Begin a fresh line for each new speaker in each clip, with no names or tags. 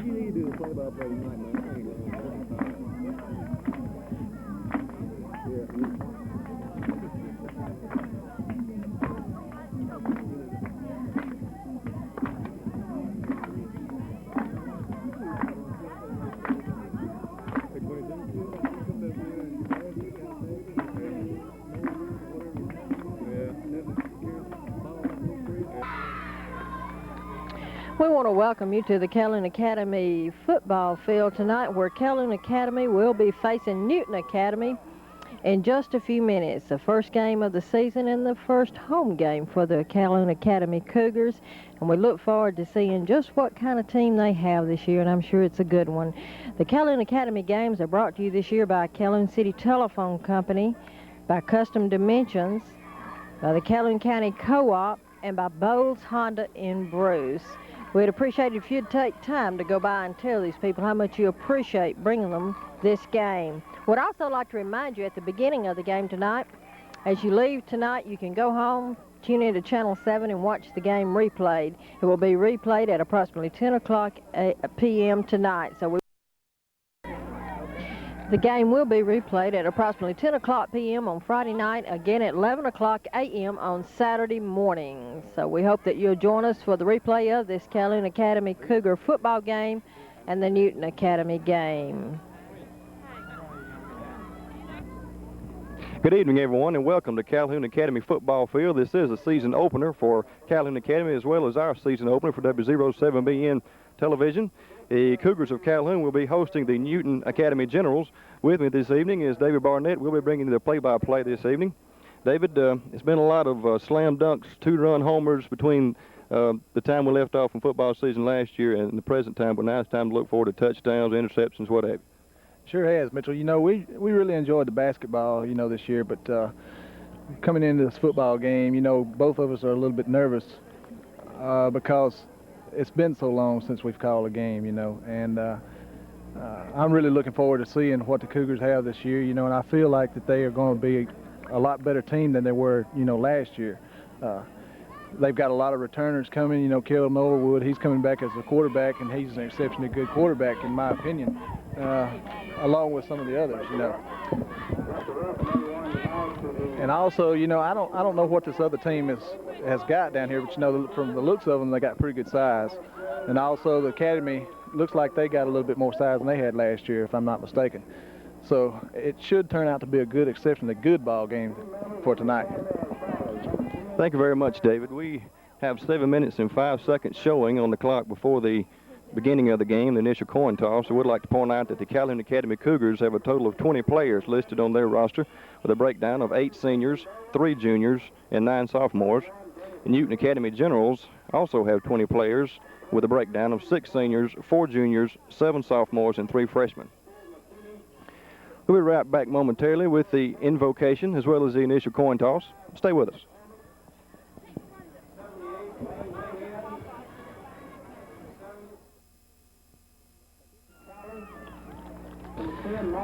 you need to do a play-by-play tonight, man.
We want to welcome you to the Calhoun Academy football field tonight, where Calhoun Academy will be facing Newton Academy in just a few minutes. The first game of the season and the first home game for the Calhoun Academy Cougars. And we look forward to seeing just what kind of team they have this year, and I'm sure it's a good one. The Calhoun Academy games are brought to you this year by Calhoun City Telephone Company, by Custom Dimensions, by the Calhoun County Co-op, and by Bowles Honda in Bruce. We'd appreciate it if you'd take time to go by and tell these people how much you appreciate bringing them this game. Would also like to remind you at the beginning of the game tonight, as you leave tonight, you can go home, tune into Channel 7 and watch the game replayed. It will be replayed at approximately 10 o'clock p.m. tonight. The game will be replayed at approximately 10 o'clock p.m. on Friday night, again at 11 o'clock a.m. on Saturday morning. So we hope that you'll join us for the replay of this Calhoun Academy Cougar football game and the Newton Academy game.
Good evening, everyone, and welcome to Calhoun Academy football field. This is a season opener for Calhoun Academy, as well as our season opener for W07BN television. The Cougars of Calhoun will be hosting the Newton Academy Generals. With me this evening is David Barnett. We'll be bringing you the play-by-play this evening. David, it's been a lot of slam dunks, two-run homers between the time we left off from football season last year and the present time, but now it's time to look forward to touchdowns, interceptions, what have you.
Sure has, Mitchell. You know, we really enjoyed the basketball, you know, this year, but coming into this football game, you know, both of us are a little bit nervous because it's been so long since we've called a game, you know, and I'm really looking forward to seeing what the Cougars have this year, you know, and I feel like that they are going to be a lot better team than they were, you know, last year. They've got a lot of returners coming, you know, Caleb Norwood, he's coming back as a quarterback, and he's an exceptionally good quarterback, in my opinion, along with some of the others, you know. And also, you know, I don't know what this other team has got down here, but, you know, from the looks of them, they got pretty good size. And also the Academy looks like they got a little bit more size than they had last year, if I'm not mistaken. So it should turn out to be a good, exceptionally good ball game for tonight.
Thank you very much, David. We have 7 minutes and 5 seconds showing on the clock before the beginning of the game, the initial coin toss. I would like to point out that the Calhoun Academy Cougars have a total of 20 players listed on their roster, with a breakdown of 8 seniors, 3 juniors, and 9 sophomores. The Newton Academy Generals also have 20 players, with a breakdown of 6 seniors, 4 juniors, 7 sophomores, and 3 freshmen. We'll be right back momentarily with the invocation as well as the initial coin toss. Stay with us.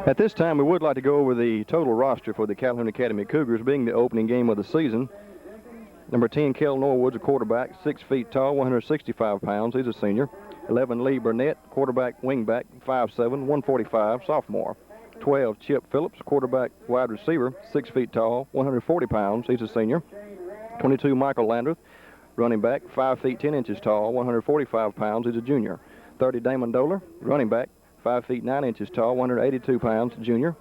At this time, we would like to go over the total roster for the Calhoun Academy Cougars, being the opening game of the season. Number 10, Kel Norwood's a quarterback, 6 feet tall, 165 pounds. He's a senior. 11, Lee Burnett, quarterback, wingback, 5'7", 145, sophomore. 12, Chip Phillips, quarterback, wide receiver, 6 feet tall, 140 pounds. He's a senior. 22, Michael Landreth, running back, 5 feet 10 inches tall, 145 pounds. He's a junior. 30, Damon Doler, running back, 5 feet 9 inches tall, 182 pounds, junior.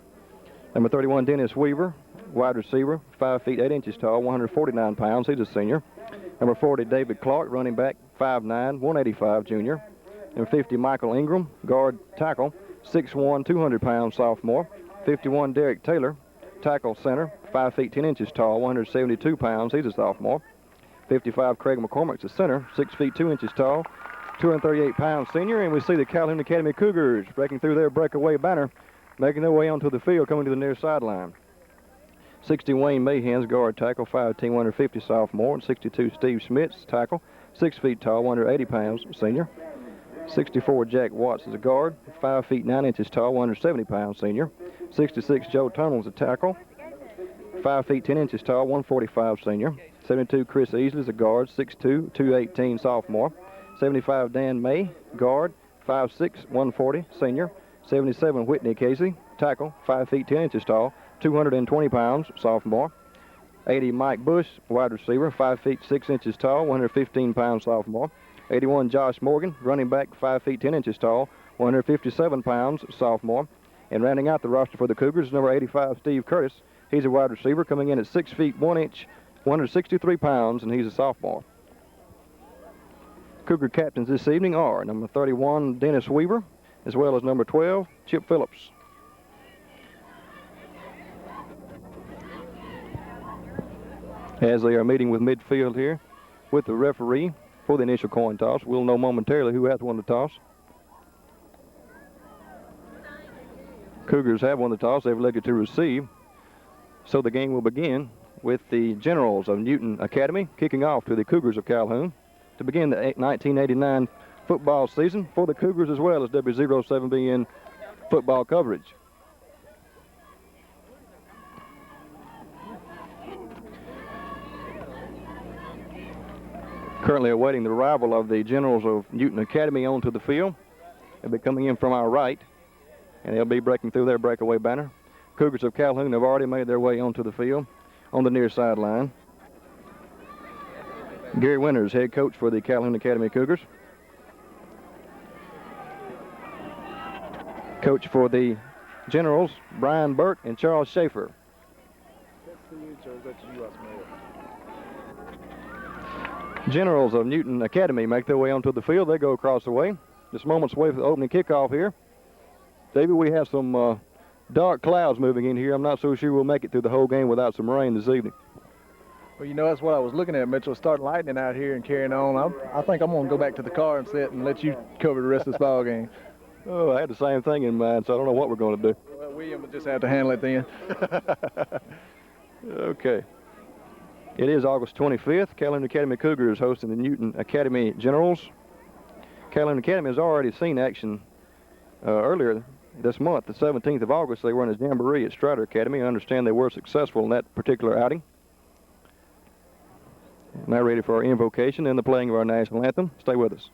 Number 31, Dennis Weaver, wide receiver, 5 feet 8 inches tall, 149 pounds. He's a senior. Number 40, David Clark, running back, 5'9", 185, junior. Number 50, Michael Ingram, guard tackle, 6'1", 200 pounds, sophomore. 51, Derek Taylor, tackle center, 5 feet 10 inches tall, 172 pounds. He's a sophomore. 55, Craig McCormick's a center, 6 feet 2 inches tall, 238 pounds, senior. And we see the Calhoun Academy Cougars breaking through their breakaway banner, making their way onto the field, coming to the near sideline. 60, Wayne Mayhen's guard tackle, 5'10", 150, sophomore. And 62, Steve Smith's tackle, 6 feet tall, 180 pounds, senior. 64, Jack Watts is a guard, 5 feet 9 inches tall, 170 pounds, senior. 66, Joe Tunnell's a tackle, 5 feet 10 inches tall, 145, senior. 72, Chris Easley is a guard, 6'2", 218, sophomore. 75, Dan May, guard, 5'6", 140, senior. 77, Whitney Casey, tackle, 5 feet 10 inches tall, 220 pounds, sophomore. 80, Mike Bush, wide receiver, 5 feet 6 inches tall, 115 pounds, sophomore. 81, Josh Morgan, running back, 5 feet 10 inches tall, 157 pounds, sophomore. And rounding out the roster for the Cougars, number 85, Steve Curtis. He's a wide receiver, coming in at 6 feet 1 inch, 163 pounds, and he's a sophomore. Cougar captains this evening are number 31, Dennis Weaver, as well as number 12, Chip Phillips. As they are meeting with midfield here with the referee for the initial coin toss, we'll know momentarily who has won the toss. Cougars have won the toss. They've elected to receive. So the game will begin with the Generals of Newton Academy kicking off to the Cougars of Calhoun to begin the 1989 football season for the Cougars, as well as W07BN football coverage. Currently awaiting the arrival of the Generals of Newton Academy onto the field. They'll be coming in from our right, and they'll be breaking through their breakaway banner. Cougars of Calhoun have already made their way onto the field on the near sideline. Gary Winters, head coach for the Calhoun Academy Cougars. Coach for the Generals, Brian Burt and Charles Schaefer. Generals of Newton Academy make their way onto the field. They go across the way. Just moments away from the opening kickoff here. David, we have some dark clouds moving in here. I'm not so sure we'll make it through the whole game without some rain this evening.
Well, you know, that's what I was looking at, Mitchell. Starting lightning out here and carrying on. I think I'm going to go back to the car and sit and let you cover the rest of this ball game.
Oh, I had the same thing in mind, so I don't know what we're going to do.
Well, William will just have to handle it then.
Okay. It is August 25th. Calhoun Academy Cougars hosting the Newton Academy Generals. Calhoun Academy has already seen action earlier this month, the 17th of August. They were in a jamboree at Strider Academy. I understand they were successful in that particular outing. Now ready for our invocation and the playing of our national anthem. Stay with us.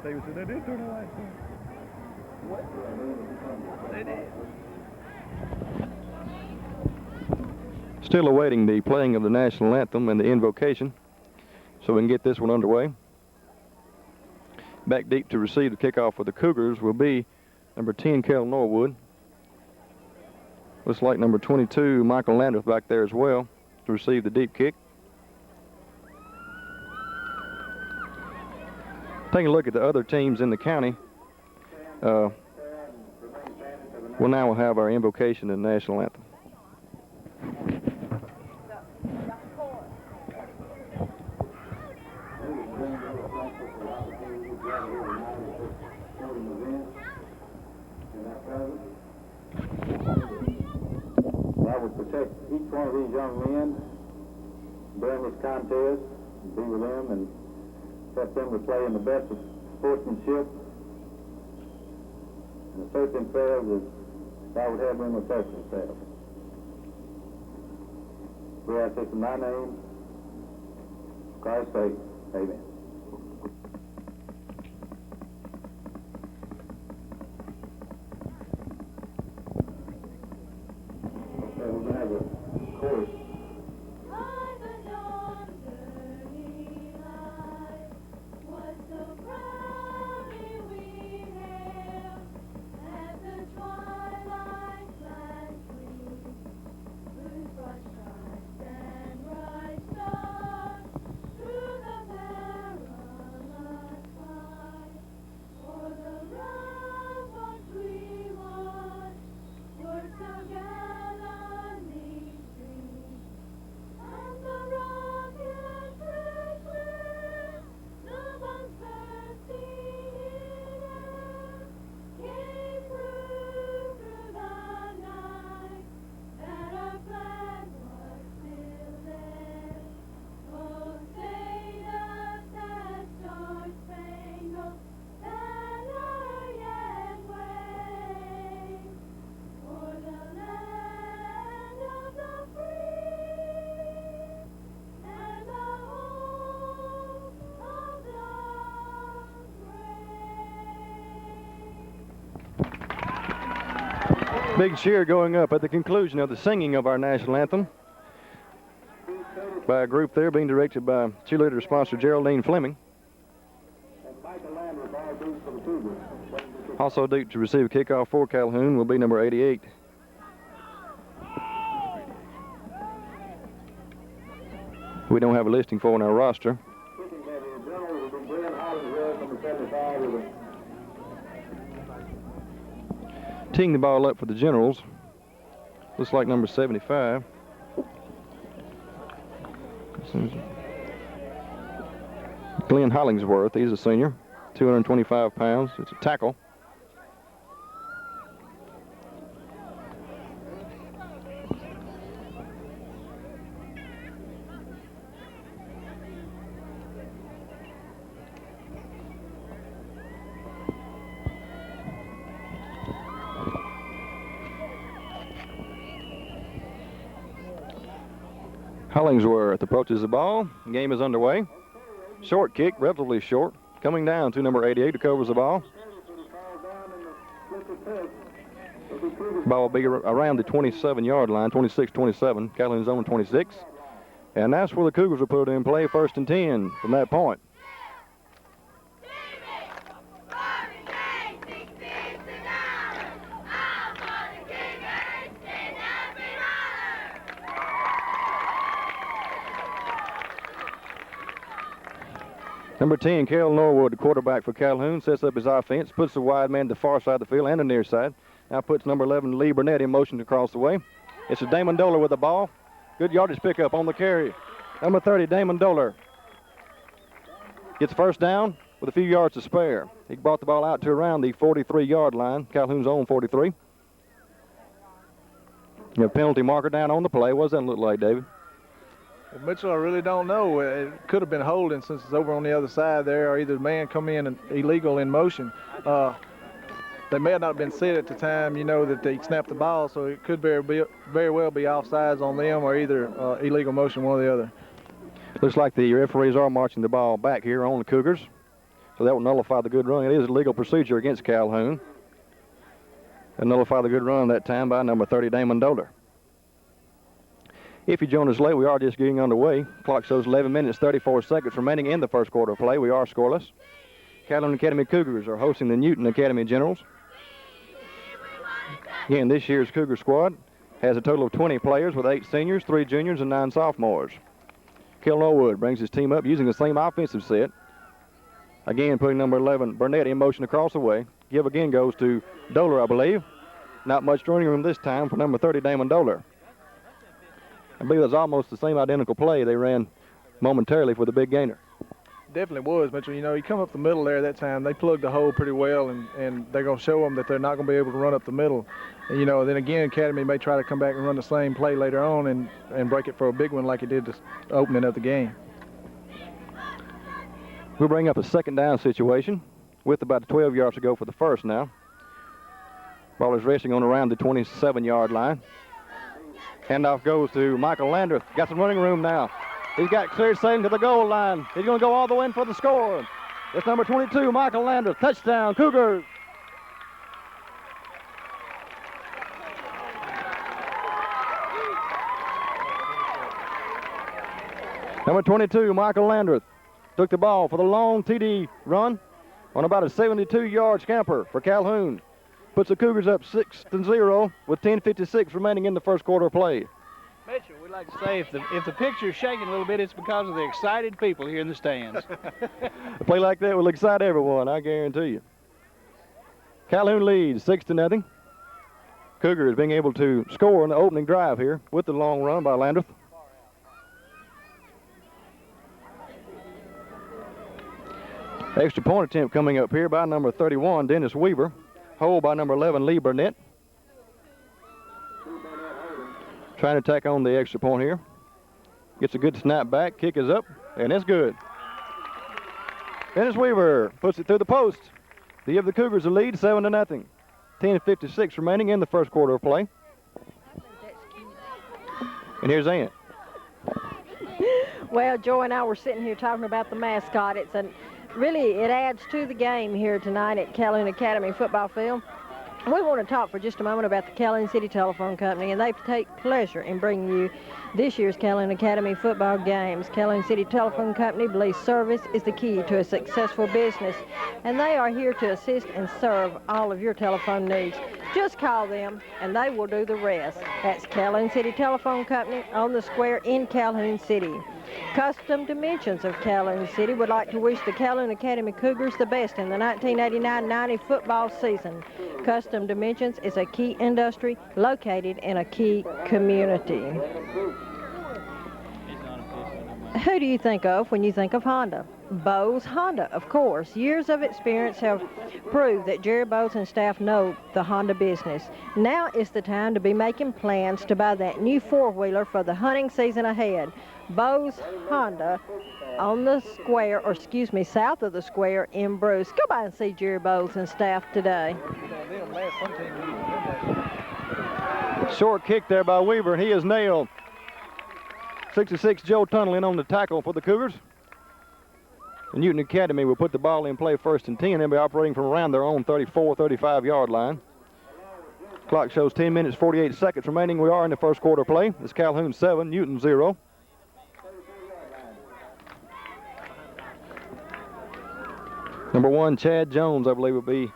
David said they did turn the lights on. What? They did.
Still awaiting the playing of the national anthem and the invocation, so we can get this one underway. Back deep to receive the kickoff for the Cougars will be number 10, Kel Norwood. Looks like number 22, Michael Landreth, back there as well to receive the deep kick. Taking a look at the other teams in the county, we'll now have our invocation and national anthem.
I will protect each one of these young men during this contest, and be with them and help them to play in the best of sportsmanship and assert themselves as I would have them assert themselves. We ask this in my name, for Christ's sake, amen. Okay, we're going to have a chorus.
Through the
Big cheer going up at the conclusion of the singing of our national anthem by a group there being directed by cheerleader sponsor Geraldine Fleming. Also due to receive a kickoff for Calhoun will be number 88. We don't have a listing for in our roster. Teeing the ball up for the Generals. Looks like number 75. Glenn Hollingsworth, he's a senior, 225 pounds. It's a tackle. Hollingsworth approaches the ball. The game is underway. Short kick, relatively short. Coming down to number 88 who covers the ball. Ball will be around the 27-yard line, 26-27. Calhoun's on 26. And that's where the Cougars will put it in play, 1st and 10 from that point. Number 10, Cale Norwood, the quarterback for Calhoun, sets up his offense, puts the wide man to the far side of the field and the near side. Now puts number 11, Lee Burnett, in motion across the way. It's a Damon Doler with the ball. Good yardage pickup on the carry. Number 30, Damon Doler, gets first down with a few yards to spare. He brought the ball out to around the 43-yard line, Calhoun's own 43. You have a penalty marker down on the play. What does that look like, David?
Well, Mitchell, I really don't know. It could have been holding since it's over on the other side there, or either the man come in and illegal in motion. They may have not been set at the time, you know, that they snapped the ball, so it could very well be offsides on them or either illegal motion, one or the other.
Looks like the referees are marching the ball back here on the Cougars, so that will nullify the good run. It is a legal procedure against Calhoun. And nullify the good run that time by number 30, Damon Doler. If you join us late, we are just getting underway. Clock shows 11 minutes, 34 seconds remaining in the first quarter of play. We are scoreless. Calhoun Academy Cougars are hosting the Newton Academy Generals. Again, this year's Cougar squad has a total of 20 players with 8 seniors, 3 juniors, and 9 sophomores. Cale Norwood brings his team up using the same offensive set. Again, putting number 11, Burnett, in motion across the way. Give again goes to Doler, I believe. Not much throwing room this time for number 30, Damon Doler. I believe it was almost the same identical play they ran momentarily for the big gainer.
Definitely was, Mitchell. You know, he come up the middle there that time. They plugged the hole pretty well, and they're going to show them that they're not going to be able to run up the middle. And, you know, then again, Academy may try to come back and run the same play later on and break it for a big one like he did the opening of the game.
We'll bring up a 2nd down situation with about 12 yards to go for the first now. Ball is resting on around the 27-yard line. Handoff goes to Michael Landreth. Got some running room now. He's got cleared sailing to the goal line. He's going to go all the way in for the score. It's number 22, Michael Landreth. Touchdown, Cougars. Number 22, Michael Landreth, took the ball for the long TD run on about a 72-yard scamper for Calhoun. Puts the Cougars up 6-0 with 10:56 remaining in the first quarter of play.
Mitchell, we'd like to say if the picture's shaking a little bit, it's because of the excited people here in the stands.
A play like that will excite everyone, I guarantee you. Calhoun leads 6-0. Cougars being able to score in the opening drive here with the long run by Landreth. Extra point attempt coming up here by number 31, Dennis Weaver. Hold by number 11, Lee Burnett. Trying to tack on the extra point here. Gets a good snap back. Kick is up, and it's good. Dennis Weaver puts it through the post to give the Cougars a lead, 7-0. 10:56 remaining in the first quarter of play. And here's Ann.
Well, Joe and I were sitting here talking about the mascot. Really, it adds to the game here tonight at Calhoun Academy football field. We want to talk for just a moment about the Calhoun City Telephone Company, and they take pleasure in bringing you this year's Calhoun Academy football games. Calhoun City Telephone Company believes service is the key to a successful business, and they are here to assist and serve all of your telephone needs. Just call them, and they will do the rest. That's Calhoun City Telephone Company on the square in Calhoun City. Custom Dimensions of Calhoun City would like to wish the Calhoun Academy Cougars the best in the 1989-90 football season. Custom Dimensions is a key industry located in a key community. Who do you think of when you think of Honda? Bose Honda, of course. Years of experience have proved that Jerry Bose and staff know the Honda business. Now is the time to be making plans to buy that new four-wheeler for the hunting season ahead. Bose Honda on the square, or excuse me, south of the square in Bruce. Go by and see Jerry Bose and staff today.
Short kick there by Weaver, and he is nailed. 66 Joe Tunnel in on the tackle for the Cougars. The Newton Academy will put the ball in play 1st and 10. They'll be operating from around their own 34, 35-yard line. Clock shows 10 minutes, 48 seconds remaining. We are in the first quarter play. It's Calhoun 7, Newton 0. Number 1, Chad Jones, I believe, will be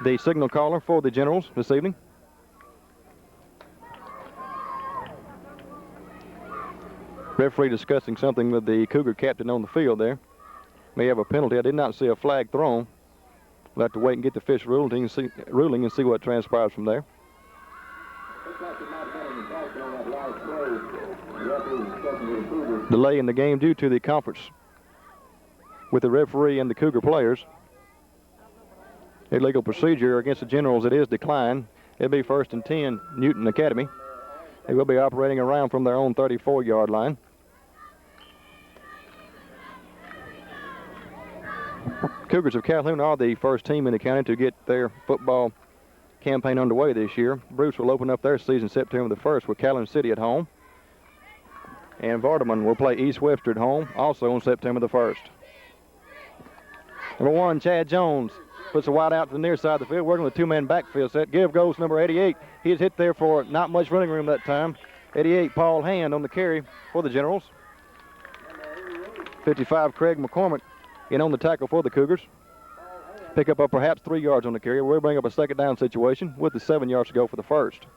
the signal caller for the Generals this evening. Referee discussing something with the Cougar captain on the field there. May have a penalty. I did not see a flag thrown. We'll have to wait and get the official ruling and see what transpires from there. Delay in the game due to the conference with the referee and the Cougar players. Illegal procedure against the Generals, it is declined. It'll be 1st and 10, Newton Academy. They will be operating around from their own 34-yard line. Cougars of Calhoun are the first team in the county to get their football campaign underway this year. Bruce will open up their season September the 1st with Calhoun City at home. And Vardaman will play East Webster at home also on September the 1st. Number 1, Chad Jones puts a wide out to the near side of the field, working with a two-man backfield set. Give goes number 88. He is hit there for not much running room that time. 88, Paul Hand on the carry for the Generals. 55, Craig McCormick in on the tackle for the Cougars. Pick up perhaps 3 yards on the carry. We'll bring up a second down situation with the 7 yards to go for the first.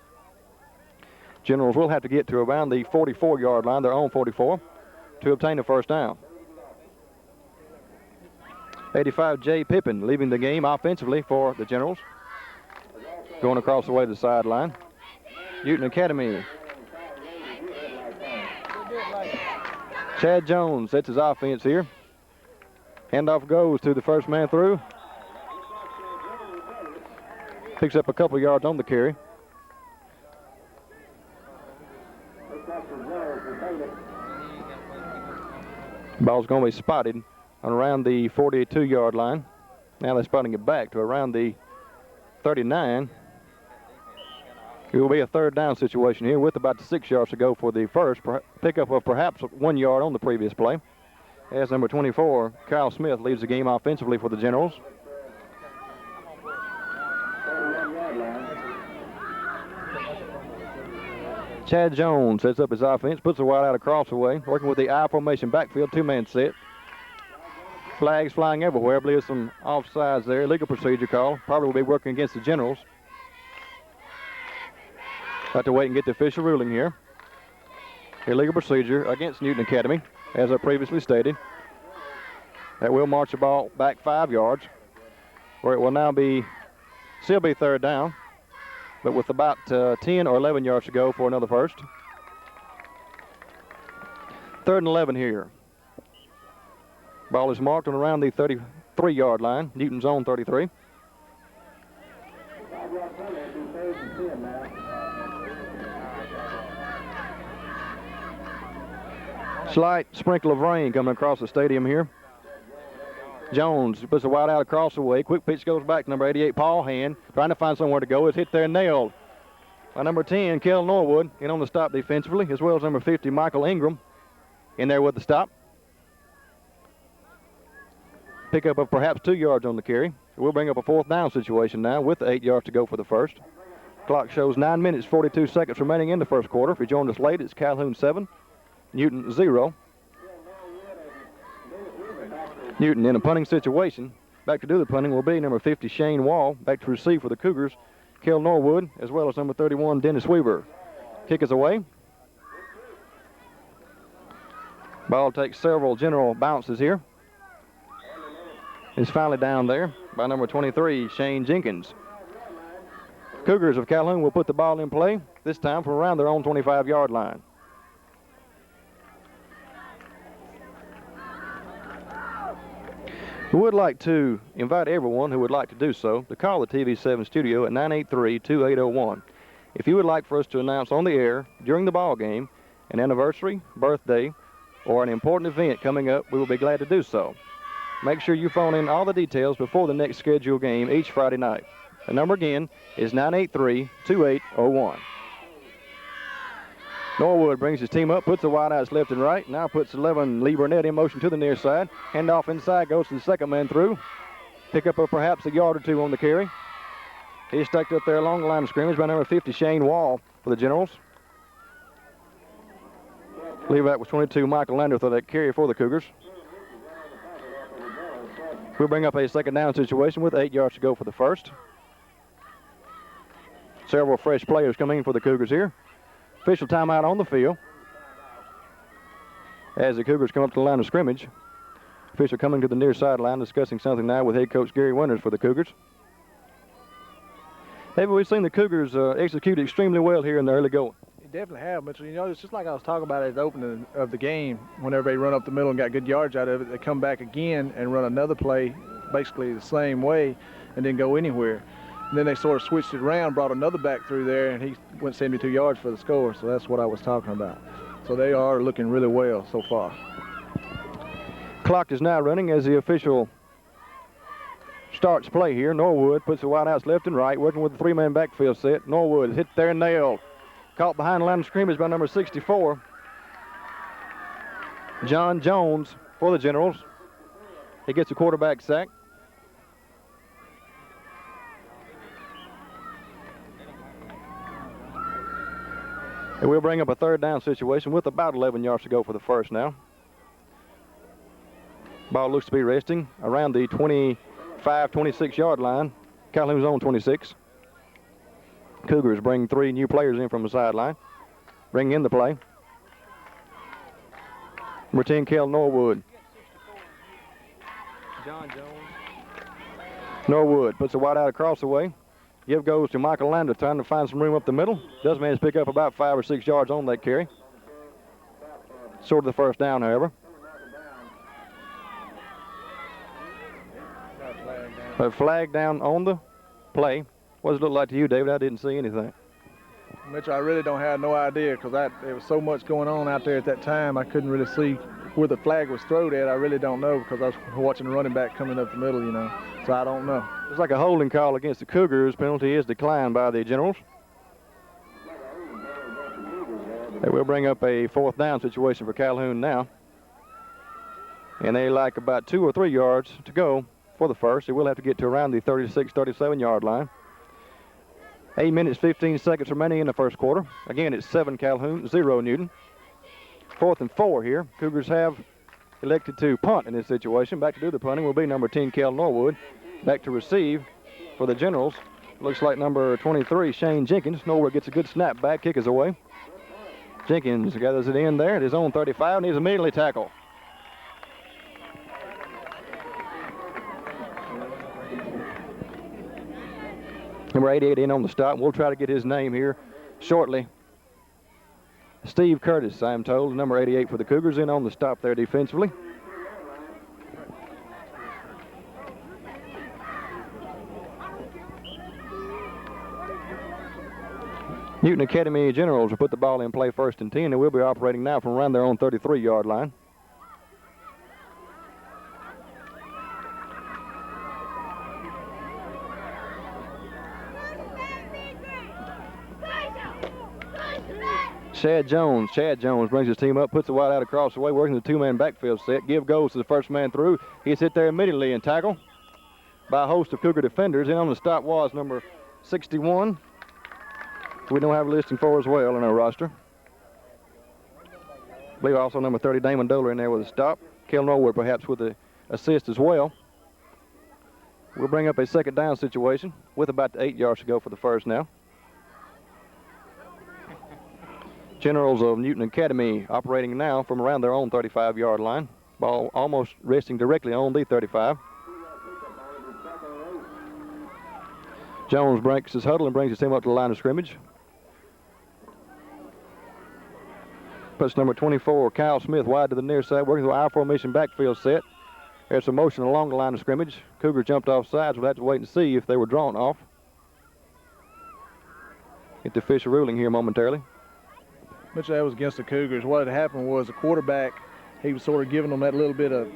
Generals will have to get to around the 44-yard line, their own 44, to obtain a first down. 85, Jay Pippin leaving the game offensively for the Generals. Going across the way to the sideline. Newton Academy. Chad Jones sets his offense here. Handoff goes to the first man through. Picks up a couple yards on the carry. Ball's going to be spotted on around the 42-yard line. Now they're spotting it back to around the 39. It will be a third down situation here with about 6 yards to go for the first. Pickup of perhaps 1 yard on the previous play. As number 24, Kyle Smith, leads the game offensively for the Generals. Chad Jones sets up his offense, puts the wide out across the way, working with the I formation backfield, two-man set. Flags flying everywhere. I believe there's some offsides there. Legal procedure call. Probably will be working against the Generals. Have to wait and get the official ruling here. Illegal procedure against Newton Academy, as I previously stated. That will march the ball back 5 yards, where it will now still be third down, but with about 10 or 11 yards to go for another first. 3rd and 11 here. Ball is marked on around the 33-yard line, Newton's own 33. Slight sprinkle of rain coming across the stadium here. Jones puts a wide out across the way. Quick pitch goes back to number 88, Paul Hand, trying to find somewhere to go. It's hit there and nailed by number 10, Kel Norwood, in on the stop defensively, as well as number 50, Michael Ingram, in there with the stop. Pickup of perhaps 2 yards on the carry. We'll bring up a 4th down situation now with 8 yards to go for the first. Clock shows 9 minutes, 42 seconds remaining in the first quarter. If you joined us late, it's Calhoun 7, Newton 0. Newton in a punting situation. Back to do the punting will be number 50, Shane Wall. Back to receive for the Cougars, Kel Norwood, as well as number 31, Dennis Weaver. Kick is away. Ball takes several general bounces here. It's finally down there by number 23, Shane Jenkins. Cougars of Calhoun will put the ball in play, this time from around their own 25-yard line. We would like to invite everyone who would like to do so to call the TV7 studio at 983-2801. If you would like for us to announce on the air during the ball game an anniversary, birthday, or an important event coming up, we will be glad to do so. Make sure you phone in all the details before the next scheduled game each Friday night. The number again is 983-2801. Norwood brings his team up, puts the wideouts left and right. Now puts 11 Lee Burnett in motion to the near side. Handoff inside, goes to the second man through. Pick up perhaps a yard or two on the carry. He's stuck up there along the line of scrimmage by number 50, Shane Wall for the Generals. Leave that with 22, Michael Lander for that carry for the Cougars. We'll bring up a 2nd down situation with 8 yards to go for the first. Several fresh players coming in for the Cougars here. Official timeout on the field. As the Cougars come up to the line of scrimmage. Official coming to the near sideline, discussing something now with head coach Gary Winters for the Cougars. David, we've seen the Cougars execute extremely well here in the early going.
You definitely have, Mitchell. You know, it's just like I was talking about at the opening of the game. Whenever they run up the middle and got good yards out of it, they come back again and run another play basically the same way and didn't go anywhere. And then they sort of switched it around, brought another back through there, and he went 72 yards for the score. So that's what I was talking about. So they are looking really well so far.
Clock is now running as the official starts play here. Norwood puts the wideouts left and right, working with the 3-man backfield set. Norwood hit there and nailed. Caught behind the line of scrimmage by number 64, John Jones for the Generals. He gets a quarterback sack. And we'll bring up a 3rd down situation with about 11 yards to go for the first now. Ball looks to be resting around the 25, 26-yard line. Calhoun's on 26. Cougars bring 3 new players in from the sideline. Bring in the play. Number 10, Kel Norwood. John Jones. Norwood puts a wide out across the way. Give goes to Michael Lander, trying to find some room up the middle. Does manage to pick up about 5 or 6 yards on that carry. Sort of the first down, however. A flag down on the play. What does it look like to you, David? I didn't see anything.
Mitchell, I really don't have no idea because there was so much going on out there at that time. I couldn't really see where the flag was thrown at. I really don't know because I was watching the running back coming up the middle, you know. So I don't know.
It's like a holding call against the Cougars. Penalty is declined by the Generals. They will bring up a 4th down situation for Calhoun now. And they like about 2 or 3 yards to go for the first. They will have to get to around the 36, 37-yard line. 8 minutes, 15 seconds remaining in the first quarter. Again, it's 7 Calhoun, 0 Newton. 4th and 4 here. Cougars have elected to punt in this situation. Back to do the punting will be number 10, Kel Norwood. Back to receive for the Generals. Looks like number 23, Shane Jenkins. Norwood gets a good snap back. Kick is away. Jenkins gathers it in there at his own 35 and he's immediately tackled. Number 88 in on the stop. We'll try to get his name here shortly. Steve Curtis, I'm told, number 88 for the Cougars, in on the stop there defensively. Newton Academy Generals will put the ball in play 1st and 10, and we'll be operating now from around their own 33-yard line. Chad Jones brings his team up, puts the wide out across the way, working the 2-man backfield set. Give goes to the first man through. He's hit there immediately and tackle by a host of Cougar defenders. And on the stop was number 61. We don't have a listing for as well in our roster. I believe also number 30, Damon Doler, in there with a stop. Kel Norwood perhaps with the assist as well. We'll bring up a second down situation with about 8 yards to go for the first now. Generals of Newton Academy operating now from around their own 35-yard line. Ball almost resting directly on the 35. Jones breaks his huddle and brings his team up to the line of scrimmage. Puts number 24, Kyle Smith, wide to the near side, working through I formation backfield set. There's some motion along the line of scrimmage. Cougar jumped off sides. We'll have to wait and see if they were drawn off. Get the official ruling here momentarily.
Mitchell, that was against the Cougars. What had happened was the quarterback, he was sort of giving them that little bit of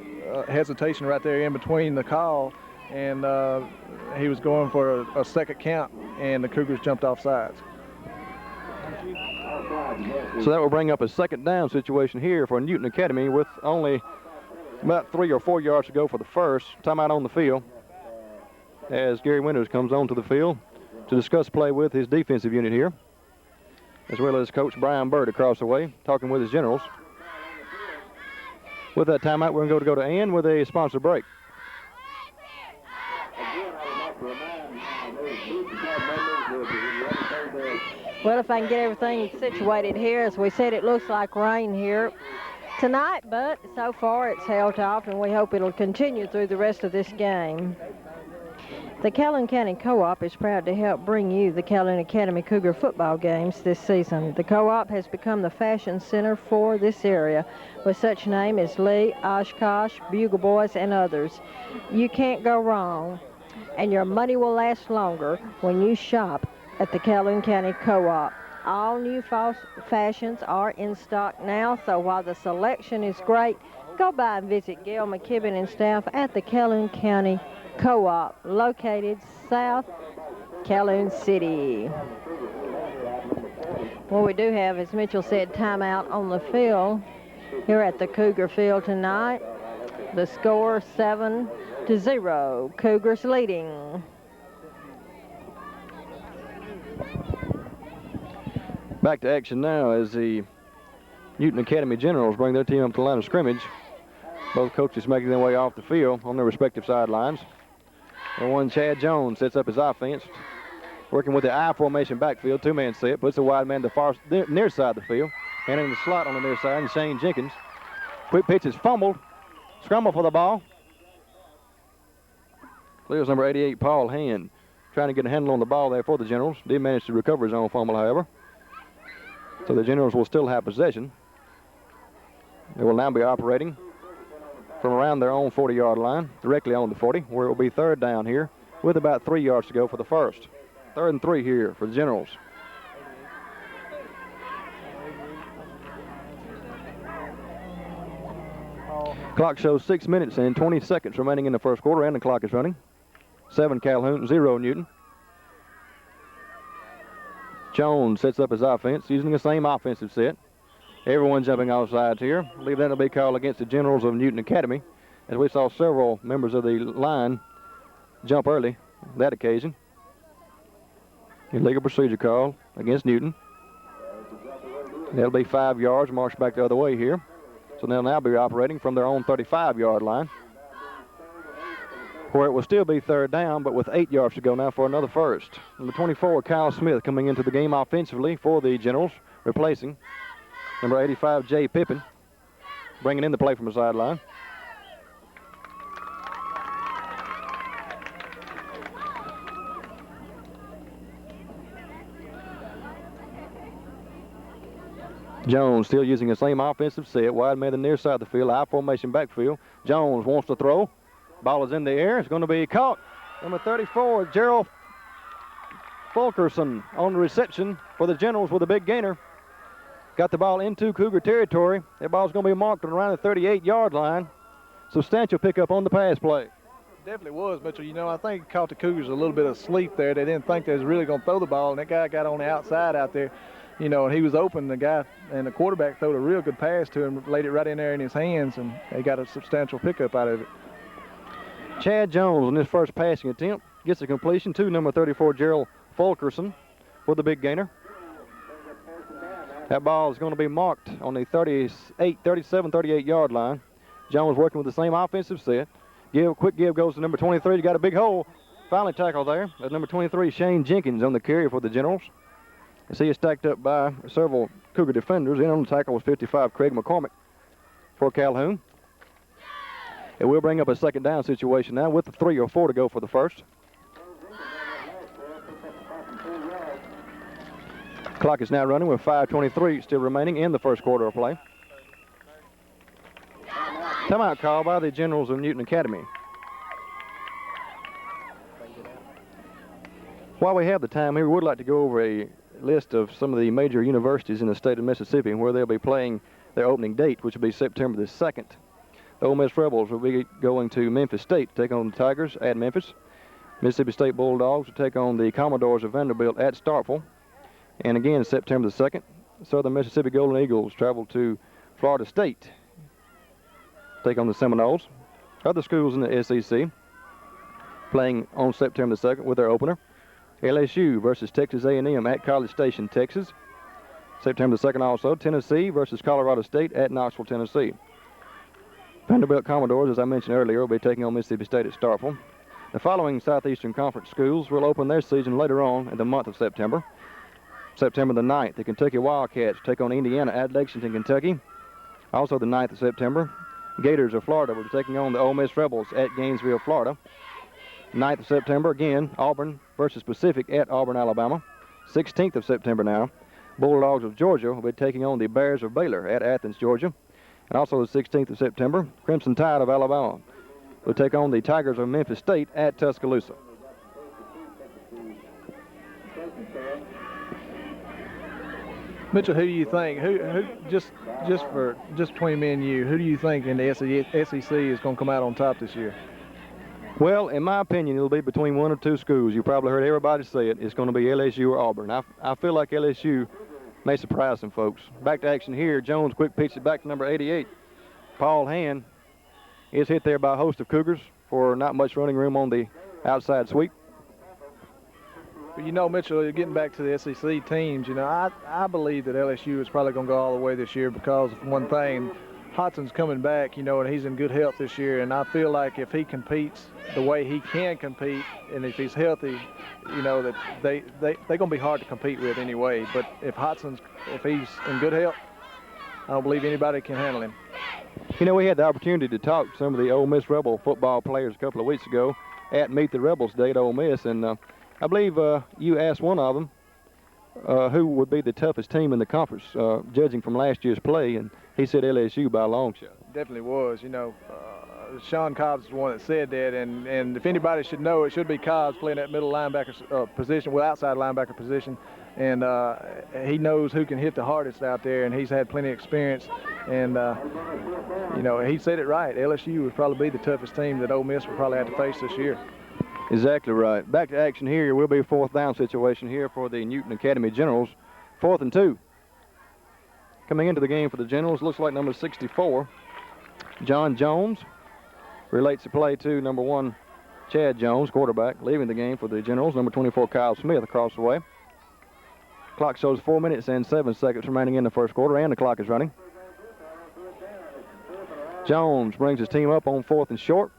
hesitation right there in between the call, and he was going for a second count, and the Cougars jumped off sides.
So that will bring up a second down situation here for Newton Academy with only about 3 or 4 yards to go for the first. Timeout on the field as Gary Winters comes onto the field to discuss play with his defensive unit here, as well as Coach Brian Bird across the way, talking with his generals. With that timeout, we're going to go to Ann with a sponsor break.
Well, if I can get everything situated here, as we said, it looks like rain here tonight, but so far it's held off, and we hope it'll continue through the rest of this game. The Calhoun County Co-op is proud to help bring you the Calhoun Academy Cougar football games this season. The Co-op has become the fashion center for this area, with such names as Lee, Oshkosh, Bugle Boys, and others. You can't go wrong, and your money will last longer when you shop at the Calhoun County Co-op. All new fashions are in stock now, so while the selection is great, go by and visit Gail McKibben and staff at the Calhoun County Co-op, located South Calhoun City. What we do have, as Mitchell said, timeout on the field here at the Cougar field tonight. The score 7-0, Cougars leading.
Back to action now as the Newton Academy Generals bring their team up to the line of scrimmage. Both coaches making their way off the field on their respective sidelines. And one Chad Jones sets up his offense, working with the I formation backfield, two-man set, puts the wide man to the far near side of the field, and in the slot on the near side, and Shane Jenkins. Quick pitch is fumbled, scramble for the ball. Clears number 88, Paul Hand, trying to get a handle on the ball there for the Generals. Did manage to recover his own fumble, however. So the Generals will still have possession. They will now be operating from around their own 40-yard line, directly on the 40, where it will be third down here with about 3 yards to go for the first. 3rd and 3 here for the Generals. Clock shows 6 minutes and 20 seconds remaining in the first quarter, and the clock is running. 7 Calhoun, 0 Newton. Jones sets up his offense using the same offensive set. Everyone jumping off sides here. I believe that will be called against the Generals of Newton Academy, as we saw several members of the line jump early on that occasion. Illegal procedure call against Newton. That'll be 5 yards, marched back the other way here. So they'll now be operating from their own 35-yard line, where it will still be third down, but with 8 yards to go now for another first. Number 24, Kyle Smith, coming into the game offensively for the Generals, replacing number 85, Jay Pippin, bringing in the play from the sideline. Jones still using the same offensive set, wide man to the near side of the field, I formation backfield. Jones wants to throw. Ball is in the air. It's going to be caught. Number 34, Gerald Fulkerson on the reception for the Generals with a big gainer. Got the ball into Cougar territory. That ball's going to be marked around the 38-yard line. Substantial pickup on the pass play.
Definitely was, Mitchell. You know, I think it caught the Cougars a little bit of sleep there. They didn't think they was really going to throw the ball, and that guy got on the outside out there. You know, and he was open. The guy and the quarterback threw a real good pass to him, laid it right in there in his hands, and they got a substantial pickup out of it.
Chad Jones on his first passing attempt gets a completion to number 34, Gerald Fulkerson, for the big gainer. That ball is going to be marked on the 37, 38-yard line. Jones working with the same offensive set. Quick give goes to number 23. You got a big hole. Finally tackled there. That's number 23, Shane Jenkins, on the carry for the Generals. You see, it's stacked up by several Cougar defenders. In on the tackle was 55, Craig McCormick for Calhoun. It will bring up a second down situation now with the 3 or 4 to go for the first. Clock is now running with 5:23 still remaining in the first quarter of play. Timeout call by the Generals of Newton Academy. While we have the time here, we would like to go over a list of some of the major universities in the state of Mississippi where they'll be playing their opening date, which will be September the 2nd. The Ole Miss Rebels will be going to Memphis State to take on the Tigers at Memphis. Mississippi State Bulldogs will take on the Commodores of Vanderbilt at Starkville. And again, September the 2nd, Southern Mississippi Golden Eagles travel to Florida State, take on the Seminoles. Other schools in the SEC playing on September the 2nd with their opener. LSU versus Texas A&M at College Station, Texas. September the 2nd also, Tennessee versus Colorado State at Knoxville, Tennessee. Vanderbilt Commodores, as I mentioned earlier, will be taking on Mississippi State at Starkville. The following Southeastern Conference schools will open their season later on in the month of September. September the 9th, the Kentucky Wildcats take on Indiana at Lexington, Kentucky. Also the 9th of September, Gators of Florida will be taking on the Ole Miss Rebels at Gainesville, Florida. 9th of September, again, Auburn versus Pacific at Auburn, Alabama. 16th of September now, Bulldogs of Georgia will be taking on the Bears of Baylor at Athens, Georgia. And also the 16th of September, Crimson Tide of Alabama will take on the Tigers of Memphis State at Tuscaloosa.
Mitchell, who do you think? Who just between me and you, who do you think in the SEC is going to come out on top this year?
Well, in my opinion, it'll be between one or two schools. You probably heard everybody say it. It's going to be LSU or Auburn. I feel like LSU may surprise some folks. Back to action here. Jones quick pitch it back to number 88. Paul Hand is hit there by a host of Cougars for not much running room on the outside sweep.
But you know, Mitchell, getting back to the SEC teams, you know, I believe that LSU is probably going to go all the way this year because of one thing. Hodson's coming back, you know, and he's in good health this year. And I feel like if he competes the way he can compete, and if he's healthy, you know, that they're going to be hard to compete with anyway. But if he's in good health, I don't believe anybody can handle him.
You know, we had the opportunity to talk to some of the Ole Miss Rebel football players a couple of weeks ago at Meet the Rebels Day at Ole Miss, and I believe you asked one of them who would be the toughest team in the conference, judging from last year's play, and he said LSU by a long shot.
Definitely was. You know, Sean Cobbs is the one that said that, and if anybody should know, it should be Cobbs playing that middle linebacker position, well, outside linebacker position, and he knows who can hit the hardest out there, and he's had plenty of experience, and you know, he said it right. LSU would probably be the toughest team that Ole Miss would probably have to face this year.
Exactly right. Back to action here. Will be a fourth down situation here for the Newton Academy Generals. 4th and 2. Coming into the game for the Generals, looks like number 64, John Jones, relates the play to number 1, Chad Jones, quarterback. Leaving the game for the Generals, number 24, Kyle Smith, across the way. Clock shows 4 minutes and 7 seconds remaining in the first quarter, and the clock is running. Jones brings his team up on 4th and short.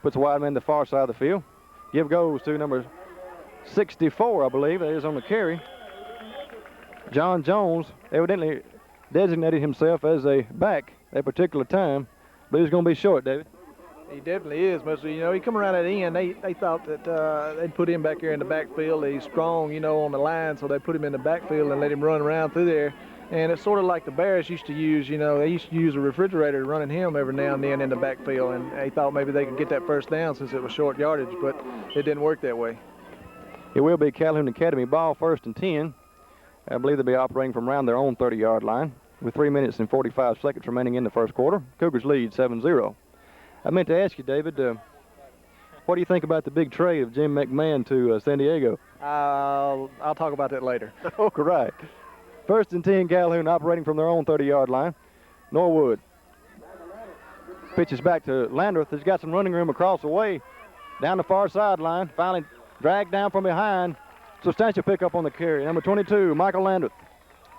Puts a wide man to the far side of the field. Give goes to number 64, I believe. That is on the carry. John Jones evidently designated himself as a back at a particular time, but he's going to be short, David.
He definitely is, Mister. You know, he come around at the end. They thought that they'd put him back here in the backfield. He's strong, you know, on the line, so they put him in the backfield and let him run around through there. And it's sort of like the Bears used to use, you know, they used to use a refrigerator running him every now and then in the backfield, and they thought maybe they could get that first down since it was short yardage, but it didn't work that way.
It will be Calhoun Academy ball, 1st and 10. I believe they'll be operating from around their own 30-yard line with 3 minutes and 45 seconds remaining in the first quarter. Cougars lead 7-0. I meant to ask you, David, what do you think about the big trade of Jim McMahon to San Diego?
I'll talk about that later.
Oh, right. 1st and 10, Calhoun operating from their own 30-yard line. Norwood Pitches back to Landreth. He's got some running room across the way. Down the far sideline. Finally dragged down from behind. Substantial pickup on the carry. Number 22, Michael Landreth.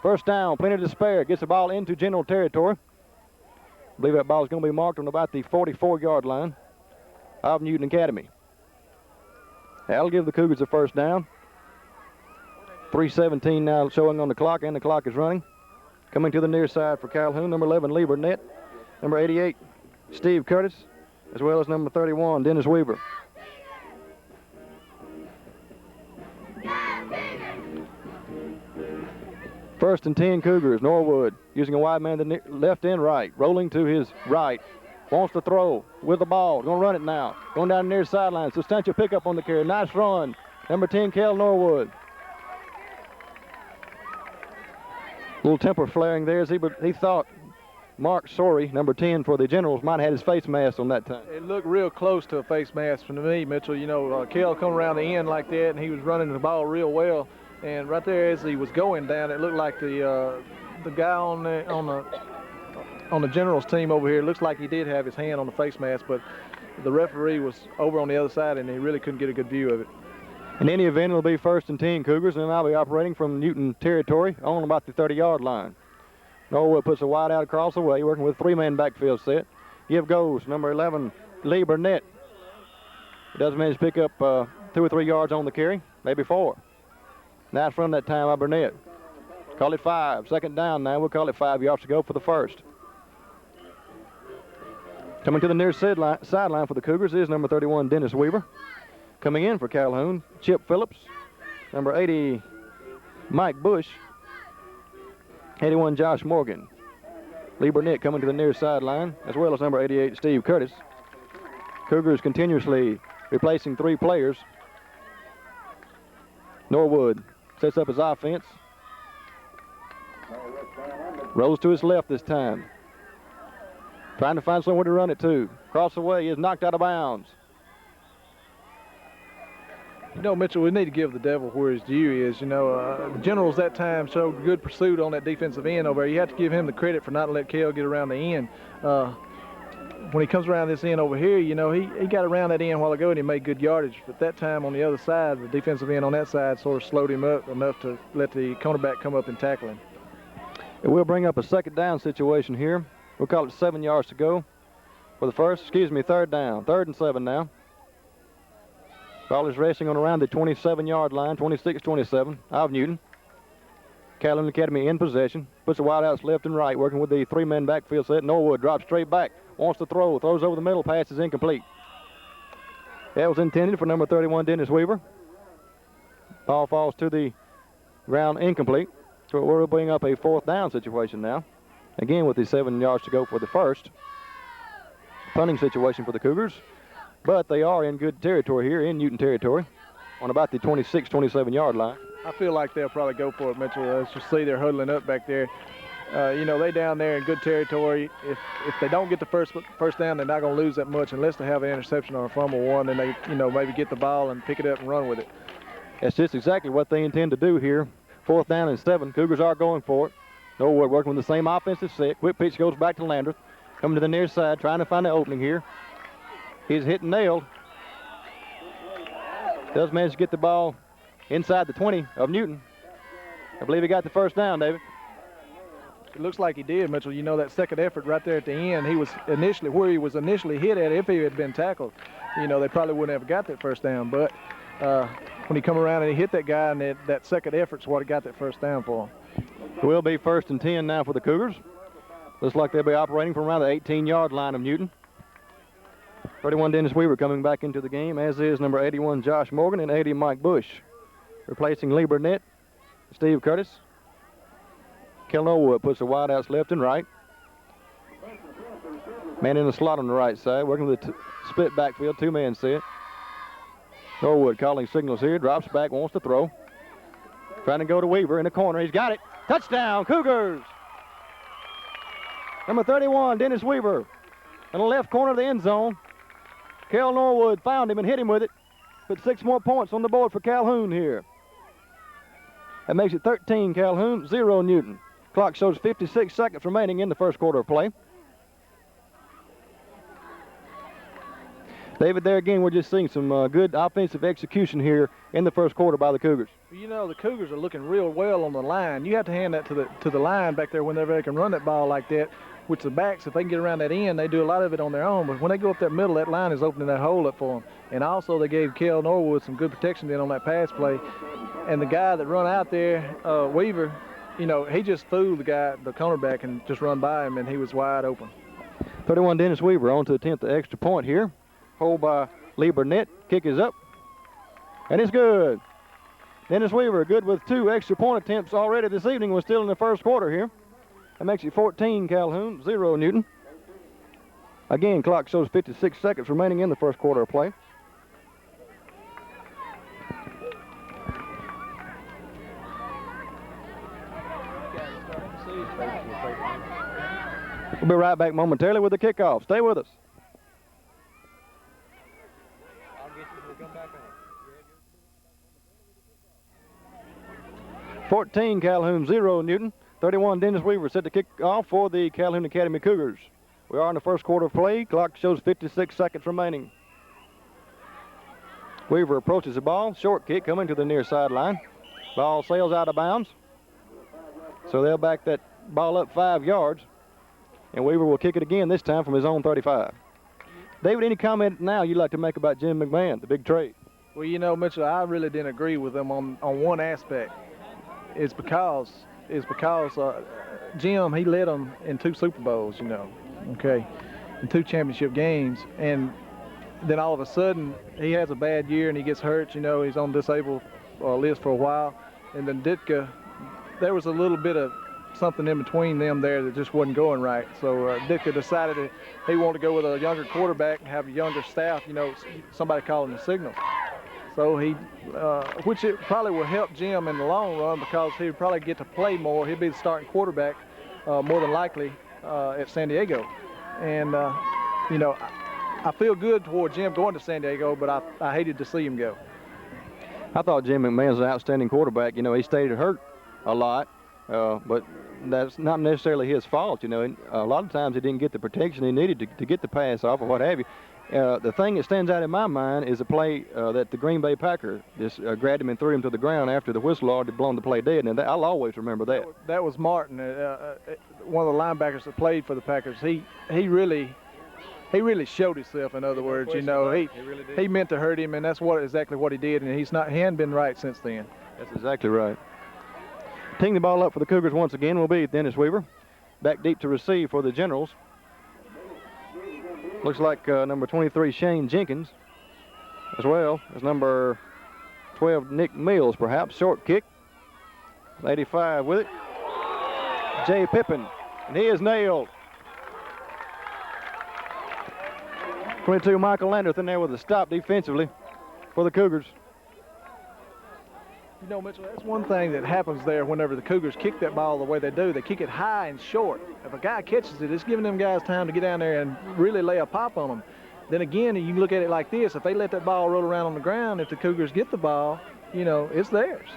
First down, plenty to spare. Gets the ball into general territory. I believe that ball is going to be marked on about the 44-yard line of Newton Academy. That'll give the Cougars a first down. 3:17 now showing on the clock, and the clock is running. Coming to the near side for Calhoun, number 11, Lee Burnett. Number 88, Steve Curtis, as well as number 31, Dennis Weaver. First and 10 Cougars. Norwood using a wide man to the left and right. Rolling to his right. Wants to throw with the ball. Going to run it now. Going down the near sideline. Substantial pickup on the carry. Nice run. Number 10, Kel Norwood. A little temper flaring there as he thought Mark Sorey, number 10 for the Generals, might have had his face mask on that time.
It looked real close to a face mask to me, Mitchell. You know, Kel come around the end like that, and he was running the ball real well. And right there, as he was going down, it looked like the guy on the Generals team over here. It looks like he did have his hand on the face mask, but the referee was over on the other side, and he really couldn't get a good view of it.
In any event, it'll be first and 10 Cougars, and I'll be operating from Newton territory on about the 30-yard line. Norwood puts a wide out across the way, working with a three-man backfield set. Give goes number 11, Lee Burnett. He does manage to pick up 2 or 3 yards on the carry, maybe 4. Nice run that time by Burnett. Call it 5. Second down now. We'll call it 5 yards to go for the first. Coming to the near sideline for the Cougars is number 31, Dennis Weaver. Coming in for Calhoun, Chip Phillips. Number 80, Mike Bush. 81, Josh Morgan. Lee Burnett coming to the near sideline, as well as number 88, Steve Curtis. Cougars continuously replacing 3 players. Norwood sets up his offense. Rolls to his left this time. Trying to find somewhere to run it to. Across the way, he is knocked out of bounds.
You know, Mitchell, we need to give the devil where his due is. You know, the Generals that time showed good pursuit on that defensive end over there. You have to give him the credit for not letting Kel get around the end. When he comes around this end over here, you know, he got around that end a while ago and he made good yardage. But that time on the other side, the defensive end on that side sort of slowed him up enough to let the cornerback come up and tackle him.
And we'll bring up a second down situation here. We'll call it 7 yards to go for the third down. 3rd and 7 now. Ball is racing on around the 27-yard line, 26-27 of Newton. Calhoun Academy in possession. Puts the wideouts left and right, working with the 3-man backfield set. Norwood drops straight back. Wants to throw. Throws over the middle. Pass is incomplete. That was intended for number 31, Dennis Weaver. Ball falls to the ground incomplete. So we'll bring up a 4th down situation now. Again with the 7 yards to go for the first. Punting situation for the Cougars. But they are in good territory here, in Newton territory, on about the 26-27-yard line.
I feel like they'll probably go for it, Mitchell. As you see, they're huddling up back there. You know, they down there in good territory. If they don't get the first down, they're not going to lose that much unless they have an interception or a fumble one, and they, you know, maybe get the ball and pick it up and run with it.
That's just exactly what they intend to do here. 4th down and 7. Cougars are going for it. Norwood working with the same offensive set. Quick pitch goes back to Landreth. Coming to the near side, trying to find the opening here. He's hit and nailed. Does manage to get the ball inside the 20 of Newton. I believe he got the first down, David.
It looks like he did, Mitchell. You know, that second effort right there at the end, he was initially where he was initially hit at. If he had been tackled, you know, they probably wouldn't have got that first down. But when he come around and he hit that guy, and that second effort's what got that first down for him.
It will be 1st and 10 now for the Cougars. Looks like they'll be operating from around the 18-yard line of Newton. 31 Dennis Weaver coming back into the game, as is number 81 Josh Morgan and 80 Mike Bush. Replacing Lee Burnett, Steve Curtis. Kel Norwood puts the wideouts left and right. Man in the slot on the right side, working with the split backfield, 2-man set. Norwood calling signals here, drops back, wants to throw. Trying to go to Weaver in the corner. He's got it. Touchdown, Cougars! Number 31, Dennis Weaver. In the left corner of the end zone. Kel Norwood found him and hit him with it. Put 6 more points on the board for Calhoun here. That makes it 13 Calhoun, 0 Newton. Clock shows 56 seconds remaining in the first quarter of play. David, there again, we're just seeing some good offensive execution here in the first quarter by the Cougars.
You know, the Cougars are looking real well on the line. You have to hand that to the line back there whenever they can run that ball like that. Which the backs, if they can get around that end, they do a lot of it on their own. But when they go up that middle, that line is opening that hole up for them. And also they gave Kel Norwood some good protection then on that pass play. And the guy that run out there, Weaver, you know, he just fooled the guy, the cornerback, and just run by him, and he was wide open.
31 Dennis Weaver on to attempt the extra point here. Hold by Lee Burnett. Kick is up. And it's good. Dennis Weaver good with 2 extra point attempts already this evening. We're still in the first quarter here. That makes it 14 Calhoun, 0 Newton. Again, clock shows 56 seconds remaining in the first quarter of play. We'll be right back momentarily with the kickoff. Stay with us. 14 Calhoun, 0 Newton. 31 Dennis Weaver set to kick off for the Calhoun Academy Cougars. We are in the first quarter of play. Clock shows 56 seconds remaining. Weaver approaches the ball. Short kick coming to the near sideline. Ball sails out of bounds. So they'll back that ball up 5 yards. And Weaver will kick it again, this time from his own 35. David, any comment now you'd like to make about Jim McMahon, the big trade?
Well, you know, Mitchell, I really didn't agree with him on one aspect. It's because Jim, he led them in 2 Super Bowls, you know, okay, in 2 championship games. And then all of a sudden, he has a bad year and he gets hurt, you know, he's on disabled list for a while. And then Ditka, there was a little bit of something in between them there that just wasn't going right. So Ditka decided he wanted to go with a younger quarterback and have a younger staff, you know, somebody calling the signals. So he, which it probably will help Jim in the long run because he'd probably get to play more. He'd be the starting quarterback more than likely at San Diego. And, you know, I feel good toward Jim going to San Diego, but I hated to see him go.
I thought Jim McMahon's an outstanding quarterback. You know, he stayed hurt a lot, but that's not necessarily his fault. You know, a lot of times he didn't get the protection he needed to get the pass off or what have you. The thing that stands out in my mind is a play that the Green Bay Packer just grabbed him and threw him to the ground after the whistle already blown the play dead, and I'll always remember that.
That was Martin, one of the linebackers that played for the Packers. He really showed himself. In other words, you know, he meant to hurt him, and that's exactly what he did, and he hadn't been right since then.
That's exactly right. Teeing the ball up for the Cougars once again will be Dennis Weaver. Back deep to receive for the Generals. Looks like number 23, Shane Jenkins, as well as number 12, Nick Mills, perhaps. Short kick. 85 with it. Jay Pippin, and he is nailed. 22, Michael Landerth in there with a stop defensively for the Cougars.
You know, Mitchell, that's one thing that happens there whenever the Cougars kick that ball the way they do. They kick it high and short. If a guy catches it, it's giving them guys time to get down there and really lay a pop on them. Then again, you can look at it like this. If they let that ball roll around on the ground, if the Cougars get the ball, you know, it's theirs.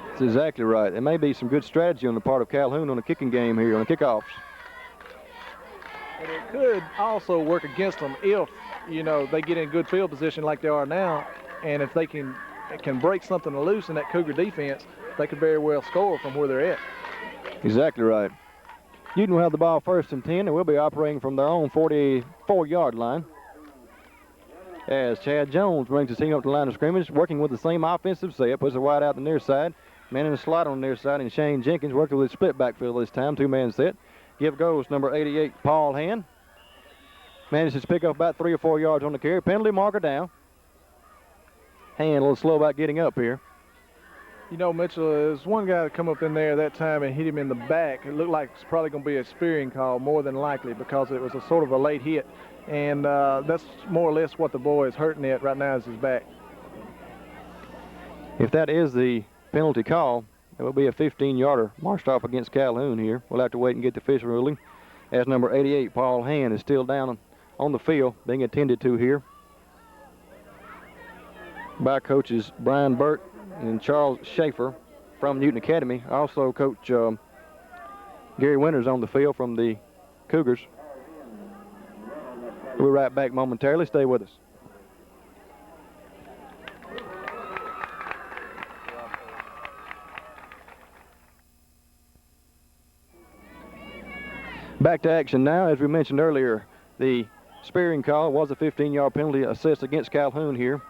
That's exactly right. There may be some good strategy on the part of Calhoun on the kicking game here, on the kickoffs.
But it could also work against them if, you know, they get in good field position like they are now, and if they can break something loose in that Cougar defense, they could very well score from where they're at.
Exactly right. Newton will have the ball 1st and 10, and we'll be operating from their own 44-yard line. As Chad Jones brings his team up to the line of scrimmage, working with the same offensive set, puts the wide out the near side. Man in the slot on the near side, and Shane Jenkins working with split backfield this time, 2-man set. Give goes number 88, Paul Hand. Manages to pick up about 3 or 4 yards on the carry. Penalty marker down. Hand a little slow about getting up here.
You know, Mitchell, there's one guy that come up in there that time and hit him in the back. It looked like it's probably going to be a spearing call more than likely because it was a sort of a late hit. And that's more or less what the boy is hurting at right now is his back.
If that is the penalty call, it will be a 15-yarder marched off against Calhoun here. We'll have to wait and get the official ruling as number 88, Paul Hand, is still down on the field being attended to here by coaches Brian Burt and Charles Schaefer from Newton Academy. Also Coach Gary Winters on the field from the Cougars. We'll be right back momentarily. Stay with us. Back to action now. As we mentioned earlier, the spearing call was a 15-yard penalty assist against Calhoun here.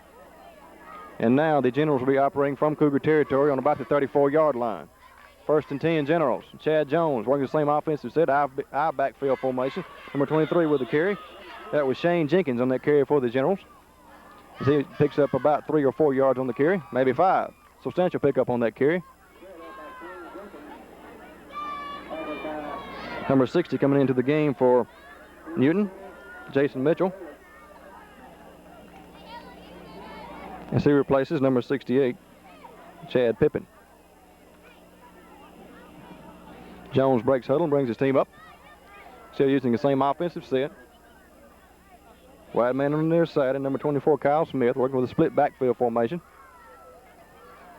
And now the Generals will be operating from Cougar territory on about the 34-yard line. 1st and 10 Generals. Chad Jones working the same offensive set, I backfield formation. Number 23 with the carry. That was Shane Jenkins on that carry for the Generals. He picks up about 3 or 4 yards on the carry, maybe 5. Substantial pickup on that carry. Number 60 coming into the game for Newton, Jason Mitchell. As he replaces number 68, Chad Pippin. Jones breaks huddle and brings his team up. Still using the same offensive set. Wide man on the near side, and number 24, Kyle Smith, working with a split backfield formation.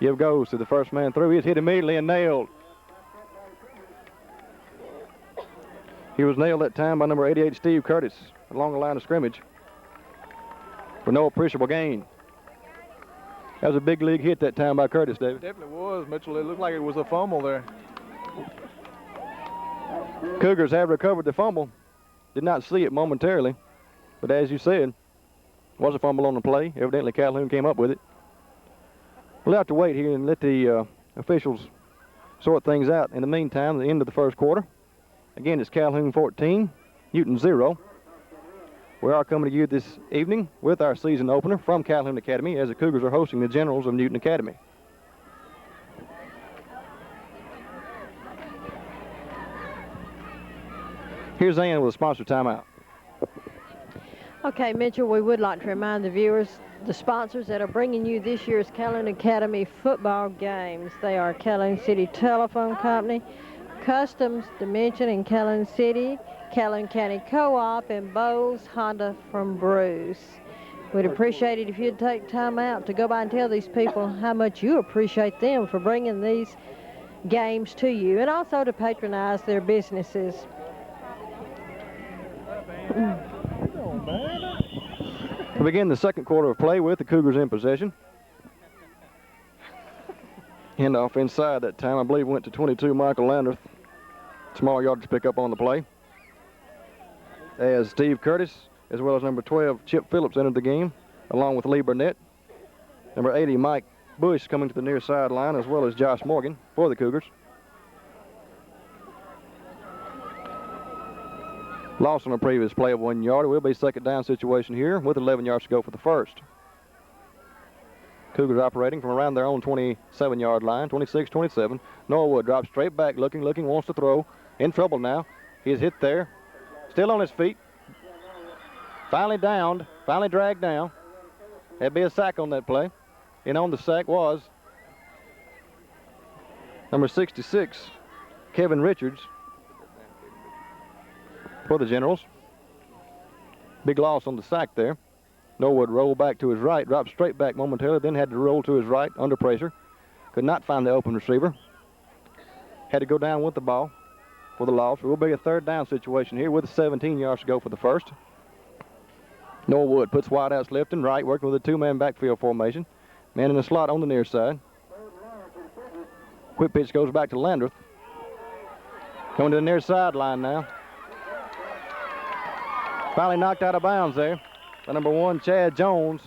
Give goes to the first man through. He is hit immediately and nailed. He was nailed that time by number 88, Steve Curtis, along the line of scrimmage, with no appreciable gain. That was a big league hit that time by Curtis, David.
It definitely was, Mitchell. It looked like it was a fumble there.
Cougars have recovered the fumble. Did not see it momentarily, but as you said, was a fumble on the play. Evidently Calhoun came up with it. We'll have to wait here and let the officials sort things out. In the meantime, the end of the first quarter. Again, it's Calhoun 14, Newton 0. We are coming to you this evening with our season opener from Calhoun Academy as the Cougars are hosting the Generals of Newton Academy. Here's Ann with a sponsor timeout.
Okay, Mitchell, we would like to remind the viewers, the sponsors that are bringing you this year's Calhoun Academy football games. They are Calhoun City Telephone Company, Customs Dimension in Calhoun City, Calhoun County Co-op, and Bowes Honda from Bruce. We'd appreciate it if you'd take time out to go by and tell these people how much you appreciate them for bringing these games to you, and also to patronize their businesses.
We begin the second quarter of play with the Cougars in possession. Handoff inside that time, I believe, went to 22, Michael Landreth. Small yardage pick up on the play. As Steve Curtis, as well as number 12, Chip Phillips, entered the game, along with Lee Burnett. Number 80, Mike Bush, coming to the near sideline, as well as Josh Morgan for the Cougars. Lost on a previous play of 1 yard. It will be a second down situation here with 11 yards to go for the first. Cougars operating from around their own 27-yard line, 26-27. Norwood drops straight back, looking, wants to throw. In trouble now. He is hit there. Still on his feet. Finally downed, finally dragged down. There'd be a sack on that play. And on the sack was number 66, Kevin Richards, for the Generals. Big loss on the sack there. Norwood rolled back to his right, dropped straight back momentarily, then had to roll to his right under pressure. Could not find the open receiver. Had to go down with the ball for the loss. It will be a third down situation here with 17 yards to go for the first. Norwood puts wideouts left and right, working with a two-man backfield formation. Man in the slot on the near side. Quick pitch goes back to Landreth. Coming to the near sideline now. Finally knocked out of bounds there by number 1, Chad Jones.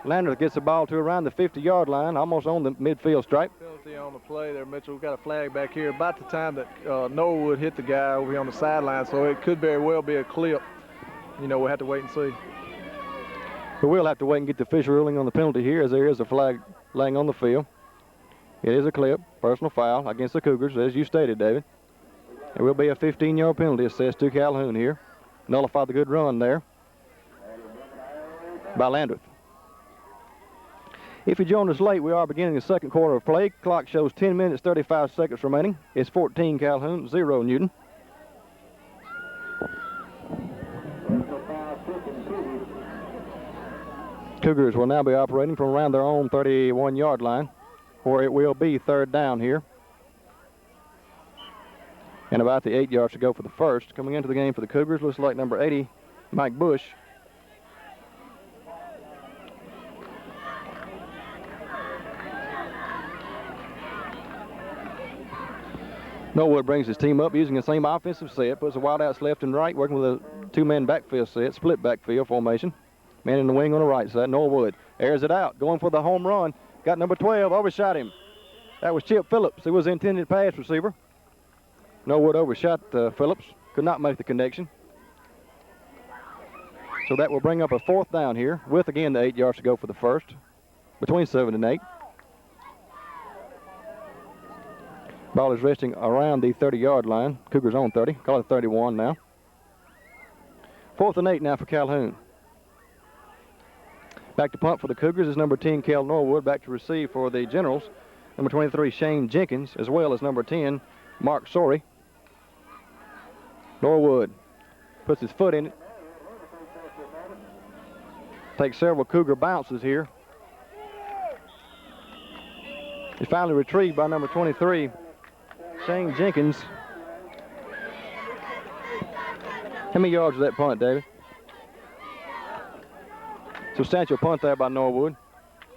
Landreth gets the ball to around the 50-yard line, almost on the midfield stripe.
Penalty on the play there, Mitchell. We've got a flag back here about the time that Norwood hit the guy over here on the sideline, so it could very well be a clip. You know, we'll have to wait and see.
But we'll have to wait and get the official ruling on the penalty here, as there is a flag laying on the field. It is a clip, personal foul against the Cougars, as you stated, David. There will be a 15-yard penalty assessed to Calhoun here. Nullify the good run there by Landreth. If you joined us late, we are beginning the second quarter of play. Clock shows 10 minutes, 35 seconds remaining. It's 14 Calhoun, 0 Newton. Cougars will now be operating from around their own 31-yard line, where it will be third down here. And about the 8 yards to go for the first. Coming into the game for the Cougars looks like number 80, Mike Bush. Norwood brings his team up using the same offensive set, puts the wideouts left and right, working with a two-man backfield set, split backfield formation. Man in the wing on the right side. Norwood airs it out, going for the home run. Got number 12, overshot him. That was Chip Phillips, who was the intended pass receiver. Norwood overshot Phillips, could not make the connection. So that will bring up a 4th down here, with again the 8 yards to go for the first, between 7 and 8. Ball is resting around the 30-yard line. Cougars on 30, call it 31 now. 4th and 8 now for Calhoun. Back to punt for the Cougars is number 10, Kel Norwood. Back to receive for the Generals, number 23, Shane Jenkins, as well as number 10, Mark Sorey. Norwood puts his foot in it. Takes several Cougar bounces here. He's finally retrieved by number 23, Shane Jenkins. How many yards was that punt, David? Substantial punt there by Norwood.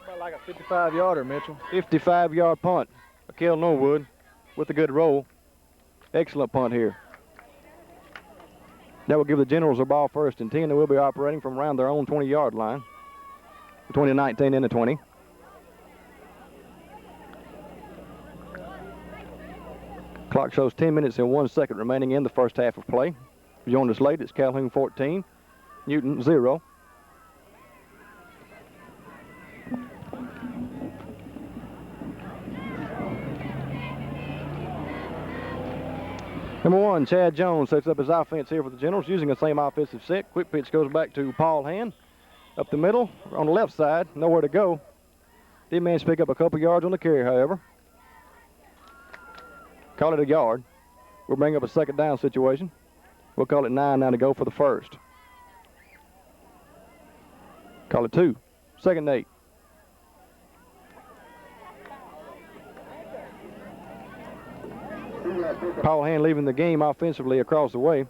About like a 55-yarder, Mitchell.
55-yard punt. Kel Norwood with a good roll. Excellent punt here. That will give the Generals a ball 1st and 10. They will be operating from around their own 20-yard line. Between the 19 and the 20. Clock shows 10 minutes and 1 second remaining in the first half of play. If you joined us late, it's Calhoun 14, Newton 0. Number 1, Chad Jones sets up his offense here for the Generals using the same offensive set. Quick pitch goes back to Paul Hand. Up the middle, on the left side, nowhere to go. Did manage to pick up a couple yards on the carry, however. Call it a yard. We'll bring up a 2nd down situation. We'll call it 9 now to go for the first. Call it 2. 2nd and 8. Paul Hand leaving the game offensively across the way.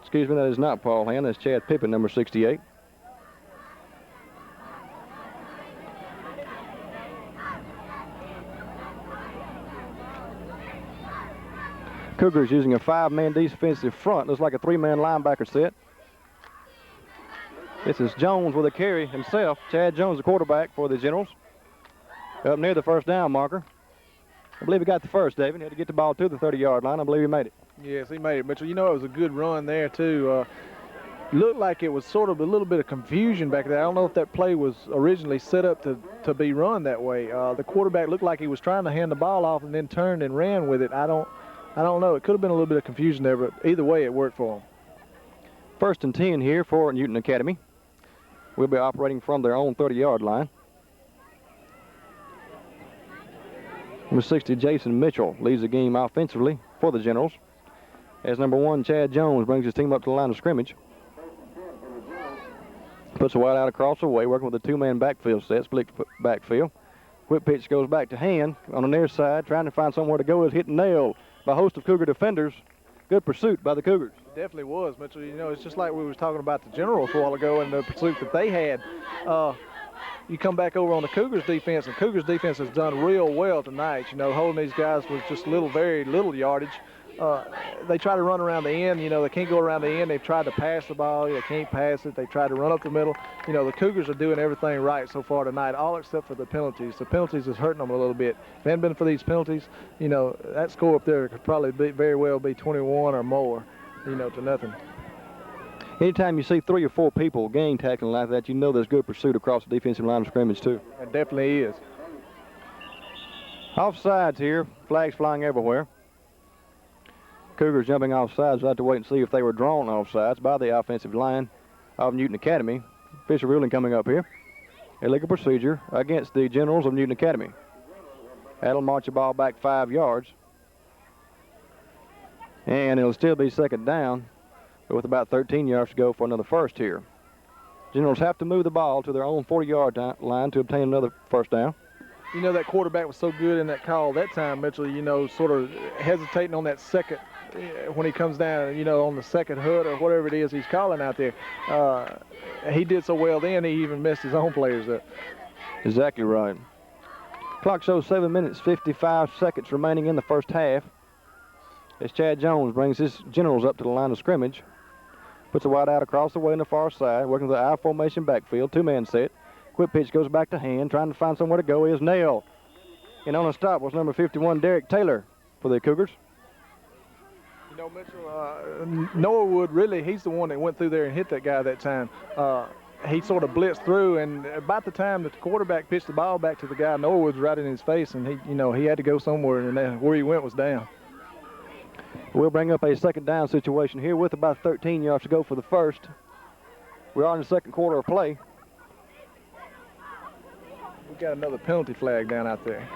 Excuse me, that is not Paul Hand. That's Chad Pippin, number 68. Cougars using a 5-man defensive front. Looks like a 3-man linebacker set. This is Jones with a carry himself. Chad Jones, the quarterback for the Generals. Up near the 1st down marker. I believe he got the first, David. He had to get the ball to the 30-yard line. I believe he made it.
Yes, he made it, Mitchell. You know, it was a good run there, too. Looked like it was sort of a little bit of confusion back there. I don't know if that play was originally set up to be run that way. The quarterback looked like he was trying to hand the ball off and then turned and ran with it. I don't know. It could have been a little bit of confusion there, but either way, it worked for him.
1st and 10 here for Newton Academy. We'll be operating from their own 30-yard line. Number 60, Jason Mitchell, leads the game offensively for the Generals. As number 1, Chad Jones brings his team up to the line of scrimmage. Puts a wide out across the way, working with a 2-man backfield set, split backfield. Quick pitch goes back to Hand on the near side, trying to find somewhere to go. Is hit and nailed by a host of Cougar defenders. Good pursuit by the Cougars.
It definitely was, Mitchell. You know, it's just like we was talking about the Generals a while ago and the pursuit that they had. You come back over on the Cougars defense, and Cougars defense has done real well tonight. You know, holding these guys with just very little yardage. They try to run around the end. You know, they can't go around the end. They've tried to pass the ball. They can't pass it. They try to run up the middle. You know, the Cougars are doing everything right so far tonight, all except for the penalties. The penalties is hurting them a little bit. If it hadn't been for these penalties, you know, that score up there could probably very well be 21 or more, you know, to nothing.
Anytime you see 3 or 4 people gang tackling like that, you know there's good pursuit across the defensive line of scrimmage, too.
It definitely is.
Offsides here. Flags flying everywhere. Cougars jumping off sides. We'll have to wait and see if they were drawn off sides by the offensive line of Newton Academy. Official ruling coming up here. Illegal procedure against the Generals of Newton Academy. That'll march the ball back 5 yards. And it'll still be 2nd down, but with about 13 yards to go for another first here. Generals have to move the ball to their own 40-yard line to obtain another 1st down.
You know, that quarterback was so good in that call that time, Mitchell, you know, sort of hesitating on that second, when he comes down, you know, on the second hood or whatever it is he's calling out there. He did so well then, he even messed his own players up.
Exactly right. Clock shows 7 minutes, 55 seconds remaining in the first half. As Chad Jones brings his Generals up to the line of scrimmage. Puts a wide out across the way on the far side, working the I formation backfield, two-man set. Quick pitch goes back to hand, trying to find somewhere to go. Is nailed. And on the stop was number 51, Derek Taylor for the Cougars.
You know, Mitchell, Noah Wood, really, he's the one that went through there and hit that guy that time. He sort of blitzed through, and about the time that the quarterback pitched the ball back to the guy, Noah was right in his face, and he had to go somewhere, and where he went was down.
We'll bring up a second down situation here with about 13 yards to go for the first. We are in the second quarter of play.
We got another penalty flag down out there.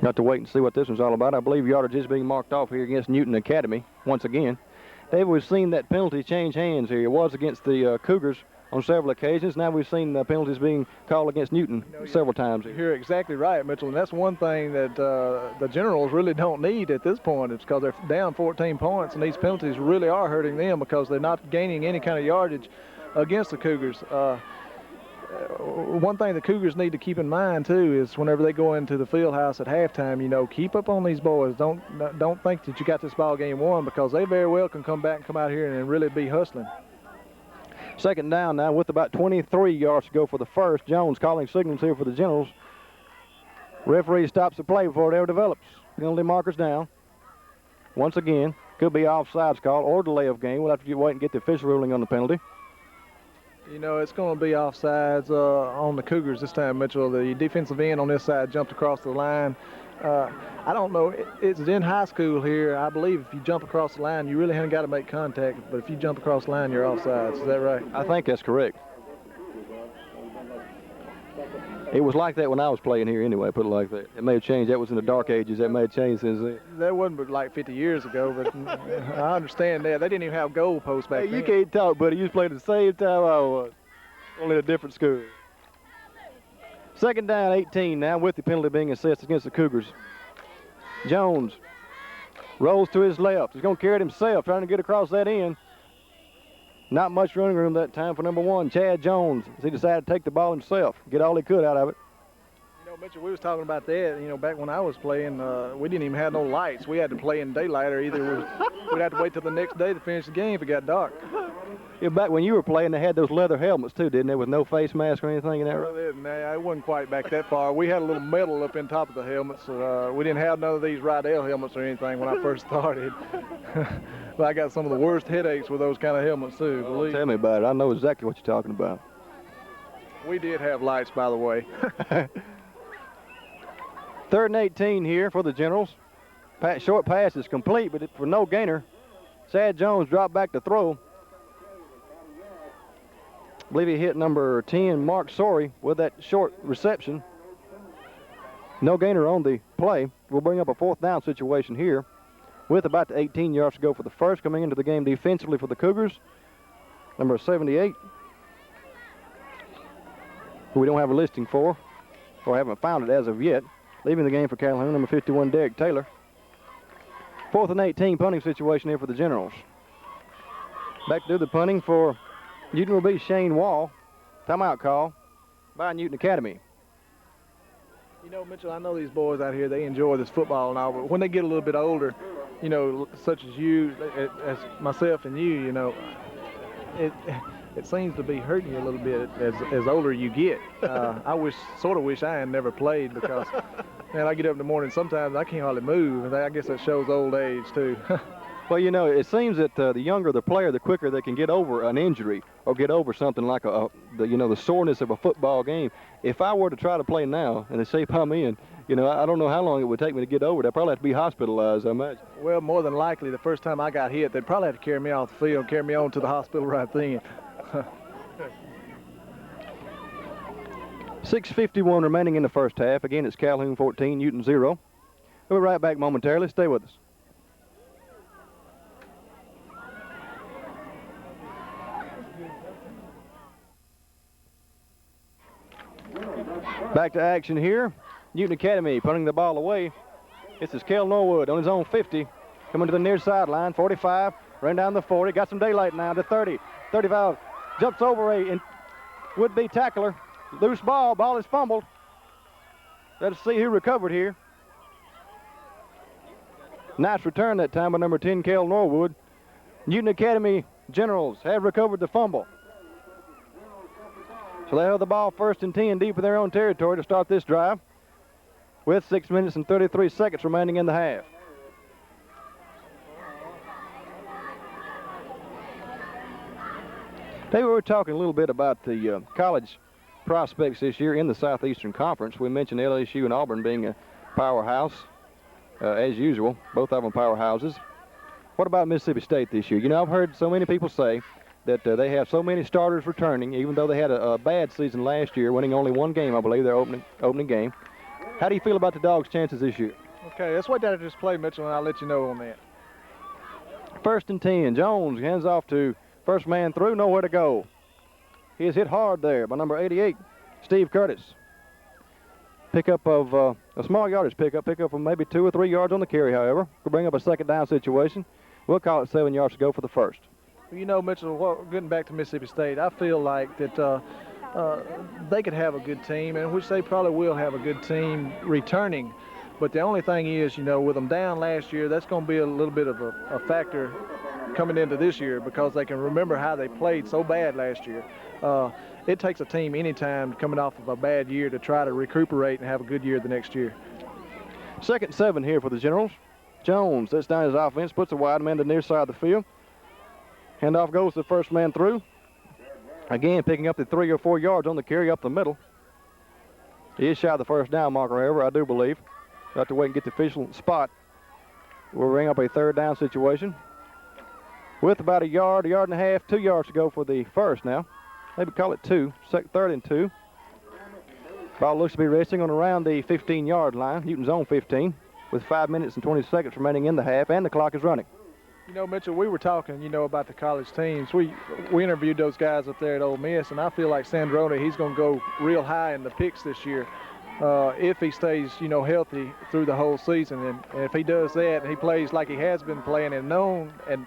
Got to wait and see what this one's all about. I believe yardage is being marked off here against Newton Academy once again. David, we've seen that penalty change hands here. It was against the Cougars on several occasions. Now we've seen penalties being called against Newton several times.
You're exactly right, Mitchell, and that's one thing that the Generals really don't need at this point. It's because they're down 14 points, and these penalties really are hurting them because they're not gaining any kind of yardage against the Cougars. One thing the Cougars need to keep in mind, too, is whenever they go into the field house at halftime, keep up on these boys. Don't think that you got this ball game won, because they very well can come back and come out here and really be hustling.
Second down now with about 23 yards to go for the first. Jones calling signals here for the Generals. Referee stops the play before it ever develops. Penalty markers down. Once again, could be offsides call or delay of game. We'll have to wait and get the official ruling on the penalty.
It's going to be offsides on the Cougars this time, Mitchell. The defensive end on this side jumped across the line. I don't know. It's in high school here. I believe if you jump across the line, you really haven't got to make contact. But if you jump across the line, you're offsides. Is that right?
I think that's correct. It was like that when I was playing here anyway, put it like that. It may have changed. That was in the dark ages. That may have changed since then.
That wasn't but like 50 years ago, but I understand that. They didn't even have goal posts back then.
You can't talk, buddy. You was playing at the same time I was. Only a different school. Second down, 18 now, with the penalty being assessed against the Cougars. Jones rolls to his left. He's going to carry it himself, trying to get across that end. Not much running room that time for number one, Chad Jones, as he decided to take the ball himself, get all he could out of it.
Mitchell, we was talking about that, back when I was playing, we didn't even have no lights. We had to play in daylight, or either we'd have to wait till the next day to finish the game if it got dark.
Yeah, back when you were playing, they had those leather helmets too, didn't they, with no face mask or anything in that?
Well, it wasn't quite back that far. We had a little metal up in top of the helmets. We didn't have none of these Rydell helmets or anything when I first started. But I got some of the worst headaches with those kind of helmets too, believe me.
Tell me about it. I know exactly what you're talking about.
We did have lights, by the way.
Third and 18 here for the Generals. Short pass is complete, but for no gainer. Chad Jones dropped back to throw. I believe he hit number 10, Mark Sorey, with that short reception. No gainer on the play. We'll bring up a fourth down situation here with about 18 yards to go for the first. Coming into the game defensively for the Cougars, number 78, who we don't have a listing for, or haven't found it as of yet. Leaving the game for Calhoun, number 51, Derek Taylor. Fourth and 18 punting situation here for the Generals. Back to do the punting for Newton will be Shane Wall. Timeout call by Newton Academy.
Mitchell, I know these boys out here, they enjoy this football and all, but when they get a little bit older, such as you, as myself and you, it seems to be hurting you a little bit as older you get. I sort of wish I had never played, because, man, I get up in the morning, sometimes I can't hardly move. I guess that shows old age, too.
Well, it seems that the younger the player, the quicker they can get over an injury or get over something like the soreness of a football game. If I were to try to play now and the shape I'm in, I don't know how long it would take me to get over it. I'd probably have to be hospitalized, I imagine.
Well, more than likely, the first time I got hit, they'd probably have to carry me off the field, carry me on to the hospital right then.
6:51 remaining in the first half. Again, it's Calhoun 14, Newton 0. We'll be right back momentarily. Stay with us. Back to action here. Newton Academy punting the ball away. This is Kel Norwood on his own 50. Coming to the near sideline, 45. Ran down the 40. Got some daylight now to 30. 35. Jumps over a would-be tackler. Loose ball. Ball is fumbled. Let's see who recovered here. Nice return that time by number 10, Cal Norwood. Newton Academy Generals have recovered the fumble. So they have the ball 1st and 10 deep in their own territory to start this drive with 6 minutes and 33 seconds remaining in the half. Today we were talking a little bit about the college prospects this year in the Southeastern Conference. We mentioned LSU and Auburn being a powerhouse, as usual, both of them powerhouses. What about Mississippi State this year? You know, I've heard so many people say that they have so many starters returning, even though they had a bad season last year, winning only one game, I believe, their opening game. How do you feel about the Dogs' chances this year?
Okay, let's wait down just play, Mitchell, and I'll let you know on that.
1st and 10. Jones hands off to first man through, nowhere to go. He is hit hard there by number 88, Steve Curtis. Pickup of a small yardage pickup of maybe 2 or 3 yards on the carry, however. We'll bring up a 2nd down situation. We'll call it 7 yards to go for the first.
You know, Mitchell, getting back to Mississippi State, I feel like that they could have a good team, and which they probably will have a good team returning. But the only thing is, you know, with them down last year, that's going to be a little bit of a factor coming into this year, because they can remember how they played so bad last year. It takes a team anytime coming off of a bad year to try to recuperate and have a good year the next year.
2nd and 7 here for the Generals. Jones sets down his offense, puts a wide man to the near side of the field. Handoff goes to the first man through. Again, picking up the 3 or 4 yards on the carry up the middle. He is shy of the first down marker, however, I do believe. We'll have to wait and get the official spot. We'll bring up a 3rd down situation with about a yard and a half, 2 yards to go for the first now. Maybe call it 2, 3rd and 2. Ball looks to be resting on around the 15-yard line, Newton's own 15, with 5 minutes and 20 seconds remaining in the half, and the clock is running.
You know, Mitchell, we were talking, you know, about the college teams. We interviewed those guys up there at Ole Miss, and I feel like Sandrone, he's going to go real high in the picks this year if he stays, you know, healthy through the whole season. And if he does that and he plays like he has been playing and known and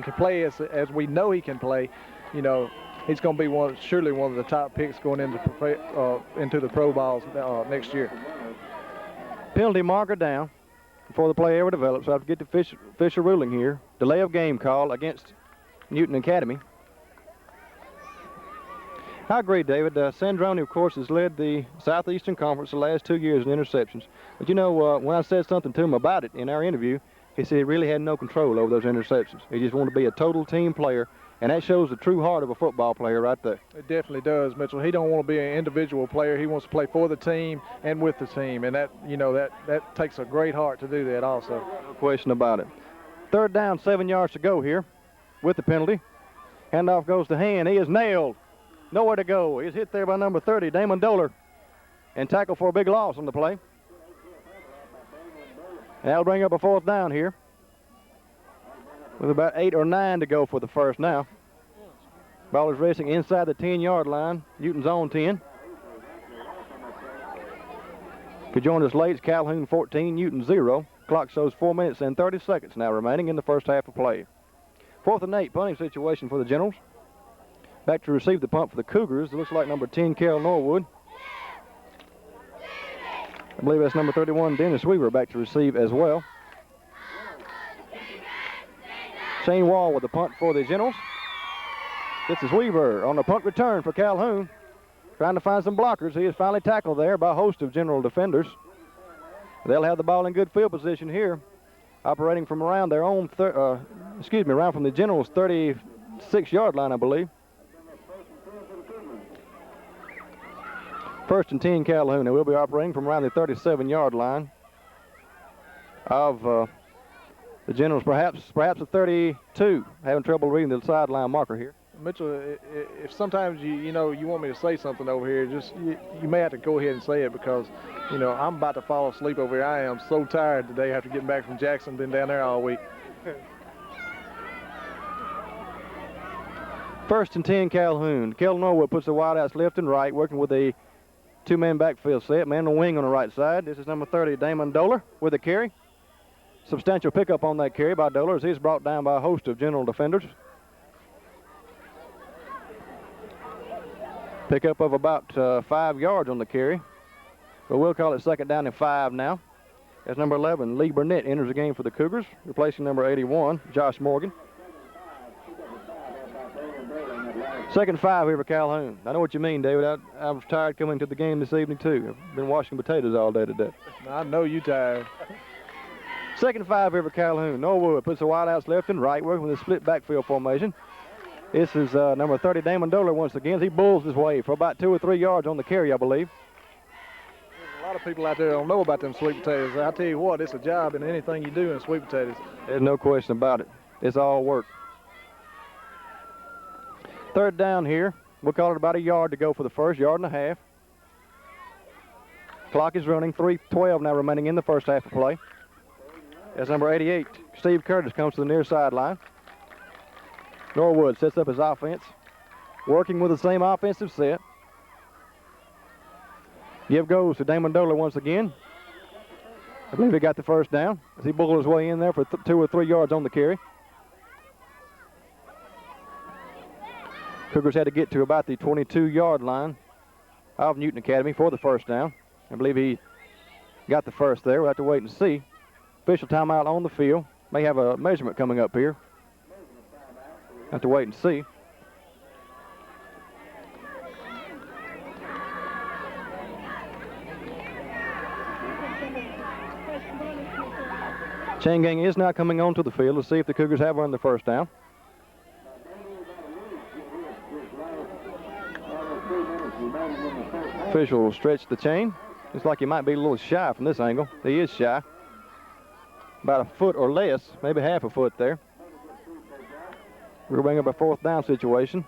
can play as we know he can play, you know, he's going to be surely one of the top picks going into the Pro Bowls next year.
Penalty marker down before the play ever develops. So I have to get the official ruling here. Delay of game call against Newton Academy. I agree, David. Sandrone, of course, has led the Southeastern Conference the last 2 years in interceptions. But, you know, when I said something to him about it in our interview, he said he really had no control over those interceptions. He just wanted to be a total team player, and that shows the true heart of a football player right there.
It definitely does, Mitchell. He don't want to be an individual player. He wants to play for the team and with the team, and that, you know, that takes a great heart to do that also.
No question about it. 3rd down, 7 yards to go here with the penalty. Handoff goes to Hand. He is nailed. Nowhere to go. He's hit there by number 30, Damon Doler, and tackled for a big loss on the play. That'll bring up a 4th down here with about 8 or 9 to go for the first now. Ball is racing inside the 10-yard line, Newton's own 10. If you joined us late, it's Calhoun 14, Newton 0. Clock shows 4 minutes and 30 seconds now remaining in the first half of play. 4th and 8, punting situation for the Generals. Back to receive the punt for the Cougars. It looks like number 10, Cal Norwood. I believe that's number 31, Dennis Weaver, back to receive as well. Shane Wall with the punt for the Generals. This is Weaver on the punt return for Calhoun. Trying to find some blockers. He is finally tackled there by a host of General defenders. They'll have the ball in good field position here, operating from around their own, around from the Generals' 36-yard line, I believe. 1st and 10, Calhoun. They will be operating from around the 37-yard line of the Generals, perhaps a 32. Having trouble reading the sideline marker here.
Mitchell, if sometimes you want me to say something over here, just you may have to go ahead and say it, because, you know, I'm about to fall asleep over here. I am so tired today after getting back from Jackson. Been down there all week.
1st and 10, Calhoun. Kel Norwood puts the wideouts left and right, working with a 2-man backfield set. Man on the wing on the right side. This is number 30, Damon Doler, with a carry. Substantial pickup on that carry by Doler as he's brought down by a host of General defenders. Pickup of about 5 yards on the carry. But we'll call it second down and 5 now. As number 11, Lee Burnett, enters the game for the Cougars, replacing number 81, Josh Morgan. Second 5 here for Calhoun. I know what you mean, David. I was tired coming to the game this evening, too. I've been washing potatoes all day today.
I know you tired.
Second 5 here for Calhoun. Norwood puts the wideouts left and right, working with a split backfield formation. This is number 30, Damon Doler, once again. He bulls his way for about 2 or 3 yards on the carry, I believe.
There's a lot of people out there that don't know about them sweet potatoes. I tell you what, it's a job in anything you do in sweet potatoes.
There's no question about it. It's all work. Third down here. We'll call it about a yard to go for the first, yard and a half. Clock is running, 3:12 now remaining in the first half of play. As number 88, Steve Curtis, comes to the near sideline. Norwood sets up his offense, working with the same offensive set. Give goes to Damon Doler once again. I believe he got the first down as he bulled his way in there for 2 or 3 yards on the carry. Cougars had to get to about the 22-yard line of Newton Academy for the first down. I believe he got the first there. We'll have to wait and see. Official timeout on the field. May have a measurement coming up here. Have to wait and see. Chain gang is now coming onto the field to see if the Cougars have run the first down. Official will stretch the chain. Looks like he might be a little shy from this angle. He is shy. About a foot or less, maybe half a foot there. We'll bring up a fourth down situation.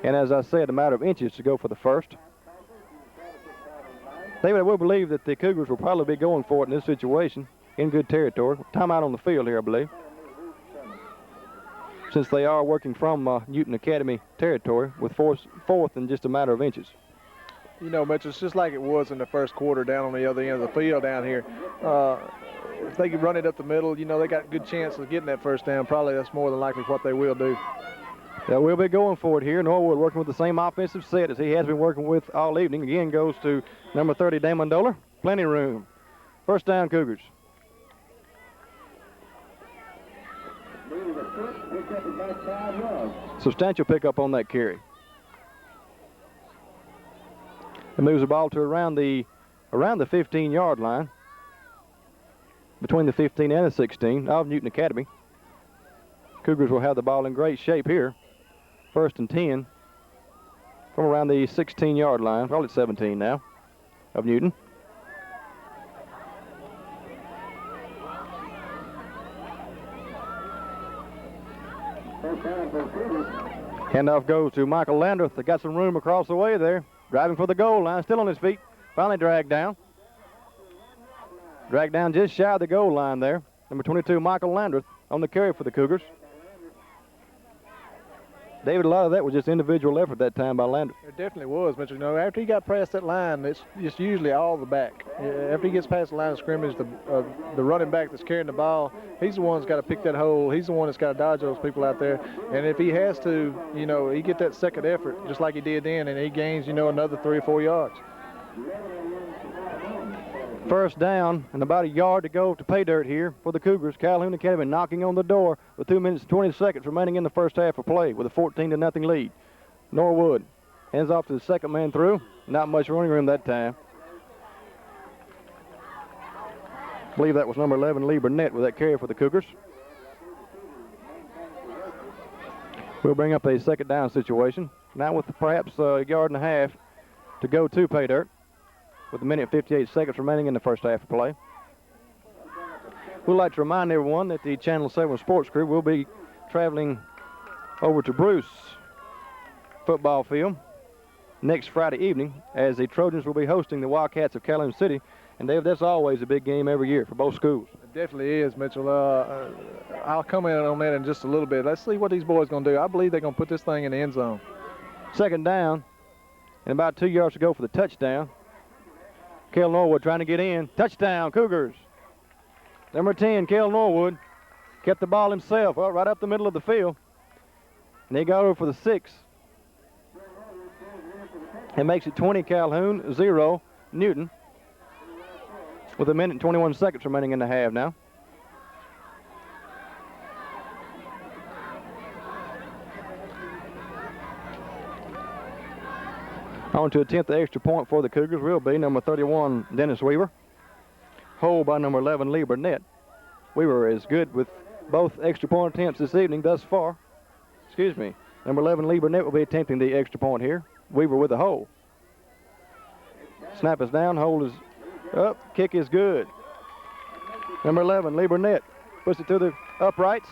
And as I said, a matter of inches to go for the first. David, I will believe that the Cougars will probably be going for it in this situation in good territory. Timeout on the field here, I believe. Since they are working from Newton Academy territory with fourth in just a matter of inches.
You know, Mitch, it's just like it was in the first quarter down on the other end of the field down here. If they can run it up the middle, you know, they got a good chance of getting that first down. Probably that's more than likely what they will do.
Yeah, we'll be going for it here. Norwood working with the same offensive set as he has been working with all evening. Again goes to number 30, Damon Doler. Plenty of room. First down, Cougars. Substantial pickup on that carry. It moves the ball to around the 15-yard line, between the 15 and the 16 of Newton Academy. Cougars will have the ball in great shape here. First and 10 from around the 16-yard line, probably 17 now, of Newton. Handoff goes to Michael Landreth. They got some room across the way there. Driving for the goal line, still on his feet. Finally dragged down. Dragged down just shy of the goal line there. Number 22, Michael Landreth, on the carry for the Cougars. David, a lot of that was just individual effort that time by Landreth.
It definitely was, Mitchell. You know, after he got past that line, it's usually all the back. After he gets past the line of scrimmage, the running back that's carrying the ball, he's the one that's got to pick that hole. He's the one that's got to dodge those people out there. And if he has to, you know, he get that second effort, just like he did then, and he gains, you know, another 3 or 4 yards.
First down and about a yard to go to pay dirt here for the Cougars. Calhoun Academy knocking on the door with 2 minutes and 20 seconds remaining in the first half of play with a 14-0 lead. Norwood hands off to the second man through. Not much running room that time. I believe that was number 11, Lee Burnett, with that carry for the Cougars. We'll bring up a second down situation. Now with perhaps a yard and a half to go to pay dirt, with 1 minute and 58 seconds remaining in the first half of play. We'd like to remind everyone that the Channel 7 Sports Crew will be traveling over to Bruce football field next Friday evening, as the Trojans will be hosting the Wildcats of Calhoun City. And Dave, that's always a big game every year for both schools.
It definitely is, Mitchell. I'll comment on that in just a little bit. Let's see what these boys going to do. I believe they're going to put this thing in the end zone.
Second down and about 2 yards to go for the touchdown. Kel Norwood trying to get in. Touchdown, Cougars. Number 10, Kel Norwood, kept the ball himself, well, right up the middle of the field. And he got over for the 6. It makes it 20 Calhoun, 0 Newton, with 1 minute and 21 seconds remaining in the half now. On to attempt the extra point for the Cougars will be number 31, Dennis Weaver. Hold by number 11, Lee Burnett. Weaver is good with both extra point attempts this evening thus far. Excuse me. Number 11, Lee Burnett will be attempting the extra point here. Weaver with the hold. Snap is down, hold is up, kick is good. Number 11, Lee Burnett puts it to the uprights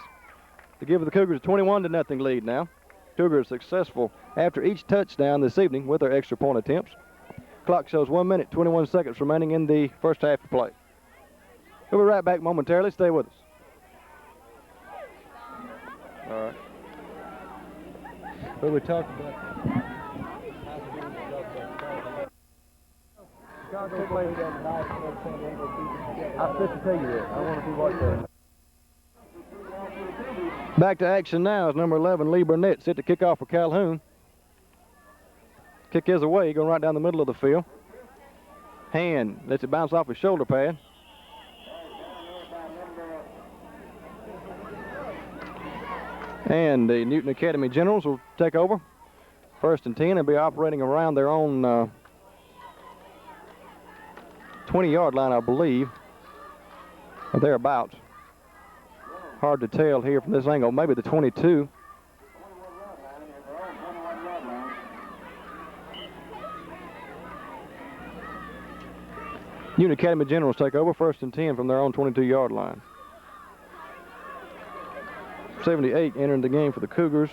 to give the Cougars a 21-0 lead now. Cougars successful after each touchdown this evening with their extra point attempts. Clock shows 1 minute, 21 seconds remaining in the first half of play. We'll be right back momentarily. Stay with us. All right. Well, we talked about Chicago played that night. I was supposed to tell you that. I want to see what that. Back to action now is number 11, Lee Burnett, set to kick off for Calhoun. Kick is away, going right down the middle of the field. Hand lets it bounce off his shoulder pad. And the Newton Academy Generals will take over. 1st and 10 and be operating around their own 20-yard line, I believe, or thereabouts. Hard to tell here from this angle. Maybe the 22. Newton Academy Generals take over 1st and 10 from their own 22-yard line. 78 entering the game for the Cougars.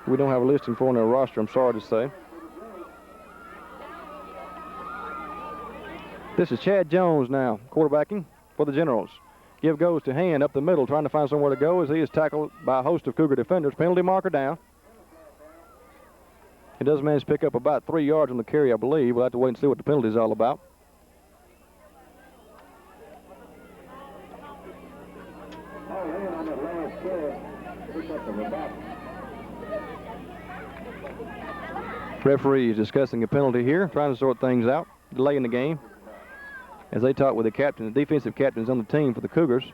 We don't have a listing for on their roster, I'm sorry to say. This is Chad Jones now, quarterbacking for the Generals. Give goes to Hand up the middle, trying to find somewhere to go as he is tackled by a host of Cougar defenders. Penalty marker down. He does manage to pick up about 3 yards on the carry, I believe. We'll have to wait and see what the penalty is all about. Referee is discussing a penalty here, trying to sort things out, delaying the game. As they talk with the captain, the defensive captains on the team for the Cougars,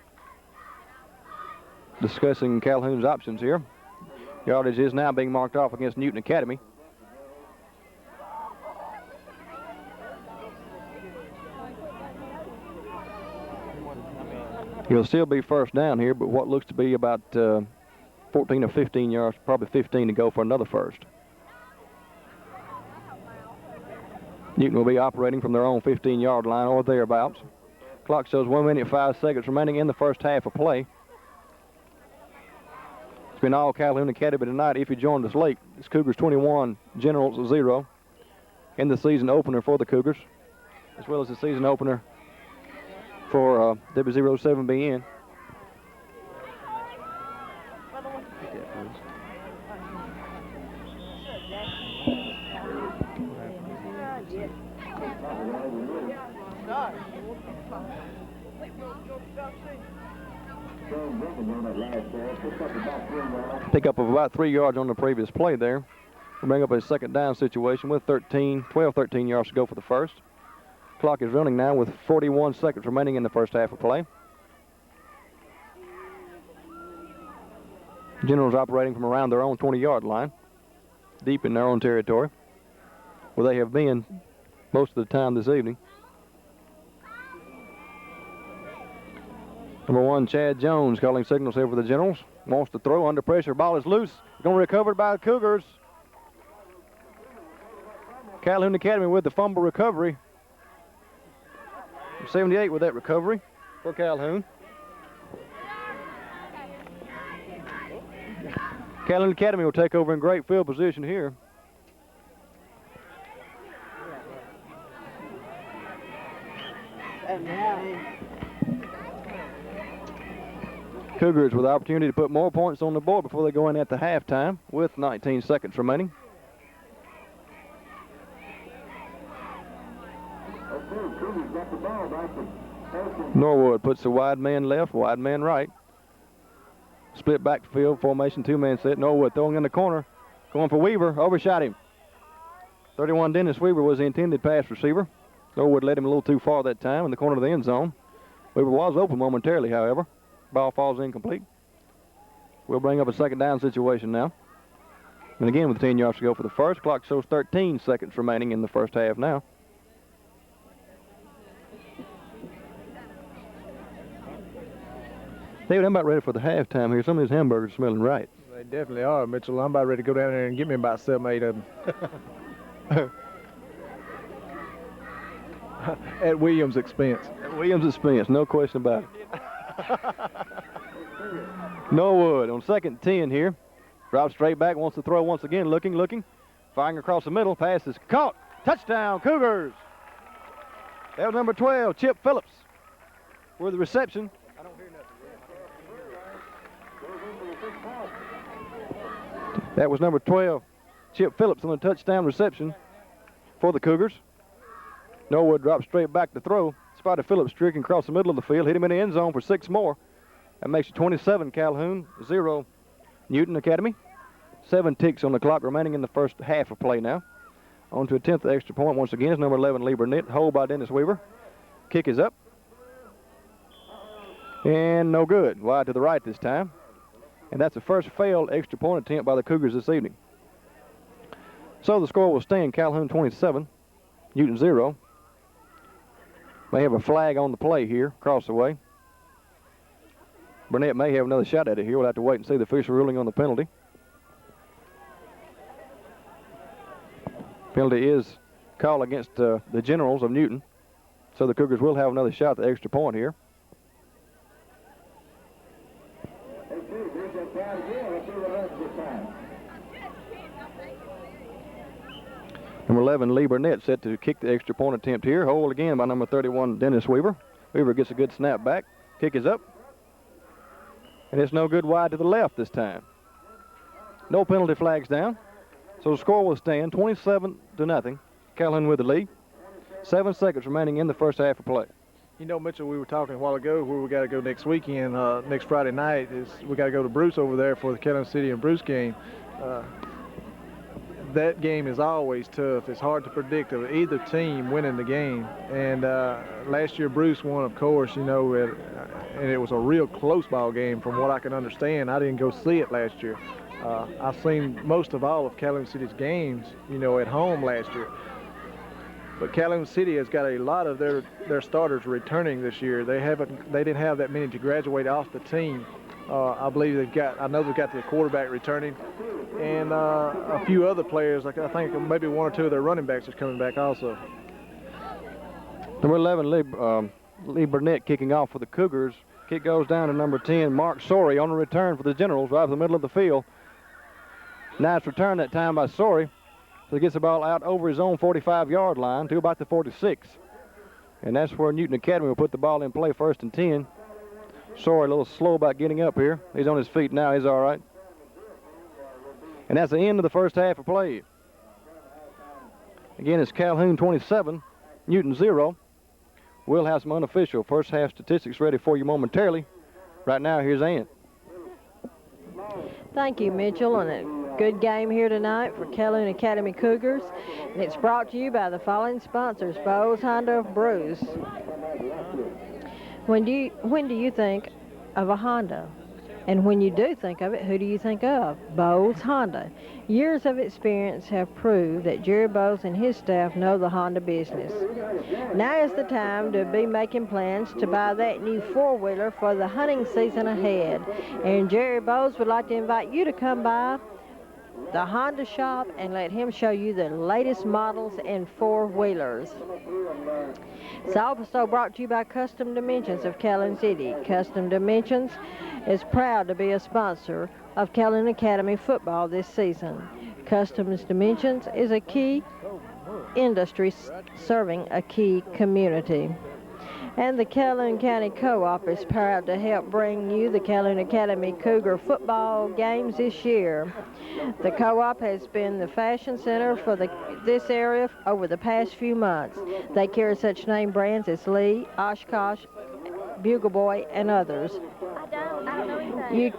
discussing Calhoun's options here. Yardage is now being marked off against Newton Academy. He'll still be first down here, but what looks to be about 14 or 15 yards, probably 15 to go for another first. Newton will be operating from their own 15-yard line or thereabouts. Clock shows 1 minute, 5 seconds remaining in the first half of play. It's been all Calhoun Academy tonight. If you joined us late, it's Cougars 21, Generals 0 in the season opener for the Cougars, as well as the season opener for W07BN. Pick up of about 3 yards on the previous play there. We'll bring up a second down situation with 12, 13 yards to go for the first. Clock is running now with 41 seconds remaining in the first half of play. Generals operating from around their own 20-yard line, deep in their own territory, where they have been most of the time this evening. Number 1, Chad Jones, calling signals here for the Generals. Wants to throw under pressure. Ball is loose. Going to be recovered by the Cougars. Calhoun Academy with the fumble recovery. 78 with that recovery for Calhoun. Calhoun Academy will take over in great field position here. Cougars with the opportunity to put more points on the board before they go in at the halftime with 19 seconds remaining. Norwood puts the wide man left, wide man right. Split backfield formation, 2-man set. Norwood throwing in the corner, going for Weaver, overshot him. 31 Dennis Weaver was the intended pass receiver. Norwood led him a little too far that time in the corner of the end zone. Weaver was open momentarily, however. Ball falls incomplete. We'll bring up a second down situation now. And again, with 10 yards to go for the first. Clock shows 13 seconds remaining in the first half now. David, I'm about ready for the halftime here. Some of these hamburgers are smelling right.
They definitely are, Mitchell. I'm about ready to go down there and get me about 7 or 8 of them. At Williams' expense.
At Williams' expense, no question about it. Norwood on 2nd and 10 here. Drops straight back, wants to throw once again, looking. Firing across the middle, pass is caught. Touchdown, Cougars. That was number 12, Chip Phillips, with the reception. I don't hear nothing. That was number 12, Chip Phillips, on the touchdown reception for the Cougars. Norwood drops straight back to throw. Spotted Phillips streaking across the middle of the field, hit him in the end zone for 6 more. That makes it 27 Calhoun, 0 Newton Academy. 7 ticks on the clock remaining in the first half of play now. On to a 10th extra point once again is number 11 Lee Burnett. Hold by Dennis Weaver. Kick is up. And no good. Wide to the right this time. And that's the first failed extra point attempt by the Cougars this evening. So the score will stand Calhoun 27, Newton 0. May have a flag on the play here, across the way. Burnett may have another shot at it here. We'll have to wait and see the official ruling on the penalty. Penalty is called against the Generals of Newton. So the Cougars will have another shot at the extra point here. Number 11, Lee Burnett, set to kick the extra point attempt here. Hold again by number 31, Dennis Weaver. Weaver gets a good snap back. Kick is up. And it's no good, wide to the left this time. No penalty flags down. So the score will stand 27-0. Calhoun with the lead. 7 seconds remaining in the first half of play.
You know, Mitchell, we were talking a while ago where we got to go next weekend. Next Friday night is we got to go to Bruce over there for the Calhoun City and Bruce game. That game is always tough. It's hard to predict of either team winning the game. And last year Bruce won, of course, you know, and it was a real close ball game from what I can understand. I didn't go see it last year. I've seen most of all of Calhoun City's games, you know, at home last year. But Calhoun City has got a lot of their starters returning this year. They didn't have that many to graduate off the team. I believe I know they've got the quarterback returning, and a few other players. Like I think maybe 1 or 2 of their running backs is coming back also.
Number 11, Lee Burnett kicking off for the Cougars. Kick goes down to number 10, Mark Sorey, on the return for the Generals, right in the middle of the field. Nice return that time by Sorey. So he gets the ball out over his own 45-yard line to about the 46. And that's where Newton Academy will put the ball in play, 1st and 10. Sorry, a little slow about getting up here. He's on his feet now. He's all right. And that's the end of the first half of play. Again, it's Calhoun 27, Newton 0. We'll have some unofficial first half statistics ready for you momentarily. Right now, here's Ann.
Thank you, Mitchell, and a good game here tonight for Calhoun Academy Cougars. And it's brought to you by the following sponsors: Bowes, Honda of Bruce. When do you think of a Honda? And when you do think of it, who do you think of? Bowes Honda. Years of experience have proved that Jerry Bowes and his staff know the Honda business. Now is the time to be making plans to buy that new four-wheeler for the hunting season ahead. And Jerry Bowes would like to invite you to come by the Honda shop and let him show you the latest models and four-wheelers. It's also brought to you by Custom Dimensions of Calhoun City. Custom Dimensions is proud to be a sponsor of Calhoun Academy football this season. Custom Dimensions is a key industry serving a key community. And the Calhoun County Co-op is proud to help bring you the Calhoun Academy Cougar football games this year. The Co-op has been the fashion center for this area over the past few months. They carry such name brands as Lee, Oshkosh, Bugle Boy, and others. I don't know anything.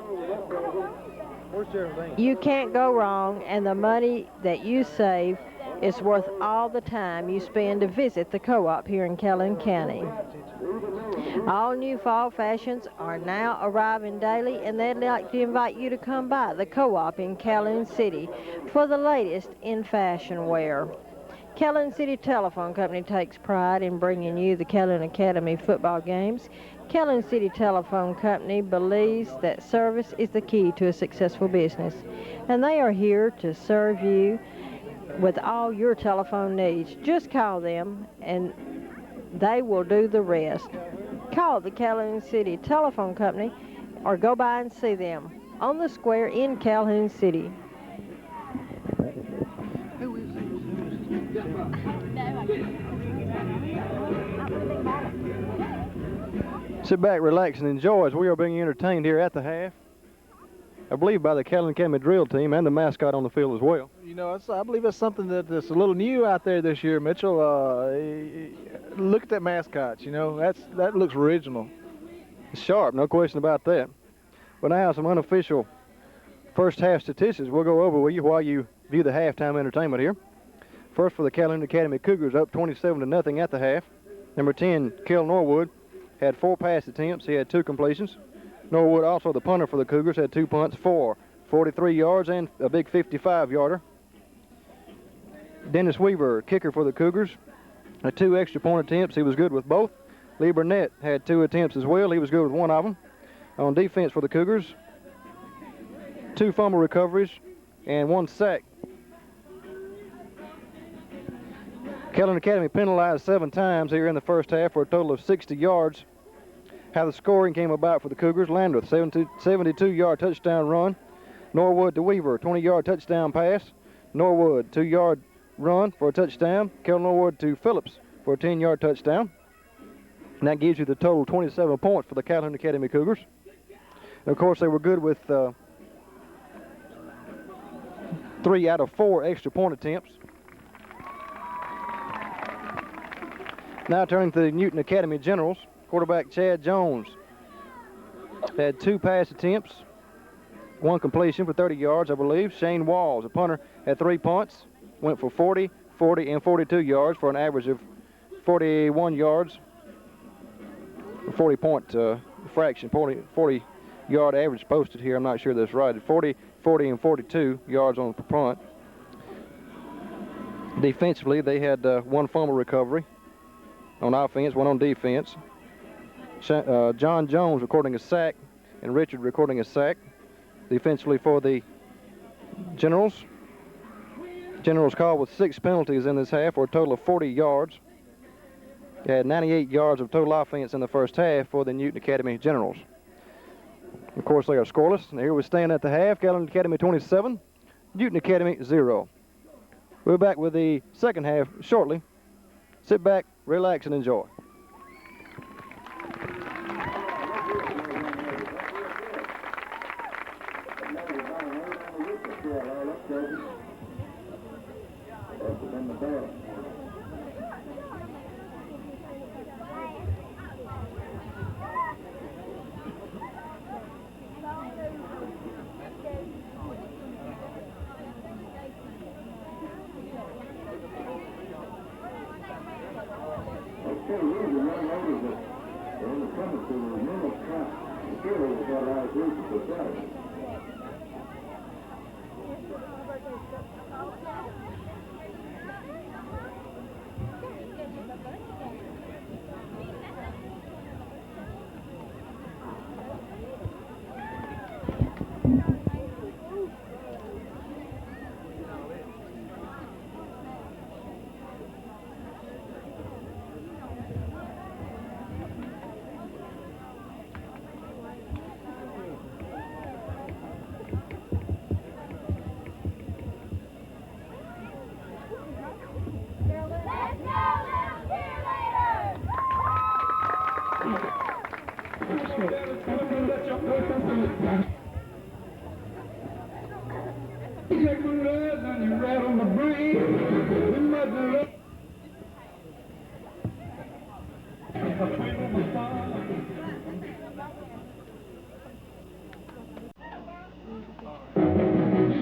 You can't go wrong, and the money that you save It's worth all the time you spend to visit the co-op here in Calhoun County. All new fall fashions are now arriving daily, and they'd like to invite you to come by the co-op in Calhoun City for the latest in fashion wear. Calhoun City Telephone Company takes pride in bringing you the Calhoun Academy football games. Calhoun City Telephone Company believes that service is the key to a successful business, and they are here to serve you with all your telephone needs. Just call them and they will do the rest. Call the Calhoun City Telephone Company or go by and see them on the square in Calhoun City.
Sit back, relax, and enjoy as we are being entertained here at the half, I believe by the Calhoun Academy drill team and the mascot on the field as well.
You know, I believe that's something that's a little new out there this year, Mitchell. Look at that mascot. You know, that looks original.
It's sharp, no question about that. But now some unofficial first half statistics we'll go over with you while you view the halftime entertainment here. First for the Calhoun Academy Cougars, up 27-0 at the half. Number 10, Kel Norwood, had 4 pass attempts. He had 2 completions. Norwood, also the punter for the Cougars, had 2 punts for 43 yards and a big 55-yarder. Dennis Weaver, kicker for the Cougars, had 2 extra point attempts. He was good with both. Lee Burnett had 2 attempts as well. He was good with one of them. On defense for the Cougars, 2 fumble recoveries and 1 sack. Calhoun Academy penalized 7 times here in the first half for a total of 60 yards. How the scoring came about for the Cougars: Landreth, 72-yard touchdown run. Norwood to Weaver, 20-yard touchdown pass. Norwood, 2-yard run for a touchdown. Kel Norwood to Phillips for a 10-yard touchdown. And that gives you the total 27 points for the Calhoun Academy Cougars. And of course, they were good with 3 out of 4 extra point attempts. Now turning to the Newton Academy Generals. Quarterback Chad Jones had 2 pass attempts, 1 completion for 30 yards, I believe. Shane Walls, a punter, had 3 punts, went for 40, 40, and 42 yards for an average of 41 yards. 40-point fraction, 40-yard average posted here. I'm not sure that's right. 40, 40, and 42 yards on the punt. Defensively, they had 1 fumble recovery on offense, 1 on defense. John Jones recording a sack and Richard recording a sack. Defensively for the Generals. Generals called with 6 penalties in this half for a total of 40 yards. They had 98 yards of total offense in the first half for the Newton Academy Generals. Of course, they are scoreless. And here we stand at the half. Calhoun Academy 27, Newton Academy 0. We're back with the second half shortly. Sit back, relax, and enjoy.
You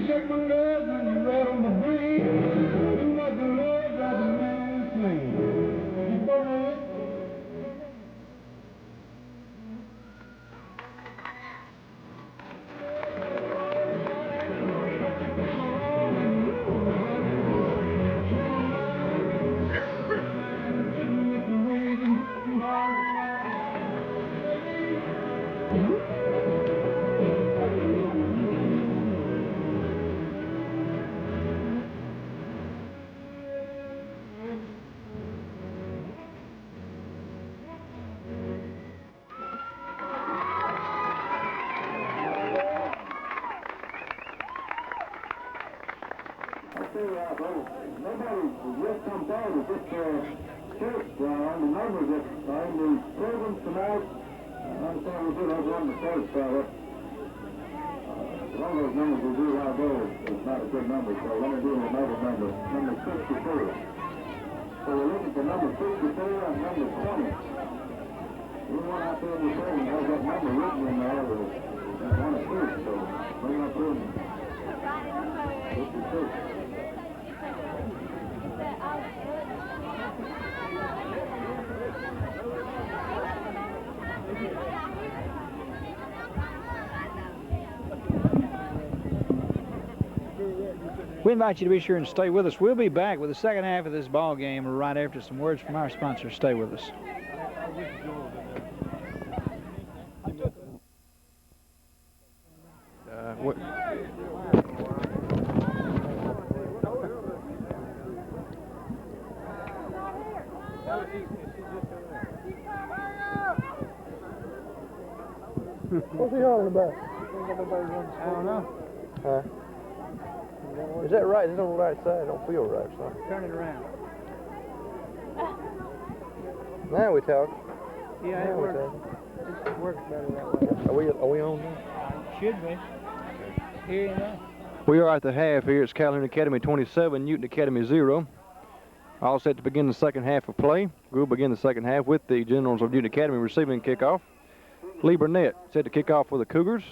shake my nerves when you rattle my brain. You must
Nobody just come forward with this church on the numbers that are in the programs tonight. I understand we did have one in the first one of those numbers we drew a while ago is not a good number, so let me do another number, number 64. So we're looking for number 64 and number 20. Anyone out there in the program has that number written in there, that's one of two, so bring up room 56.
We invite you to be sure and stay with us. We'll be back with the second half of this ball game right after some words from our sponsors. Stay with us.
What's he hollering about?
I don't know.
Huh? Is that right? It's on the right side. It don't feel right, son.
Turn it around.
Now we talk.
Yeah,
Now
it
we
works.
talk.
It works better that way.
Are we on now?
Should be. Here you know.
We are at the half here. It's Calhoun Academy 27, Newton Academy 0. All set to begin the second half of play. We'll begin the second half with the Generals of Newton Academy receiving kickoff. Lee Burnett set to kick off for the Cougars.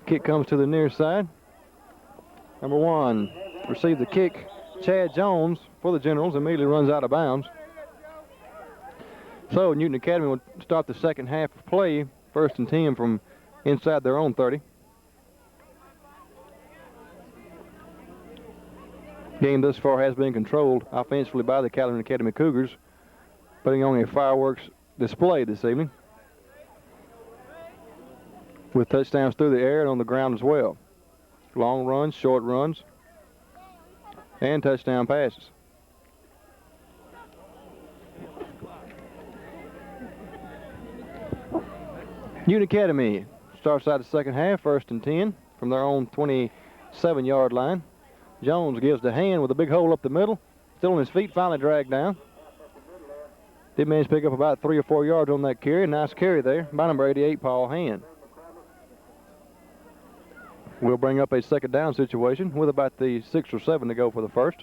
Kick comes to the near side. Number 1 receives the kick. Chad Jones for the Generals immediately runs out of bounds. So Newton Academy will start the second half of play, 1st and 10 from inside their own 30. Game thus far has been controlled offensively by the Calhoun Academy Cougars, putting on a fireworks display this evening, with touchdowns through the air and on the ground as well. Long runs, short runs, and touchdown passes. Newton Academy starts out the second half, 1st and 10 from their own 27-yard line. Jones gives the hand with a big hole up the middle. Still on his feet, finally dragged down. Did manage to pick up about 3 or 4 yards on that carry. Nice carry there by number 88, Paul Hand. We'll bring up a second down situation with about the 6 or 7 to go for the first.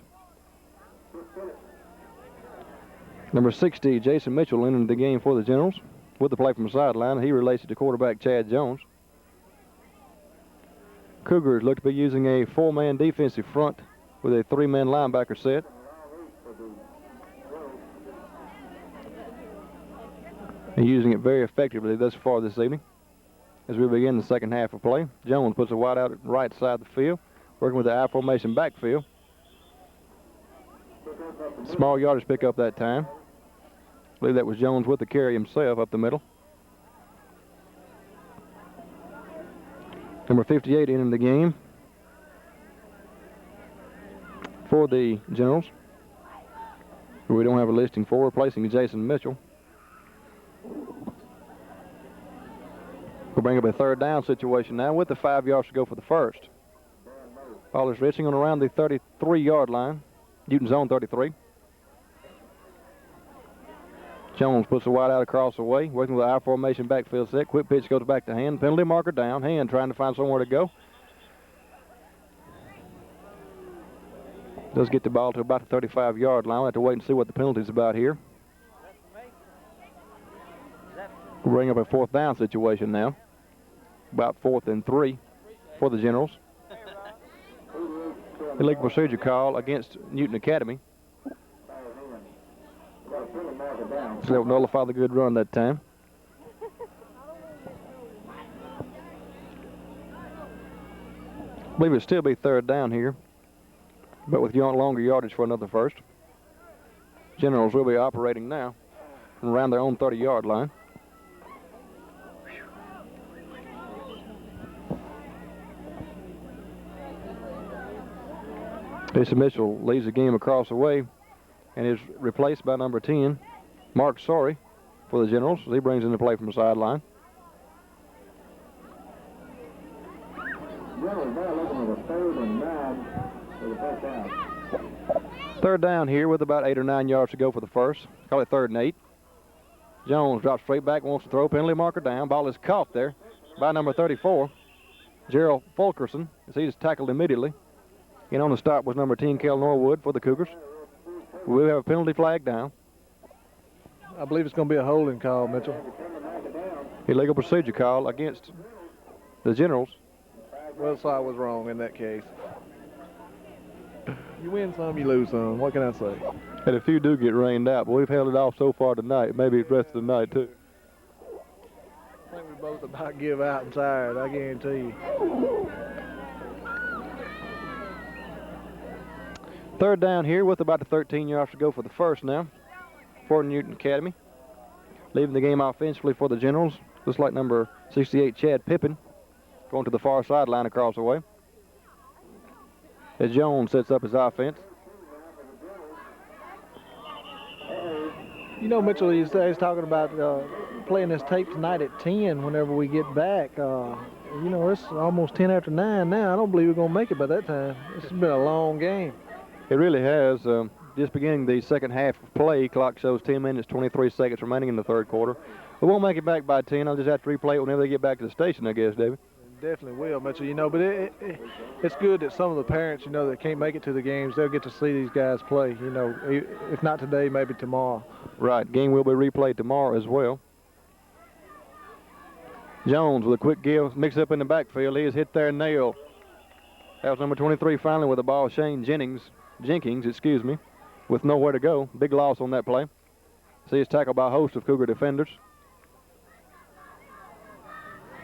Number 60, Jason Mitchell, entered the game for the Generals with the play from the sideline. He relates it to quarterback Chad Jones. Cougars look to be using a 4-man defensive front with a 3-man linebacker set. And using it very effectively thus far this evening. As we begin the second half of play, Jones puts a wide out at the right side of the field, working with the I formation backfield. Small yardage pick up that time. I believe that was Jones with the carry himself up the middle. Number 58 entering the game for the Generals, who we don't have a listing for, replacing Jason Mitchell. We'll bring up a third down situation now with the 5 yards to go for the first. Ball is reaching on around the 33-yard line, Newton's own 33. Jones puts the wide out across the way, working with the I formation backfield set. Quick pitch goes back to Hand. Penalty marker down. Hand trying to find somewhere to go. Does get the ball to about the 35-yard line. We'll have to wait and see what the penalty's about here. We'll bring up a 4th down situation now. About 4th and 3 for the Generals. Illegal procedure call against Newton Academy. So they'll nullify the good run that time. I believe it'll still be 3rd down here, but with longer yardage for another first. Generals will be operating now from around their own 30-yard line. Bishop Mitchell leads the game across the way and is replaced by number 10, Mark Sorry, for the Generals. He brings in the play from the sideline. Third down here with about 8 or 9 yards to go for the first. Call it 3rd and 8. Jones drops straight back, wants to throw. Penalty marker down. Ball is caught there by number 34, Gerald Fulkerson, as he is tackled immediately. And on the stop was number 10, Kel Norwood, for the Cougars. We'll have a penalty flag down.
I believe it's going to be a holding call, Mitchell.
Illegal procedure call against the Generals.
Well, so I was wrong in that case. You win some, you lose some. What can I say?
And a few do get rained out, but we've held it off so far tonight. Maybe the rest of the night, too.
I think we both about give out and tired, I guarantee you.
Third down here with about 13 yards to go for the first now for Newton Academy. Leaving the game offensively for the Generals. Looks like number 68, Chad Pippin, going to the far sideline across the way, as Jones sets up his offense.
You know, Mitchell, he's talking about playing this tape tonight at 10 whenever we get back. You know, it's almost 10 after 9 now. I don't believe we're going to make it by that time. This has been a long game.
It really has. Just beginning the second half of play, clock shows 10 minutes, 23 seconds remaining in the third quarter. We won't make it back by 10. I'll just have to replay it whenever they get back to the station, I guess, David.
Definitely will, Mitchell. You know, but it's good that some of the parents, you know, that can't make it to the games, they'll get to see these guys play. You know, if not today, maybe tomorrow.
Right. Game will be replayed tomorrow as well. Jones with a quick give, mix up in the backfield. He is hit there and nailed. That was number 23 finally with the ball, Shane Jenkins, with nowhere to go. Big loss on that play. See, it's tackled by a host of Cougar defenders.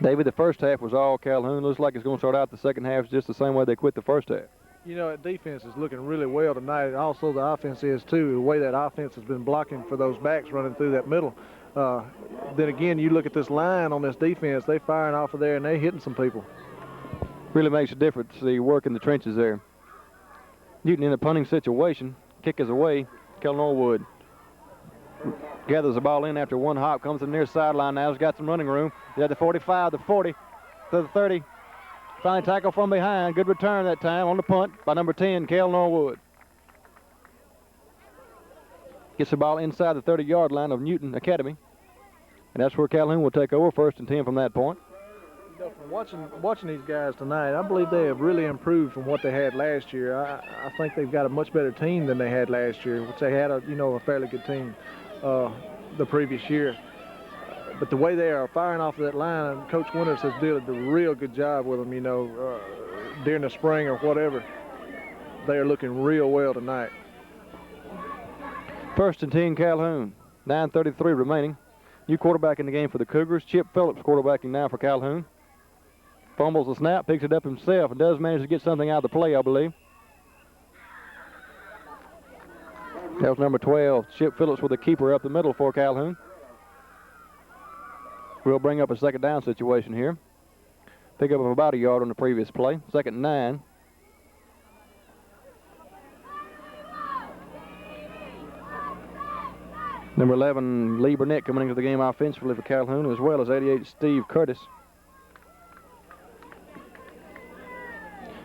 David, the first half was all Calhoun. Looks like it's going to start out the second half just the same way they quit the first half.
You know, that defense is looking really well tonight. Also, the offense is, too. The way that offense has been blocking for those backs running through that middle. Then again, you look at this line on this defense. They firing off of there, and they hitting some people.
Really makes a difference, the work in the trenches there. Newton in a punting situation. Kick is away. Kel Norwood gathers the ball in after one hop, comes to the near sideline now. He's got some running room. He's at the 45, the 40, to the 30. Finally tackled from behind. Good return that time on the punt by number 10, Kel Norwood. Gets the ball inside the 30-yard line of Newton Academy. And that's where Calhoun will take over, 1st and 10 from that point.
You know, from watching these guys tonight, I believe they have really improved from what they had last year. I think they've got a much better team than they had last year, which they had a fairly good team the previous year. But the way they are firing off of that line, Coach Winters has did a real good job with them, during the spring or whatever. They are looking real well tonight.
1st and 10 Calhoun, 9:33 remaining. New quarterback in the game for the Cougars, Chip Phillips quarterbacking now for Calhoun. Fumbles the snap, picks it up himself, and does manage to get something out of the play, I believe. That was number 12, Chip Phillips with a keeper up the middle for Calhoun. We'll bring up a second down situation here. Pick up about a yard on the previous play. 2nd and 9. Number 11, Lee Burnett coming into the game offensively for Calhoun, as well as 88, Steve Curtis.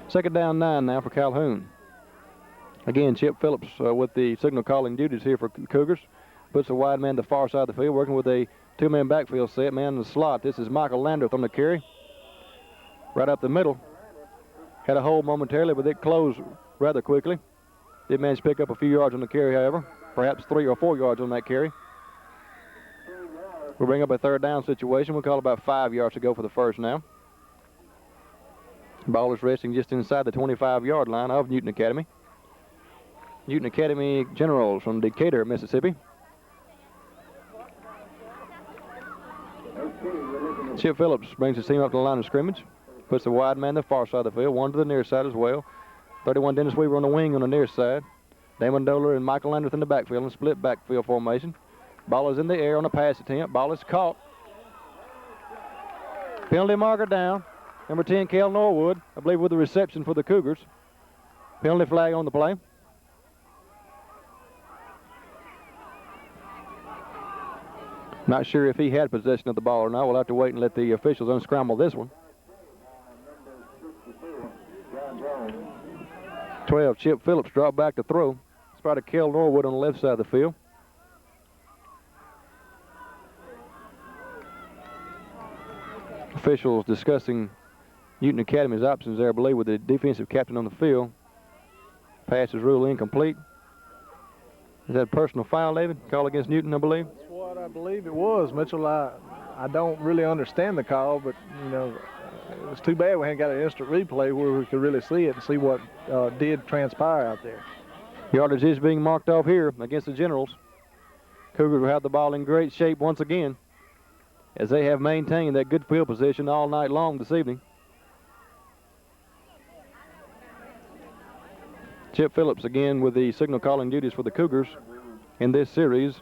2nd down 9 now for Calhoun. Again, Chip Phillips with the signal calling duties here for Cougars. Puts a wide man to the far side of the field, working with a two-man backfield set. Man in the slot. This is Michael Landreth on the carry. Right up the middle. Had a hole momentarily, but it closed rather quickly. Did manage to pick up a few yards on the carry, however. Perhaps 3 or 4 yards on that carry. We'll bring up a 3rd down situation. We'll call about 5 yards to go for the first now. Ball is resting just inside the 25-yard line of Newton Academy. Newton Academy Generals from Decatur, Mississippi. Chip Phillips brings his team up to the line of scrimmage. Puts the wide man to the far side of the field, one to the near side as well. 31 Dennis Weaver on the wing on the near side. Damon Doler and Michael Landreth in the backfield in split backfield formation. Ball is in the air on a pass attempt. Ball is caught. Penalty marker down. Number 10, Kel Norwood, I believe with the reception for the Cougars. Penalty flag on the play. Not sure if he had possession of the ball or not. We'll have to wait and let the officials unscramble this one. 12, Chip Phillips dropped back to throw. Spotted Kel Norwood on the left side of the field. Officials discussing Newton Academy's options there, I believe, with the defensive captain on the field. Pass is ruled incomplete. Is that a personal foul, David? Call against Newton, I believe?
That's what I believe it was, Mitchell. I don't really understand the call, but, you know, it was too bad we hadn't got an instant replay where we could really see it and see what did transpire out there.
Yardage is being marked off here against the Generals. Cougars will have the ball in great shape once again, as they have maintained that good field position all night long this evening. Chip Phillips again with the signal calling duties for the Cougars in this series,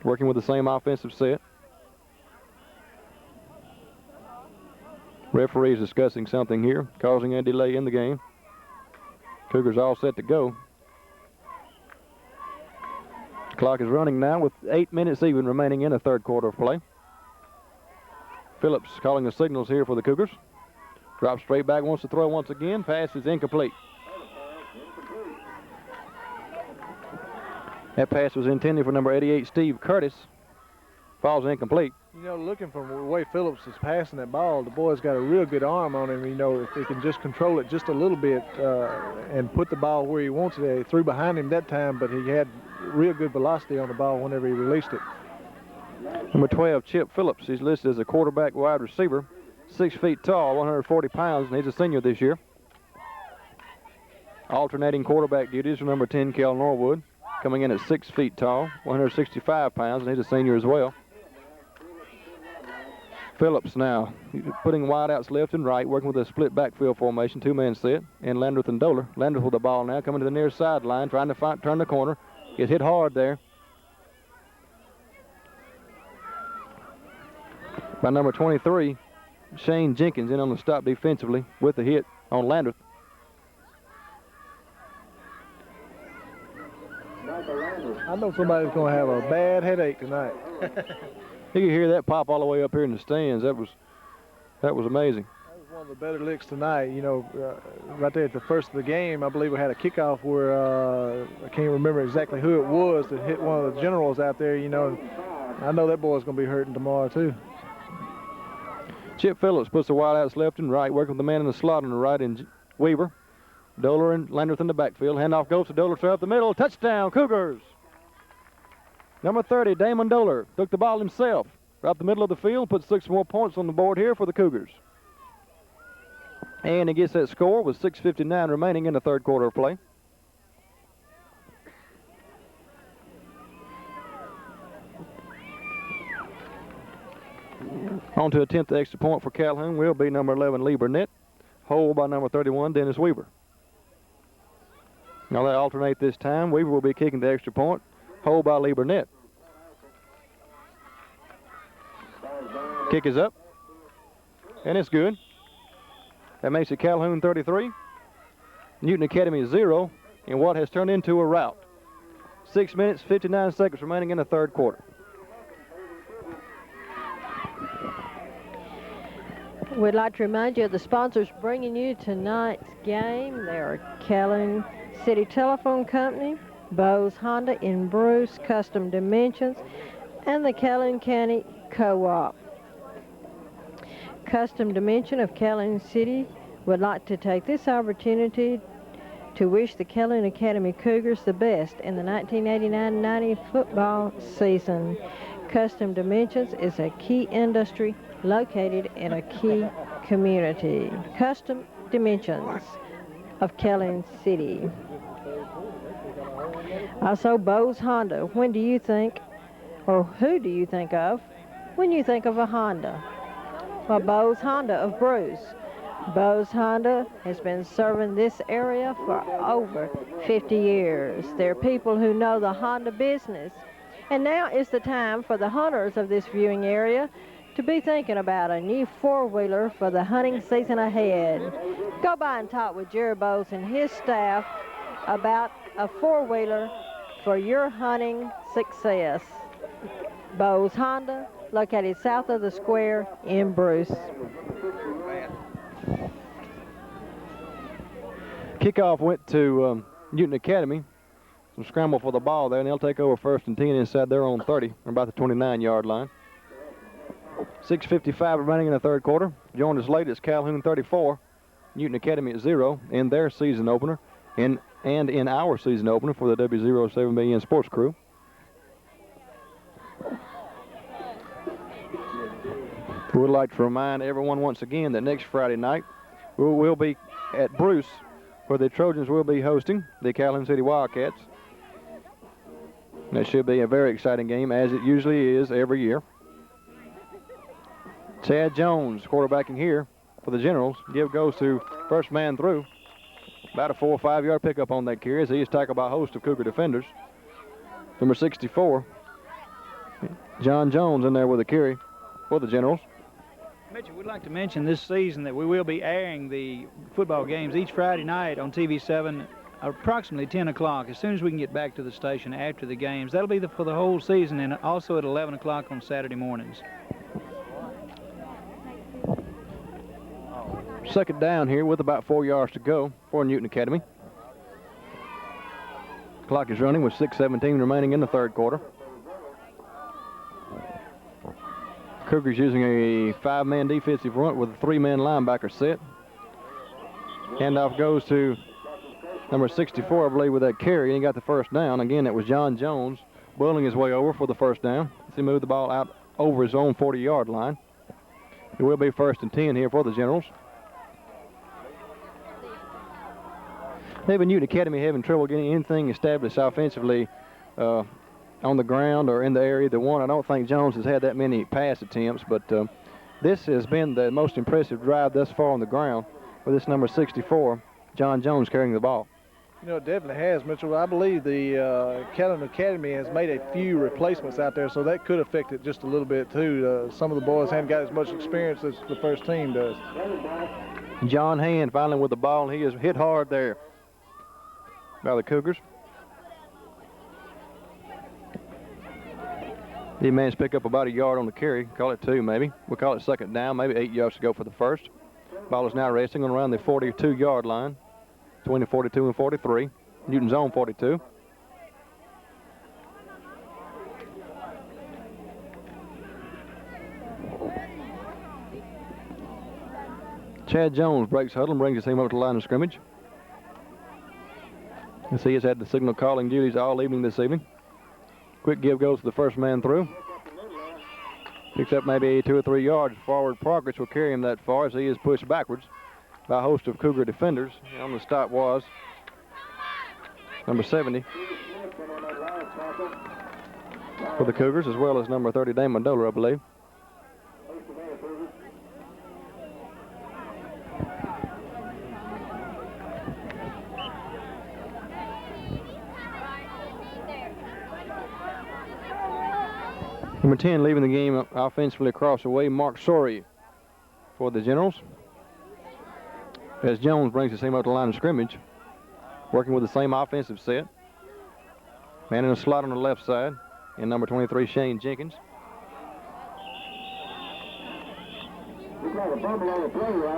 working with the same offensive set. Referees discussing something here, causing a delay in the game. Cougars all set to go. Clock is running now with 8 minutes even remaining in the third quarter of play. Phillips calling the signals here for the Cougars. Drops straight back, wants to throw once again. Pass is incomplete. That pass was intended for number 88, Steve Curtis. Falls incomplete.
You know, looking from the way Phillips is passing that ball, the boy's got a real good arm on him. You know, if he can just control it just a little bit and put the ball where he wants it. He threw behind him that time, but he had real good velocity on the ball whenever he released it.
Number 12, Chip Phillips. He's listed as a quarterback wide receiver. 6 feet tall, 140 pounds, and he's a senior this year. Alternating quarterback duties for number 10, Kel Norwood, coming in at 6 feet tall, 165 pounds, and he's a senior as well. Phillips now putting wideouts left and right, working with a split backfield formation, two-man set, and Landreth and Doler. Landreth with the ball now, coming to the near sideline, trying to turn the corner. Gets hit hard there by number 23, Shane Jenkins, in on the stop defensively with the hit on Landreth.
I know somebody's going to have a bad headache tonight.
You can hear that pop all the way up here in the stands. That was amazing.
That was one of the better licks tonight. You know, right there at the first of the game, I believe we had a kickoff where I can't remember exactly who it was that hit one of the Generals out there. You know, I know that boy's going to be hurting tomorrow too.
Chip Phillips puts the wideouts left and right, working with the man in the slot on the right in Weaver. Doler and Landreth in the backfield. Handoff goes to Doler, throw up the middle. Touchdown, Cougars. Number 30, Damon Doler, took the ball himself. Right the middle of the field, put 6 more points on the board here for the Cougars. And he gets that score with 6:59 remaining in the third quarter of play. On to attempt the extra point for Calhoun will be number 11, Lee Burnett. Hold by number 31, Dennis Weaver. Now they alternate this time. Weaver will be kicking the extra point. Hold by Lee Burnett. Kick is up. And it's good. That makes it Calhoun 33, Newton Academy 0, in what has turned into a rout. 6 minutes, 59 seconds remaining in the third quarter.
We'd like to remind you of the sponsors bringing you tonight's game. They are Calhoun City Telephone Company, Bose Honda in Bruce, Custom Dimensions, and the Calhoun County Co-op. Custom Dimension of Calhoun City would like to take this opportunity to wish the Calhoun Academy Cougars the best in the 1989-90 football season. Custom Dimensions is a key industry located in a key community. Custom Dimensions of Calhoun City. Also, Bose Honda. When do you think, or who do you think of when you think of a Honda? Well, Bose Honda of Bruce. Bose Honda has been serving this area for over 50 years. There are people who know the Honda business. And now is the time for the hunters of this viewing area to be thinking about a new four-wheeler for the hunting season ahead. Go by and talk with Jerry Bowes and his staff about a four-wheeler for your hunting success. Bowes Honda, located south of the square in Bruce.
Kickoff went to Newton Academy. Some scramble for the ball there, and they'll take over 1st and 10 inside their own 30, or about the 29-yard line. 6:55 remaining in the third quarter. Joined us late is Calhoun 34, Newton Academy at 0 in their season opener, and in our season opener for the W07BN Sports Crew. We would like to remind everyone once again that next Friday night we'll be at Bruce, where the Trojans will be hosting the Calhoun City Wildcats. And that should be a very exciting game, as it usually is every year. Chad Jones quarterbacking here for the Generals. Give goes to first man through. About a 4 or 5 yard pickup on that carry as he is tackled by a host of Cougar defenders. Number 64, John Jones in there with a carry for the Generals.
Mitchell, we'd like to mention this season that we will be airing the football games each Friday night on TV7, approximately 10 o'clock, as soon as we can get back to the station after the games. That'll be for the whole season, and also at 11 o'clock on Saturday mornings.
Second down here with about 4 yards to go for Newton Academy. Clock is running with 6:17 remaining in the third quarter. Cougars using a 5-man defensive front with a 3-man linebacker set. Handoff goes to number 64, I believe, with that carry, and he got the first down. Again, that was John Jones bulling his way over for the first down. He moved the ball out over his own 40-yard line. It will be 1st and 10 here for the Generals. Maybe Newton Academy having trouble getting anything established offensively on the ground or in the area they want. I don't think Jones has had that many pass attempts, but this has been the most impressive drive thus far on the ground with this number 64, John Jones, carrying the ball.
You know, it definitely has, Mitchell. I believe the Calhoun Academy has made a few replacements out there, so that could affect it just a little bit, too. Some of the boys haven't got as much experience as the first team does.
John Hand finally with the ball. He is hit hard there by the Cougars. He managed to pick up about a yard on the carry. Call it 2, maybe. We'll call it second down, maybe 8 yards to go for the first. Ball is now resting on around the 42-yard line, between the 42 and 43. Newton's on 42. Chad Jones breaks huddle and brings his team up to the line of scrimmage. You see, he's had the signal calling duties all evening this evening. Quick give goes to the first man through. Picks up maybe 2 or 3 yards. Forward progress will carry him that far as he is pushed backwards by a host of Cougar defenders. On the stop was number 70 for the Cougars, as well as number 30, Damon Doler, I believe. Number 10 leaving the game offensively across the way, Mark Sorey for the Generals. As Jones brings his team up to the line of scrimmage, working with the same offensive set. Man in a slot on the left side, and number 23, Shane Jenkins.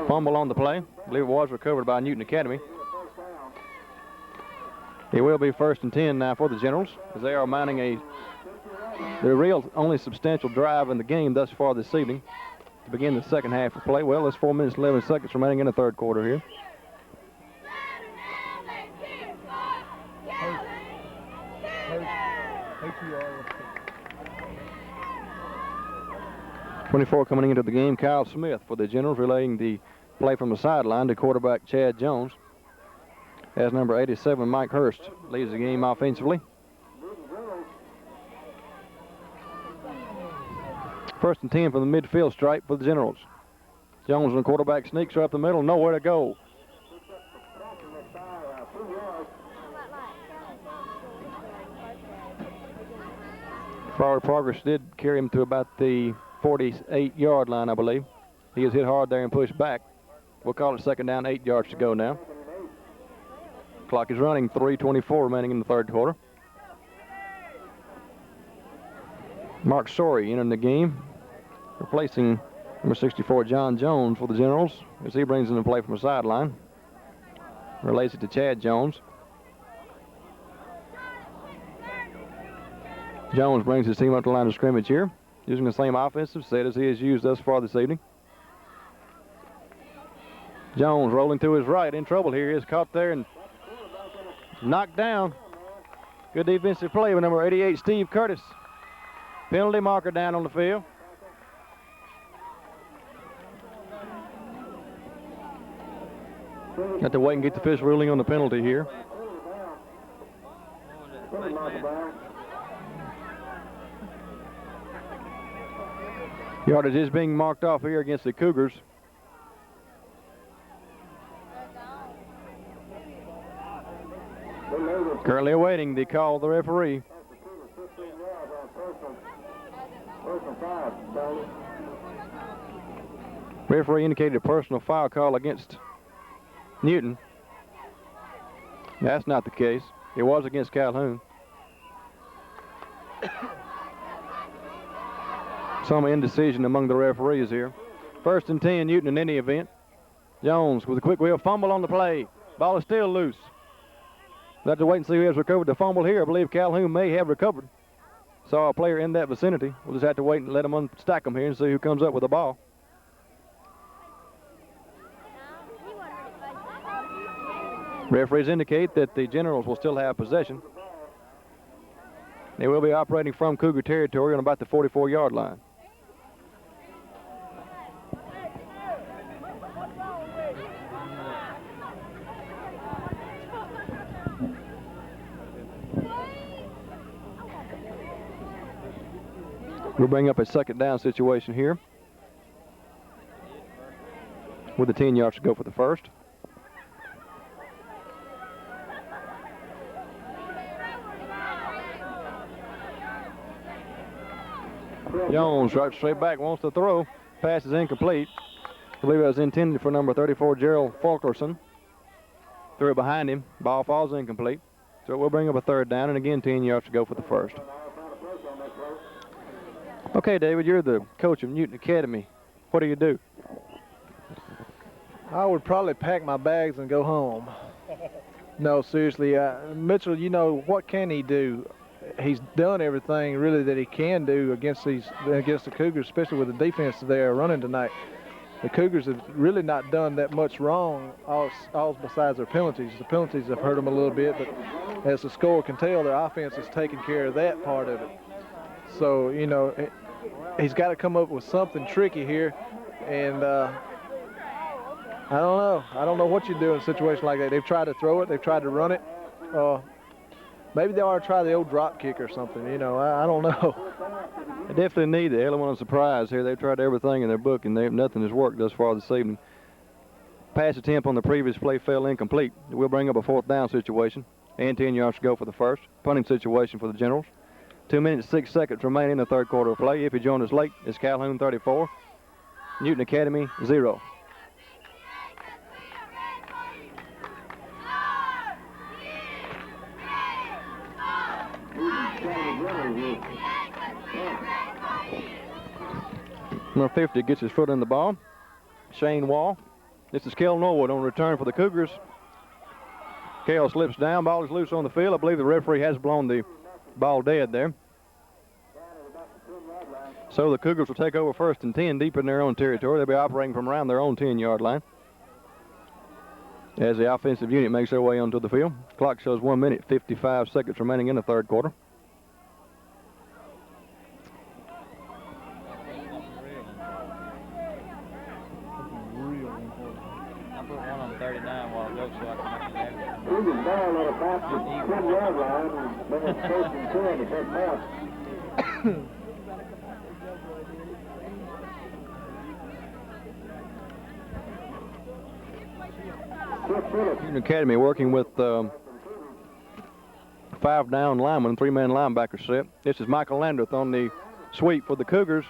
Fumble on the play. I believe it was recovered by Newton Academy. It will be 1st and 10 now for the Generals, as they are mounting the real only substantial drive in the game thus far this evening to begin the second half of play. Well, there's 4 minutes and 11 seconds remaining in the third quarter here. .24 coming into the game, Kyle Smith for the Generals, relaying the play from the sideline to quarterback Chad Jones. As number 87, Mike Hurst, leads the game offensively. 1st and 10 from the midfield stripe for the Generals. Jones on quarterback sneaks right up the middle, nowhere to go. Forward progress did carry him to about the 48-yard line, I believe. He is hit hard there and pushed back. We'll call it second down, 8 yards to go now. Clock is running, 3:24 remaining in the third quarter. Mark Sorey entering the game, replacing number 64, John Jones, for the Generals, as he brings in the play from the sideline. Relays it to Chad Jones. Jones brings his team up to the line of scrimmage here, using the same offensive set as he has used thus far this evening. Jones rolling to his right, in trouble here. He is caught there and knocked down. Good defensive play with number 88, Steve Curtis. Penalty marker down on the field. Got to wait and get the official ruling on the penalty here. Yardage is being marked off here against the Cougars. Currently awaiting the call of the referee. Referee indicated a personal foul call against Newton. That's not the case. It was against Calhoun. Some indecision among the referees here. First and 10, Newton in any event. Jones with a quick wheel fumble on the play. Ball is still loose. We'll have to wait and see who has recovered the fumble here. I believe Calhoun may have recovered. Saw a player in that vicinity. We'll just have to wait and let them unstack them here and see who comes up with the ball. Referees indicate that the Generals will still have possession. They will be operating from Cougar territory on about the 44-yard line. We'll bring up a second down situation here, with the 10 yards to go for the first. Jones right straight back, wants to throw. Pass is incomplete. I believe it was intended for number 34, Gerald Fulkerson. Threw it behind him. Ball falls incomplete. So we'll bring up a third down, and again 10 yards to go for the first. Okay, David, you're the coach of Newton Academy. What do you do?
I would probably pack my bags and go home. No, seriously, Mitchell, you know, what can he do? He's done everything really that he can do against the Cougars, especially with the defense they are running tonight. The Cougars have really not done that much wrong, all besides their penalties. The penalties have hurt them a little bit, but as the score can tell, their offense is taking care of that part of it. So, you know, he's got to come up with something tricky here, and I don't know. I don't know what you do in a situation like that. They've tried to throw it. They've tried to run it. Maybe they ought to try the old drop kick or something. You know, I don't know.
They definitely need the element of surprise here. They've tried everything in their book, and nothing has worked thus far this evening. Pass attempt on the previous play fell incomplete. We'll bring up a fourth down situation, and 10 yards to go for the first. Punting situation for the Generals. 2 minutes, 6 seconds remaining in the third quarter of play. If you joined us late, it's Calhoun 34, Newton Academy 0. Number 50 gets his foot in the ball. Shane Wall. This is Kel Norwood on return for the Cougars. Kel slips down. Ball is loose on the field. I believe the referee has blown the ball dead there. So the Cougars will take over first and 10 deep in their own territory. They'll be operating from around their own 10-yard line as the offensive unit makes their way onto the field. Clock shows 1 minute, 55 seconds remaining in the third quarter.
Cougars ball at about the 10-yard line, and then it's first and 10 to take half.
Newton Academy working with 5-down linemen, 3-man linebacker set. This is Michael Landreth on the sweep for the Cougars.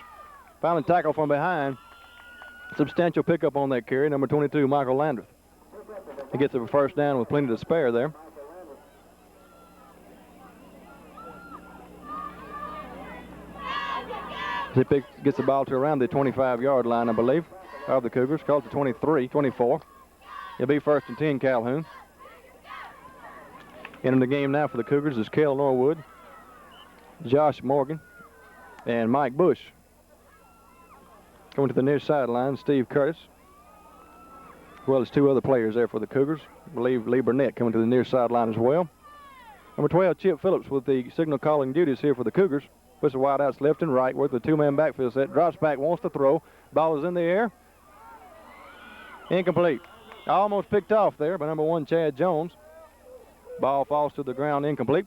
Finally tackled from behind. Substantial pickup on that carry, number 22, Michael Landreth. He gets a first down with plenty to spare there. He gets the ball to around the 25-yard line, I believe, of the Cougars. Calls to 23, 24. It'll be 1st and 10, Calhoun. In the game now for the Cougars is Kel Norwood, Josh Morgan, and Mike Bush. Going to the near sideline, Steve Curtis, as well as 2 other players there for the Cougars. I believe Lee Burnett coming to the near sideline as well. Number 12, Chip Phillips with the signal calling duties here for the Cougars. Puts the wide outs left and right with the 2-man backfield set. Drops back, wants to throw. Ball is in the air. Incomplete. Almost picked off there by number 1, Chad Jones. Ball falls to the ground, incomplete.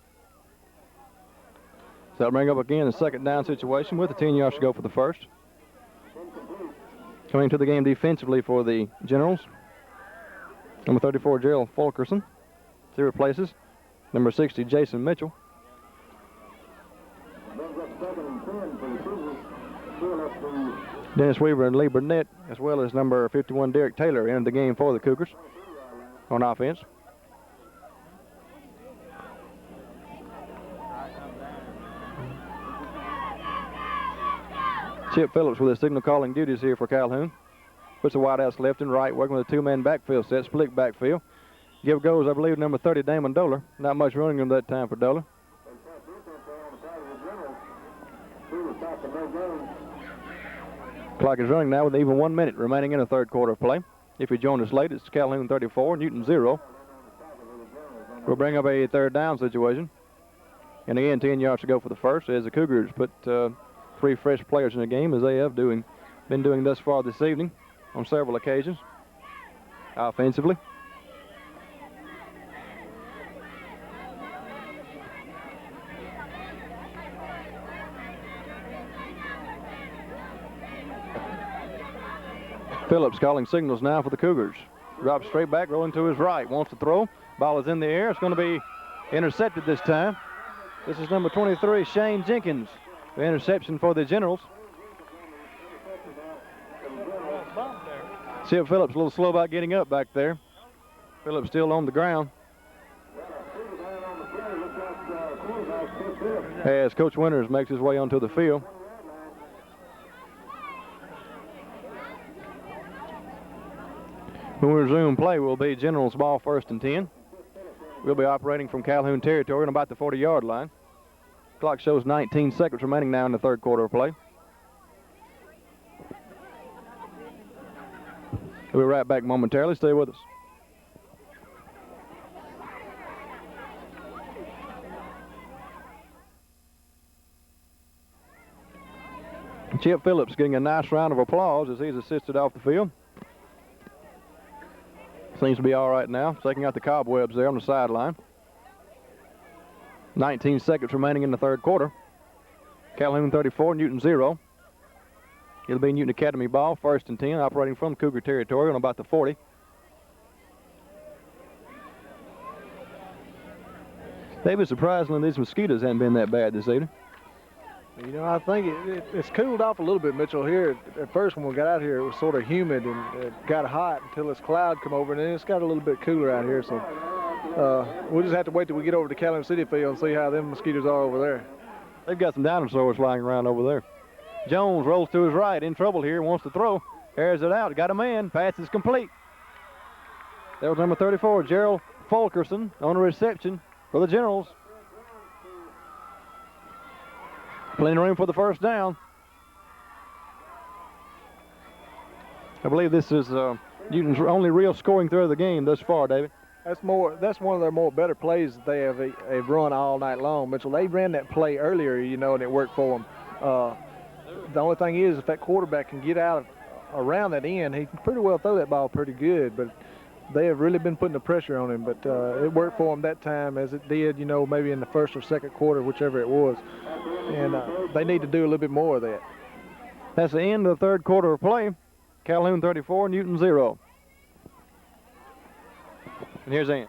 So that'll bring up again a 2nd down situation with the 10 yards to go for the first. Coming to the game defensively for the Generals, number 34, Gerald Fulkerson. He replaces number 60, Jason Mitchell. Dennis Weaver and Lee Burnett, as well as number 51, Derek Taylor, entered the game for the Cougars on offense. Chip Phillips with his signal calling duties here for Calhoun. Puts the wideouts left and right, working with a 2-man backfield set, split backfield. Give goes, I believe, number 30, Damon Doler. Not much running in that time for Doler. Clock is running now with even 1 minute remaining in the 3rd quarter of play. If you joined us late, it's Calhoun 34, Newton 0. We'll bring up a 3rd down situation. And again, 10 yards to go for the first as the Cougars put 3 fresh players in the game, as they have been doing thus far this evening on several occasions offensively. Phillips calling signals now for the Cougars. Drops straight back, rolling to his right. Wants to throw. Ball is in the air. It's going to be intercepted this time. This is number 23, Shane Jenkins. The interception for the Generals. Chip Phillips a little slow about getting up back there. Phillips still on the ground. As Coach Winters makes his way onto the field. When we resume play, will be Generals ball 1st and 10. We'll be operating from Calhoun territory on about the 40-yard line. Clock shows 19 seconds remaining now in the 3rd quarter of play. We'll be right back momentarily. Stay with us. Chip Phillips getting a nice round of applause as he's assisted off the field. Seems to be all right now, taking out the cobwebs there on the sideline. 19 seconds remaining in the 3rd quarter. Calhoun 34, Newton 0. It'll be Newton Academy ball, 1st and 10, operating from Cougar territory on about the 40. David, surprisingly, these mosquitoes haven't been that bad this evening.
You know, I think it's cooled off a little bit, Mitchell. Here, at first when we got out here, it was sort of humid and it got hot until this cloud come over, and then it's got a little bit cooler out here. So we'll just have to wait till we get over to Calhoun City Field and see how them mosquitoes are over there.
They've got some dinosaurs flying around over there. Jones rolls to his right, in trouble here, wants to throw, airs it out, got a man, pass is complete. That was number 34, Gerald Fulkerson, on a reception for the Generals. Plenty of room for the 1st down. I believe this is Newton's only real scoring throw of the game thus far, David.
That's one of their better plays that they have run all night long, Mitchell. They ran that play earlier, you know, and it worked for them. The only thing is, if that quarterback can get out around that end, he can pretty well throw that ball pretty good, but they have really been putting the pressure on him. But it worked for them that time, as it did, you know, maybe in the 1st or 2nd quarter, whichever it was. And they need to do a little bit more of that.
That's the end of the 3rd quarter of play. Calhoun 34, Newton 0. And here's Ann.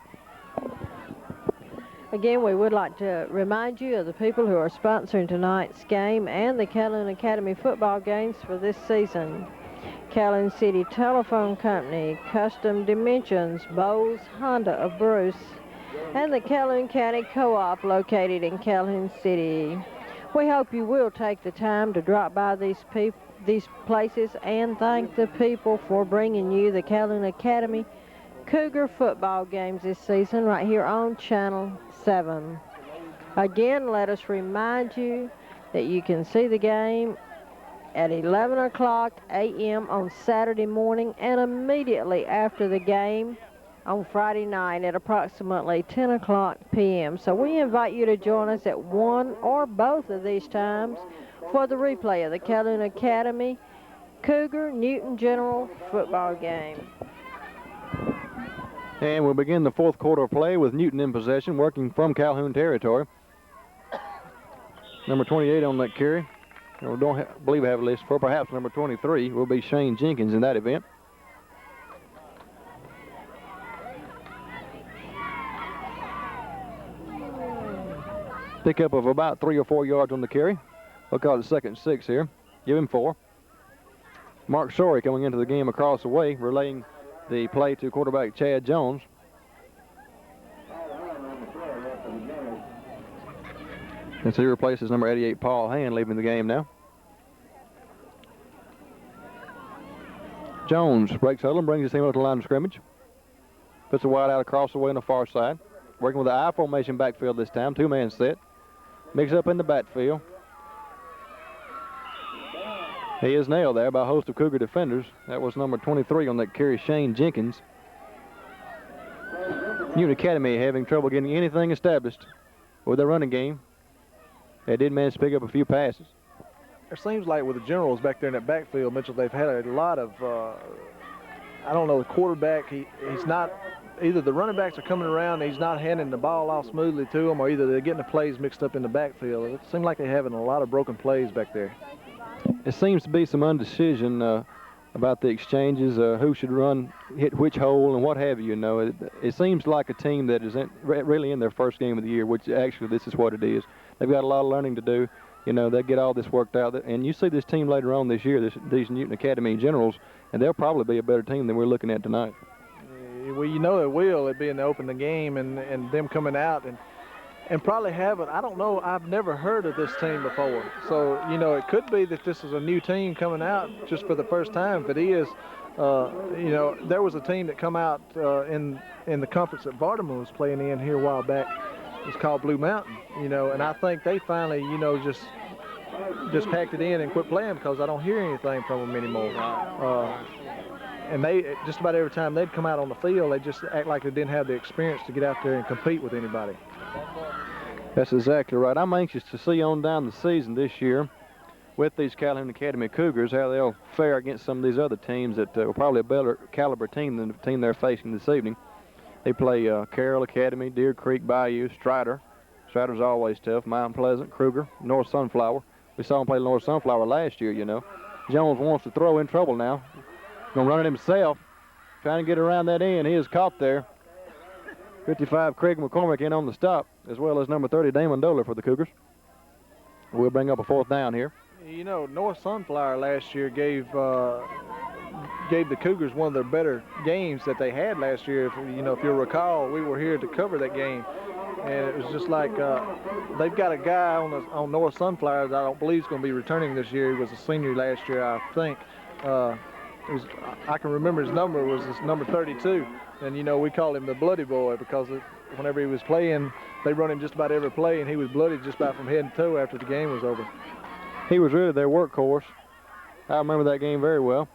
Again, we would like to remind you of the people who are sponsoring tonight's game and the Calhoun Academy football games for this season. Calhoun City Telephone Company, Custom Dimensions, Bowles Honda of Bruce, and the Calhoun County Co-op located in Calhoun City. We hope you will take the time to drop by these places and thank the people for bringing you the Calhoun Academy Cougar football games this season right here on Channel 7. Again, let us remind you that you can see the game at 11 o'clock a.m. on Saturday morning and immediately after the game on Friday night at approximately 10 o'clock p.m. So we invite you to join us at one or both of these times for the replay of the Calhoun Academy Cougar Newton General football game.
And we'll begin the fourth quarter of play with Newton in possession, working from Calhoun territory. Number 28 on that carry. I don't believe I have a list for. Perhaps number 23 will be Shane Jenkins in that event. Pickup of about 3 or 4 yards on the carry. We'll call it 2nd and 6 here. Give him 4. Mark Shorey coming into the game across the way, relaying the play to quarterback Chad Jones. And so he replaces number 88, Paul Hand, leaving the game now. Jones breaks huddle and brings his team up to the line of scrimmage. Puts a wide out across the way on the far side. Working with the I formation backfield this time, 2-man set. Mix up in the backfield. He is nailed there by a host of Cougar defenders. That was number 23 on that carry, Shane Jenkins. Newton Academy having trouble getting anything established with their running game. They did manage to pick up a few passes.
It seems like with the Generals back there in that backfield, Mitchell, they've had a lot of, I don't know, the quarterback, he's not, either the running backs are coming around, he's not handing the ball off smoothly to them, or either they're getting the plays mixed up in the backfield. It seems like they're having a lot of broken plays back there.
It seems to be some undecision about the exchanges, who should hit which hole and what have you. It seems like a team that is really in their first game of the year, which actually this is what it is. They've got a lot of learning to do. They get all this worked out. And you see this team later on this year, these Newton Academy Generals, and they'll probably be a better team than we're looking at tonight.
Well, they will. It being the opening game and them coming out and probably haven't. I don't know. I've never heard of this team before. So, it could be that this is a new team coming out just for the first time. If it is, there was a team that come out in the conference that Vardaman was playing in here a while back. It was called Blue Mountain, and I think they finally, just packed it in and quit playing because I don't hear anything from them anymore. And they, just about every time they'd come out on the field, they just act like they didn't have the experience to get out there and compete with anybody.
That's exactly right. I'm anxious to see on down the season this year with these Calhoun Academy Cougars, how they'll fare against some of these other teams that are probably a better caliber team than the team they're facing this evening. They play Carroll Academy, Deer Creek, Bayou, Strider. Strider's always tough. Mount Pleasant, Kruger, North Sunflower. We saw him play North Sunflower last year, Jones wants to throw in trouble now. Going to run it himself, trying to get around that end. He is caught there. 55, Craig McCormick in on the stop, as well as number 30, Damon Doler for the Cougars. We'll bring up a 4th down here.
North Sunflower last year gave the Cougars one of their better games that they had last year. If you'll recall, we were here to cover that game, and it was just like they've got a guy on North Sunflower that I don't believe is going to be returning this year. He was a senior last year, I think. I can remember his number was number 32, and we call him the Bloody Boy because whenever he was playing, they run him just about every play, and he was bloody just about from head to toe after the game was over.
He was really their workhorse. I remember that game very well.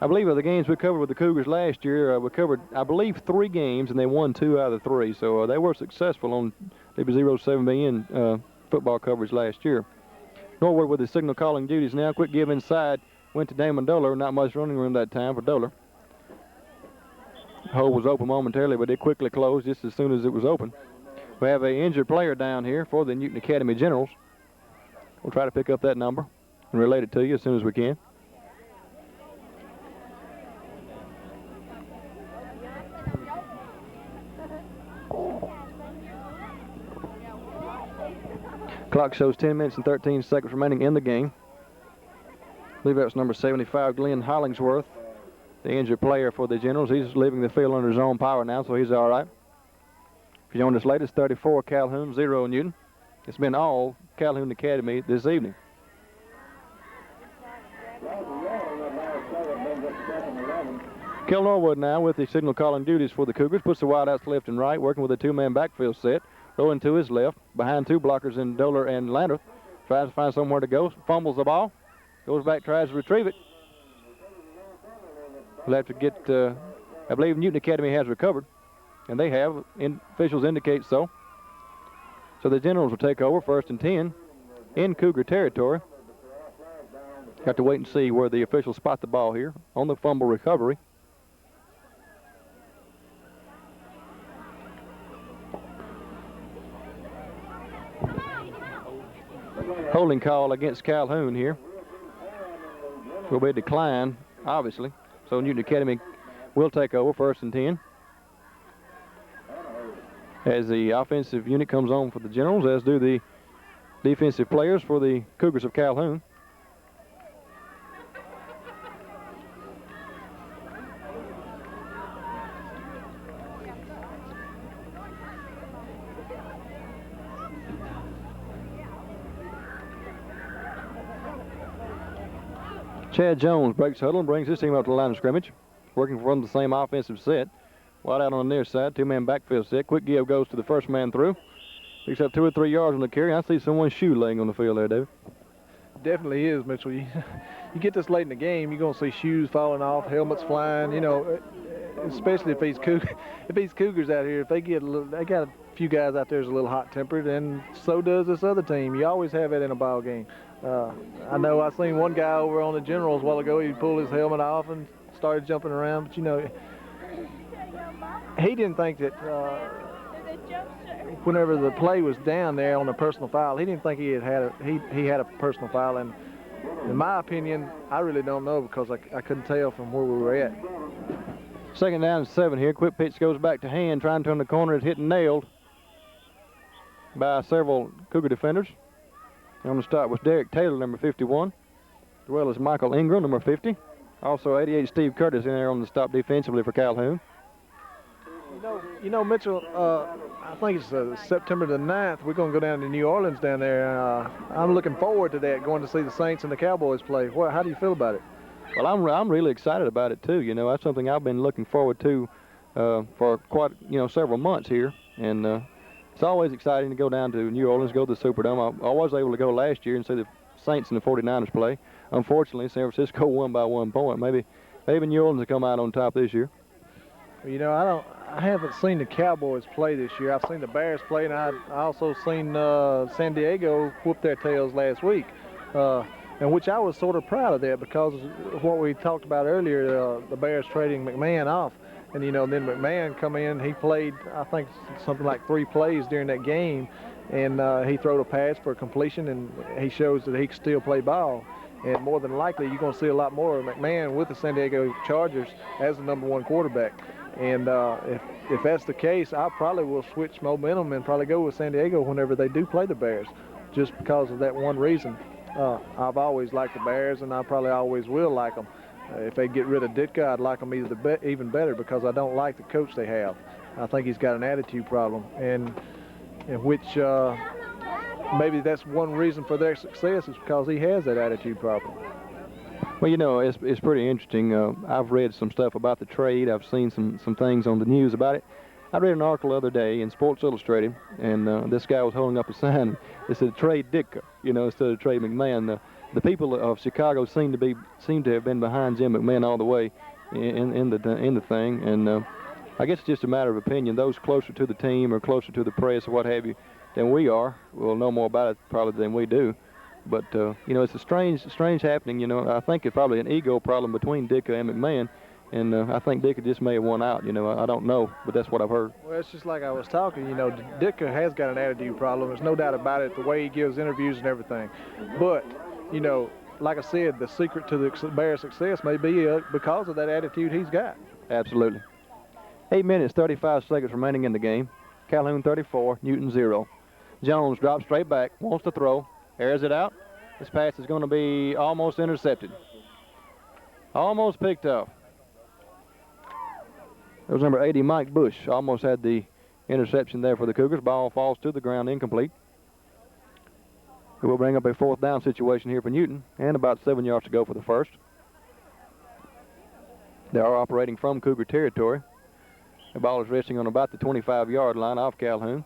I believe of the games we covered with the Cougars last year, we covered, I believe, 3 games, and they won 2 out of the 3. So they were successful on WZ7BN football coverage last year. Norwood with his signal calling duties now. Quick give inside. Went to Damon Doler. Not much running room that time for Doler. Hole was open momentarily, but it quickly closed just as soon as it was open. We have an injured player down here for the Newton Academy Generals. We'll try to pick up that number and relate it to you as soon as we can. Clock shows 10 minutes and 13 seconds remaining in the game. I believe that's number 75, Glenn Hollingsworth, the injured player for the Generals. He's leaving the field under his own power now, so he's all right. If you joined us late, it's 34 Calhoun, 0 Newton. It's been all Calhoun Academy this evening. Kel Norwood now with the signal calling duties for the Cougars. Puts the wideouts left and right, working with a two-man backfield set. Rolling to his left, behind two blockers in Doler and Landreth. Tries to find somewhere to go, fumbles the ball. Goes back, tries to retrieve it. We'll have to get, I believe Newton Academy has recovered, and they have. Officials indicate so. So the Generals will take over 1st and 10 in Cougar territory. Got to wait and see where the officials spot the ball here on the fumble recovery. Holding call against Calhoun here. Will be a decline, obviously. So Newton Academy will take over 1st and 10. As the offensive unit comes on for the Generals, as do the defensive players for the Cougars of Calhoun. Chad Jones breaks huddle and brings his team up to the line of scrimmage, working from the same offensive set. Wide out on the near side, two-man backfield set. Quick give goes to the first man through. Picks up 2 or 3 yards on the carry. I see someone's shoe laying on the field there, David.
Definitely is, Mitchell. You get this late in the game, you're going to see shoes falling off, helmets flying. You know, especially if these Cougars out here, if they get they got a few guys out there that's a little hot-tempered, and so does this other team. You always have it in a ball game. I know I seen one guy over on the Generals a while ago. He pulled his helmet off and started jumping around, but you know, he didn't think that whenever the play was down there on a personal foul, he didn't think he had a personal foul. And in my opinion, I really don't know, because I couldn't tell from where we were at.
2nd down and 7 here. Quick pitch goes back to Hand, trying to turn the corner. It's hit and nailed by several Cougar defenders. On the start was Derek Taylor, number 51, as well as Michael Ingram, number 50. Also 88 Steve Curtis in there on the stop defensively for Calhoun.
You know, Mitchell, I think it's September the 9th. We're going to go down to New Orleans down there. I'm looking forward to that, going to see the Saints and the Cowboys play. How do you feel about it?
Well, I'm really excited about it, too. You know, that's something I've been looking forward to for quite, several months here. And it's always exciting to go down to New Orleans, go to the Superdome. I was able to go last year and see the Saints and the 49ers play. Unfortunately, San Francisco won by 1 point. Maybe New Orleans will come out on top this year.
You know, I haven't seen the Cowboys play this year. I've seen the Bears play, and I also seen San Diego whoop their tails last week, and which I was sort of proud of that, because of what we talked about earlier, the Bears trading McMahon off. And, then McMahon come in, he played, I think, something like 3 plays during that game, and he throwed a pass for a completion, and he shows that he can still play ball. And more than likely, you're going to see a lot more of McMahon with the San Diego Chargers as the #1 quarterback. And if that's the case, I probably will switch momentum and probably go with San Diego whenever they do play the Bears, just because of that one reason. I've always liked the Bears, and I probably always will like them. If they get rid of Ditka, I'd like them even better, because I don't like the coach they have. I think he's got an attitude problem, and which maybe that's one reason for their success, is because he has that attitude problem.
Well, it's pretty interesting. I've read some stuff about the trade. I've seen some things on the news about it. I read an article the other day in Sports Illustrated, and this guy was holding up a sign that said "Trade Ditka," instead of "Trade McMahon." The people of Chicago seem to have been behind Jim McMahon all the way in the thing, and I guess it's just a matter of opinion. Those closer to the team or closer to the press or what have you than we are will know more about it probably than we do. But it's a strange happening. I think it's probably an ego problem between Ditka and McMahon, and I think Ditka just may have won out. I don't know, but that's what I've heard.
Well, it's just like I was talking. Ditka has got an attitude problem. There's no doubt about it. The way he gives interviews and everything, but like I said, the secret to the Bears' success may be because of that attitude he's got.
Absolutely. 8 minutes, 35 seconds remaining in the game. Calhoun 34, Newton 0. Jones drops straight back, wants to throw, airs it out. This pass is going to be almost intercepted. Almost picked off. It was number 80, Mike Bush. Almost had the interception there for the Cougars. Ball falls to the ground, incomplete. It will bring up a 4th down situation here for Newton, and about 7 yards to go for the first. They are operating from Cougar territory. The ball is resting on about the 25-yard line off Calhoun.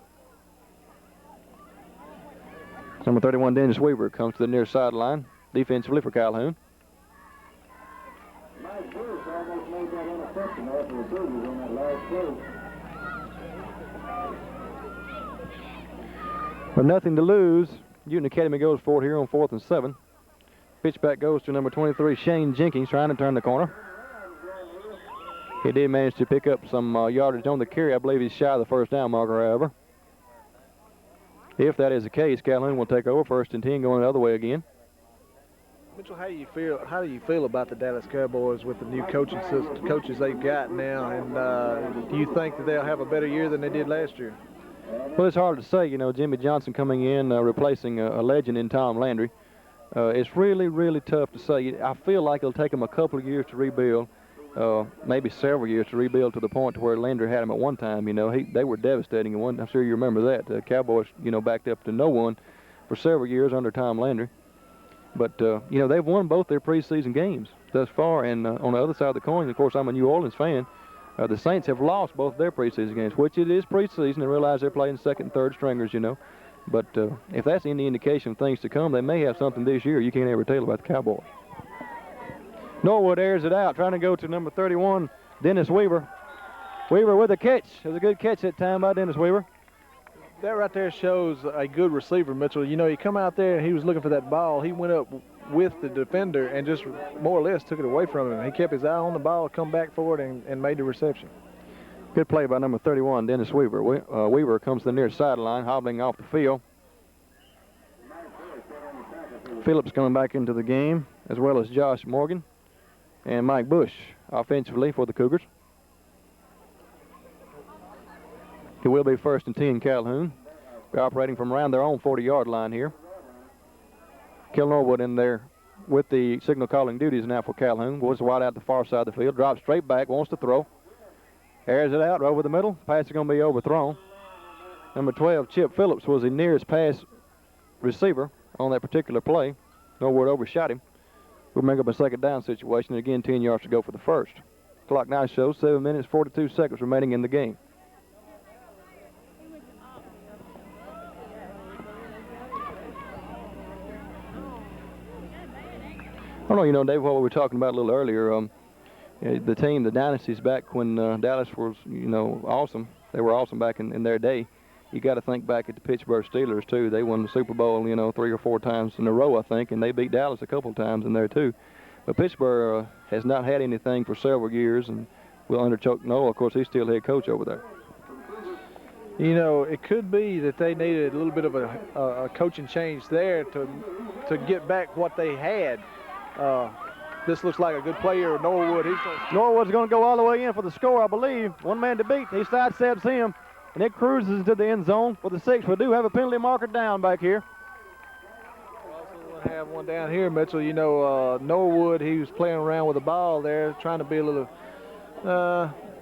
Number 31, Dennis Weaver, comes to the near sideline defensively for Calhoun.
Mike Bruce almost made that interception after the Cougars on that last play.
With nothing to lose, Newton Academy goes for it here on 4th and 7. Pitch back goes to number 23, Shane Jenkins, trying to turn the corner. He did manage to pick up some yardage on the carry. I believe he's shy of the first down marker, however. If that is the case, Calhoun will take over 1st and 10, going the other way again.
Mitchell, how do you feel about the Dallas Cowboys with the new coaching system, coaches they've got now, and do you think that they'll have a better year than they did last year?
Well, it's hard to say. You know, Jimmy Johnson coming in, replacing a legend in Tom Landry. It's really, really tough to say. I feel like it'll take them a couple of years to rebuild, maybe several years to rebuild to the point to where Landry had them at one time. You know, they were devastating at one. I'm sure you remember that. The Cowboys, you know, backed up to no one for several years under Tom Landry. But, you know, they've won both their preseason games thus far. And on the other side of the coin, of course, I'm a New Orleans fan. The Saints have lost both their preseason games, which it is preseason. They realize they're playing 2nd and 3rd stringers, you know. But if that's any indication of things to come, they may have something this year you can't ever tell about the Cowboys. Norwood airs it out, trying to go to number 31, Dennis Weaver. Weaver with a catch. It was a good catch that time by Dennis Weaver.
That right there shows a good receiver, Mitchell. You know, he come out there, he was looking for that ball. He went up with the defender and just more or less took it away from him. He kept his eye on the ball, come back for it, and made the reception.
Good play by number 31, Dennis Weaver. Weaver comes to the near sideline, hobbling off the field. Phillips coming back into the game, as well as Josh Morgan and Mike Bush offensively for the Cougars. It will be 1st and 10 Calhoun. We're operating from around their own 40-yard line here. Kel Norwood in there with the signal calling duties now for Calhoun. Was wide out the far side of the field. Drops straight back, wants to throw. Airs it out over the middle. Pass is going to be overthrown. Number 12, Chip Phillips, was the nearest pass receiver on that particular play. Norwood overshot him. We'll make up a 2nd down situation. And again, 10 yards to go for the first. Clock now shows 7 minutes, 42 seconds remaining in the game. I don't know, you know, Dave, what we were talking about a little earlier, the team, the dynasties back when Dallas was, you know, awesome. They were awesome back in their day. You got to think back at the Pittsburgh Steelers, too. They won the Super Bowl, you know, 3 or 4 times in a row, I think, and they beat Dallas a couple of times in there, too. But Pittsburgh has not had anything for several years, and will under Chuck Noll, of course, he's still head coach over there.
You know, it could be that they needed a little bit of a coaching change there to get back what they had. This looks like a good player, Norwood.
Norwood's going to go all the way in for the score, I believe. One man to beat. He sidesteps him, and it cruises to the end zone for the 6. We do have a penalty marker down back here.
Also have one down here, Mitchell. You know, Norwood, he was playing around with the ball there, trying to be a little,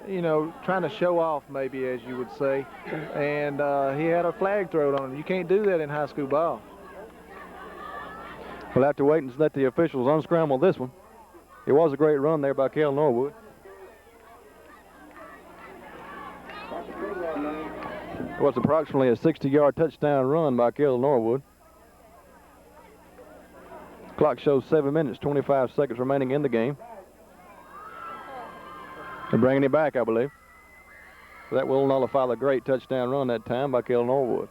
you know, trying to show off maybe, as you would say. And he had a flag thrown on him. You can't do that in high school ball.
We'll have to wait and let the officials unscramble this one. It was a great run there by Kel Norwood. It was approximately a 60-yard touchdown run by Kel Norwood. Clock shows 7 minutes, 25 seconds remaining in the game. They're bringing it back, I believe. That will nullify the great touchdown run that time by Kel Norwood.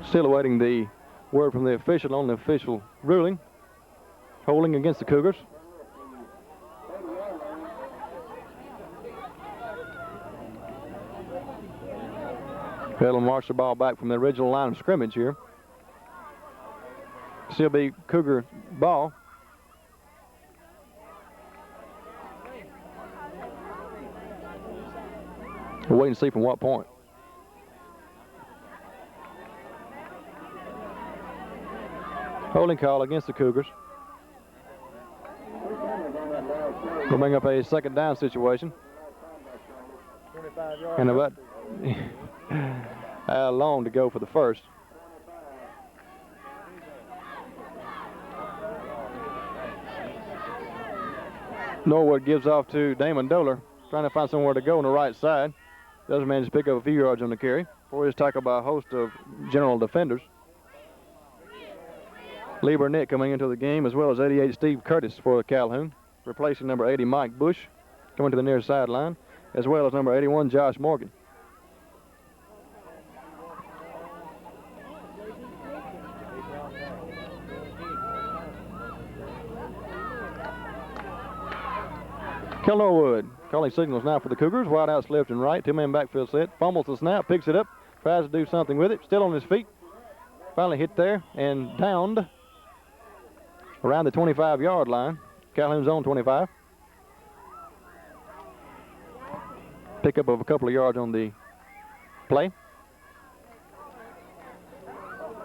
Still awaiting the word from the official on the official ruling. Holding against the Cougars. They'll march the ball back from the original line of scrimmage here. Still be Cougar ball. We'll wait and see from what point. Holding call against the Cougars. We'll bring up a second down situation. And about how long to go for the first. Norwood gives off to Damon Doler, trying to find somewhere to go on the right side. Doesn't manage to pick up a few yards on the carry before he's tackled by a host of general defenders. Lee Burnett coming into the game, as well as 88 Steve Curtis for Calhoun, replacing number 80 Mike Bush, coming to the near sideline, as well as number 81 Josh Morgan. Kel Norwood calling signals now for the Cougars. Wide outs left and right. Two-man backfield set. Fumbles the snap, picks it up, tries to do something with it. Still on his feet. Finally hit there and downed around the 25-yard line. Calhoun's own 25. Pickup of a couple of yards on the play.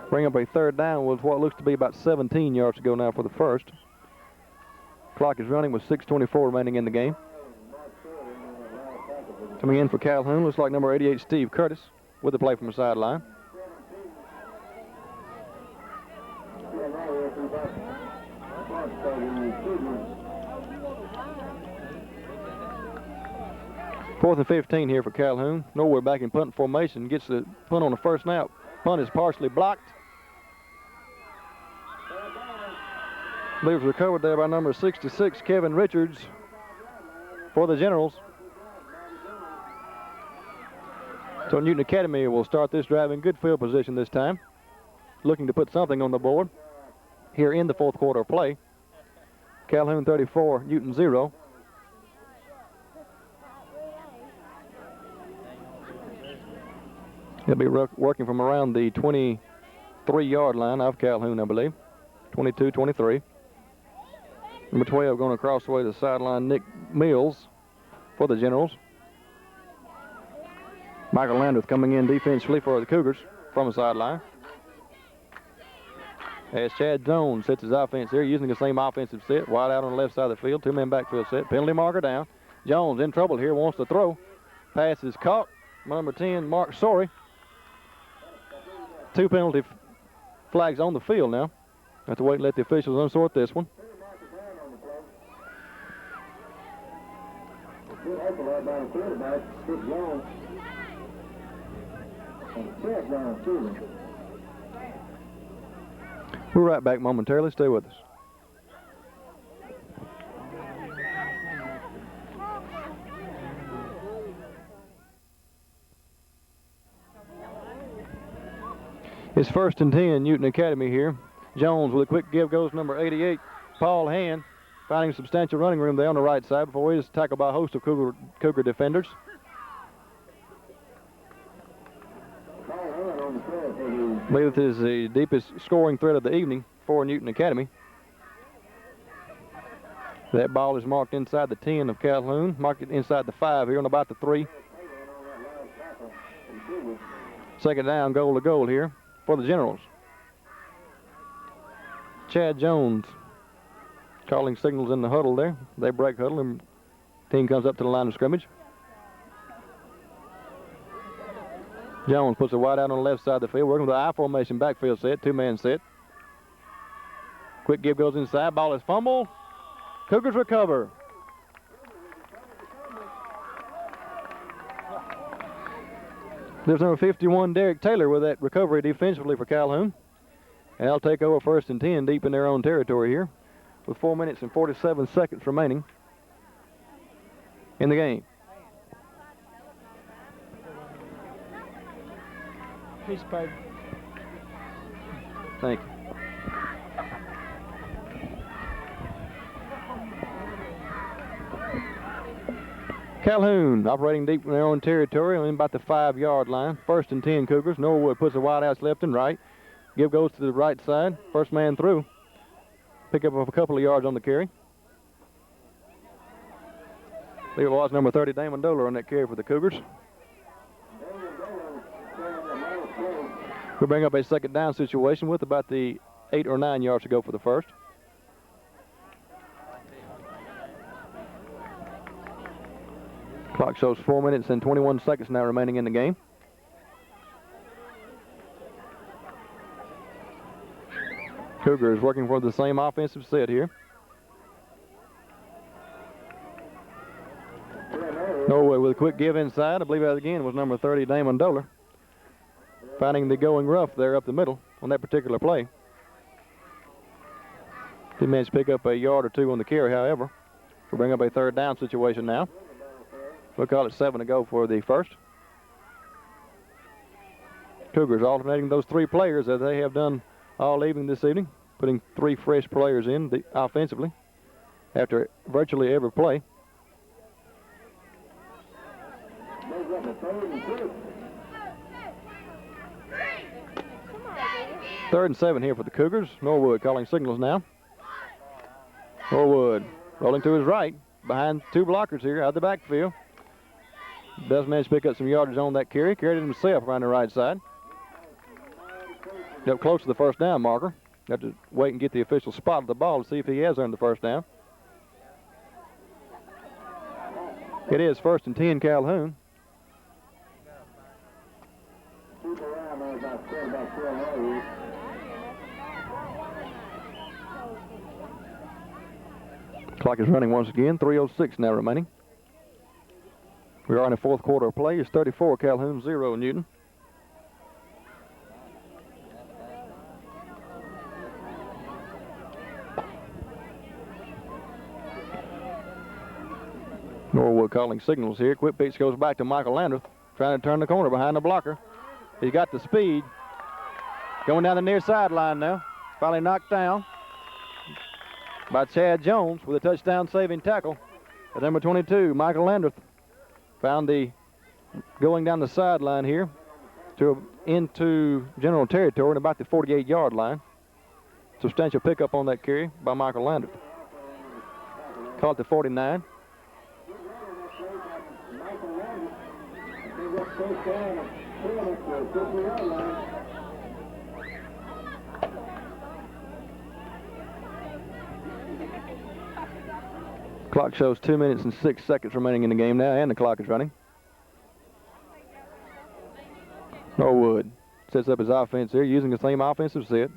Bring up a third down with what looks to be about 17 yards to go now for the first. Clock is running with 6:24 remaining in the game. Coming in for Calhoun, looks like number 88 Steve Curtis with the play from the sideline. Fourth and 15 here for Calhoun. Norwood back in punt formation, gets the punt on the first snap. Punt is partially blocked. I believe it was recovered there by number 66, Kevin Richards, for the Generals. So Newton Academy will start this drive in good field position this time, looking to put something on the board here in the fourth quarter of play. Calhoun 34, Newton 0. He'll be working from around the 23-yard line of Calhoun, I believe. 22-23. Number 12 going across the way to the sideline, Nick Mills for the Generals. Michael Landreth coming in defensively for the Cougars from the sideline. As Chad Jones sets his offense here, using the same offensive set. Wide out on the left side of the field, two-man backfield set. Penalty marker down. Jones in trouble here, wants to throw. Pass is caught. Number 10, Mark Sorey. Two penalty flags on the field now. Have to wait and let the officials unsort this one. We're right back momentarily. Stay with us. It's 1st and 10, Newton Academy here. Jones with a quick give goes number 88, Paul Hand, finding substantial running room there on the right side before he is tackled by a host of Cougar defenders. I believe this is the deepest scoring threat of the evening for Newton Academy. That ball is marked inside the 10 of Calhoun, marked it inside the 5 here on about the 3. Second down, goal to goal here for the Generals. Chad Jones calling signals in the huddle there. They break huddle and team comes up to the line of scrimmage. Jones puts it wide out on the left side of the field, working with the I formation backfield set, two-man set. Quick give goes inside, ball is fumbled. Cougars recover. There's number 51, Derek Taylor, with that recovery defensively for Calhoun. And they'll take over 1st and 10 deep in their own territory here with 4 minutes and 47 seconds remaining in the game.
Piece of paper.
Thank you. Calhoun operating deep in their own territory on about the 5-yard line. 1st and 10 Cougars. Norwood puts the wideouts left and right. Give goes to the right side. First man through. Pick up a couple of yards on the carry. I believe it was number 30, Damon Doler, on that carry for the Cougars. We'll bring up a 2nd down situation with about the 8 or 9 yards to go for the first. Clock shows 4 minutes and 21 seconds now remaining in the game. Cougars working for the same offensive set here. Norwood with a quick give inside. I believe that again was number 30, Damon Doler. Finding the going rough there up the middle on that particular play. He managed to pick up a yard or 2 on the carry, however. We'll bring up a 3rd down situation now. We'll call it 7 to go for the first. Cougars alternating those 3 players as they have done all evening this evening, putting 3 fresh players in offensively after virtually every play. Third and 7 here for the Cougars. Norwood calling signals now. Norwood rolling to his right, behind 2 blockers here out of the backfield. Does manage to pick up some yardage on that carry. Carried it himself around the right side. Up close to the 1st down marker. Have to wait and get the official spot of the ball to see if he has earned the 1st down. It is 1st and 10 Calhoun. Clock is running once again. 3:06 now remaining. We are in the 4th quarter of play. It's 34 Calhoun, 0 Newton. Norwood calling signals here. Quick pitch goes back to Michael Landreth, trying to turn the corner behind the blocker. He's got the speed. Going down the near sideline now. Finally knocked down by Chad Jones with a touchdown saving tackle. At number 22, Michael Landreth found the going down the sideline here into general territory at about the 48-yard line. Substantial pickup on that carry by Michael Landreth. Caught the 49. Clock shows 2 minutes and 6 seconds remaining in the game now, and the clock is running. Norwood sets up his offense here using the same offensive set,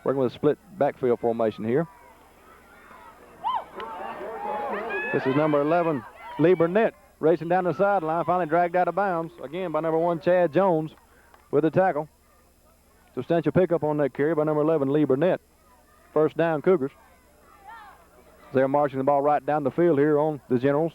working with a split backfield formation here. This is number 11, Lee Burnett, racing down the sideline, finally dragged out of bounds, again by number 1, Chad Jones, with a tackle. Substantial pickup on that carry by number 11, Lee Burnett. 1st down, Cougars. They're marching the ball right down the field here on the Generals.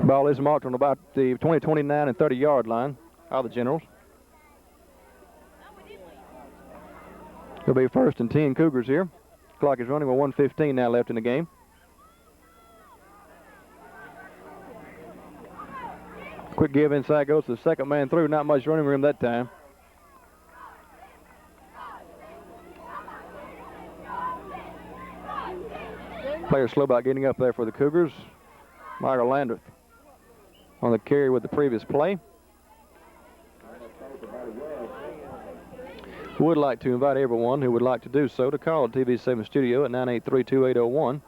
Ball is marked on about the 20, 29, and 30-yard line of the Generals. It'll be 1st and 10 Cougars here. Clock is running with 1:15 now left in the game. Quick give inside goes to the 2nd man through. Not much running room that time. Player slow about getting up there for the Cougars. Michael Landreth on the carry with the previous play. Would like to invite everyone who would like to do so to call the TV7 studio at 983-2801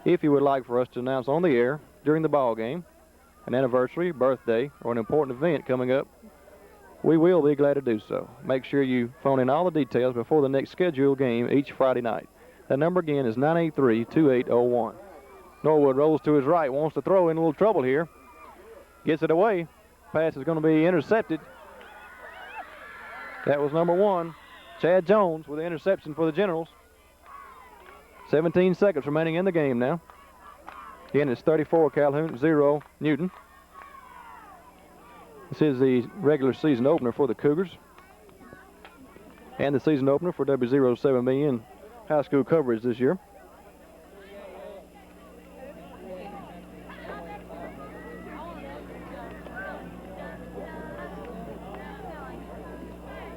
if you would like for us to announce on the air during the ball game an anniversary, birthday, or an important event coming up. We will be glad to do so. Make sure you phone in all the details before the next scheduled game each Friday night. That number again is 983-2801. Norwood rolls to his right, wants to throw, in a little trouble here. Gets it away. Pass is going to be intercepted. That was number 1, Chad Jones, with the interception for the Generals. 17 seconds remaining in the game now. Again, it's 34 Calhoun, 0 Newton. This is the regular season opener for the Cougars. and the season opener for W07BN high school coverage this year.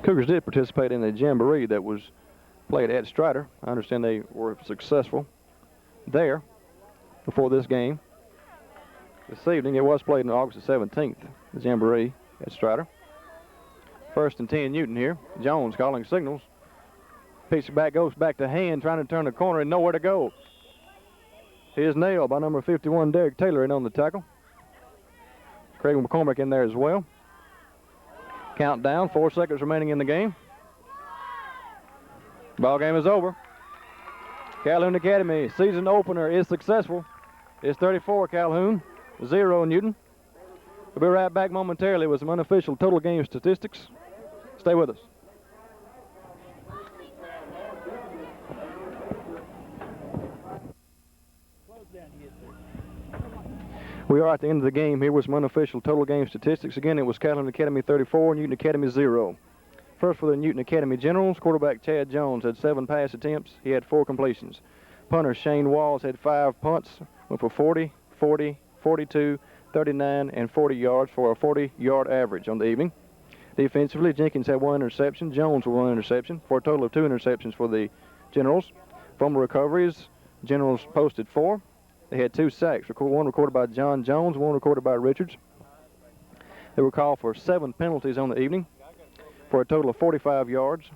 Cougars did participate in a jamboree that was played at Strider. I understand they were successful there before this game. This evening, it was played on August the 17th, the jamboree at Strider. 1st and 10 Newton here. Jones calling signals. Pitch back, goes back to Hand, trying to turn the corner and nowhere to go. Here's nailed by number 51, Derek Taylor, in on the tackle. Craig McCormick in there as well. Countdown, 4 seconds remaining in the game. Ball game is over. Calhoun Academy season opener is successful. It's 34 Calhoun, 0 Newton. We'll be right back momentarily with some unofficial total game statistics. Stay with us. We are at the end of the game here with some unofficial total game statistics. Again, it was Calhoun Academy 34, Newton Academy 0. First for the Newton Academy Generals, quarterback Chad Jones had 7 pass attempts. He had 4 completions. Punter Shane Walls had 5 punts, went for 40, 40, 42, 39, and 40 yards for a 40-yard average on the evening. Defensively, Jenkins had 1 interception. Jones with 1 interception for a total of 2 interceptions for the Generals. Fumble recoveries, Generals posted 4. They had 2 sacks, one recorded by John Jones, 1 recorded by Richards. They were called for 7 penalties on the evening for a total of 45 yards.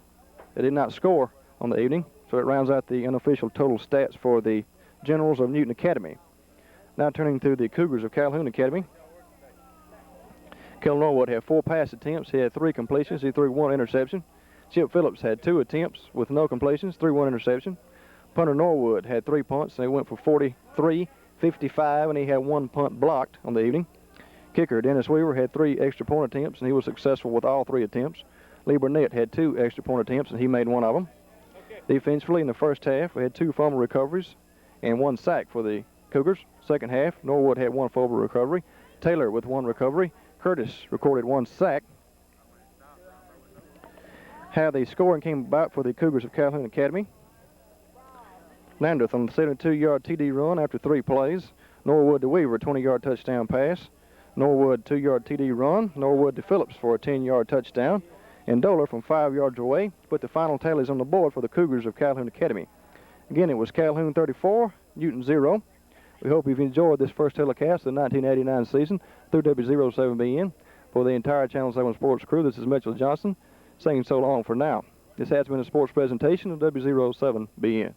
They did not score on the evening, so it rounds out the unofficial total stats for the Generals of Newton Academy. Now turning to the Cougars of Calhoun Academy. Kel Norwood had 4 pass attempts. He had 3 completions. He threw 1 interception. Chip Phillips had 2 attempts with no completions, 1 interception. Punter Norwood had 3 punts, and he went for 43, 55, and he had 1 punt blocked on the evening. Kicker Dennis Weaver had 3 extra point attempts, and he was successful with all 3 attempts. Lee Burnett had 2 extra point attempts, and he made 1 of them. Defensively, in the first half, we had 2 fumble recoveries and 1 sack for the Cougars. Second half, Norwood had 1 fumble recovery. Taylor with 1 recovery. Curtis recorded 1 sack. How the scoring came about for the Cougars of Calhoun Academy. Landreth on the 72-yard TD run after 3 plays. Norwood to Weaver, 20-yard touchdown pass. Norwood 2-yard TD run. Norwood to Phillips for a 10-yard touchdown. And Doler from 5 yards away put the final tallies on the board for the Cougars of Calhoun Academy. Again, it was Calhoun 34, Newton 0. We hope you've enjoyed this first telecast of the 1989 season through W07BN. For the entire Channel 7 Sports crew, this is Mitchell Johnson saying so long for now. This has been a sports presentation of W07BN.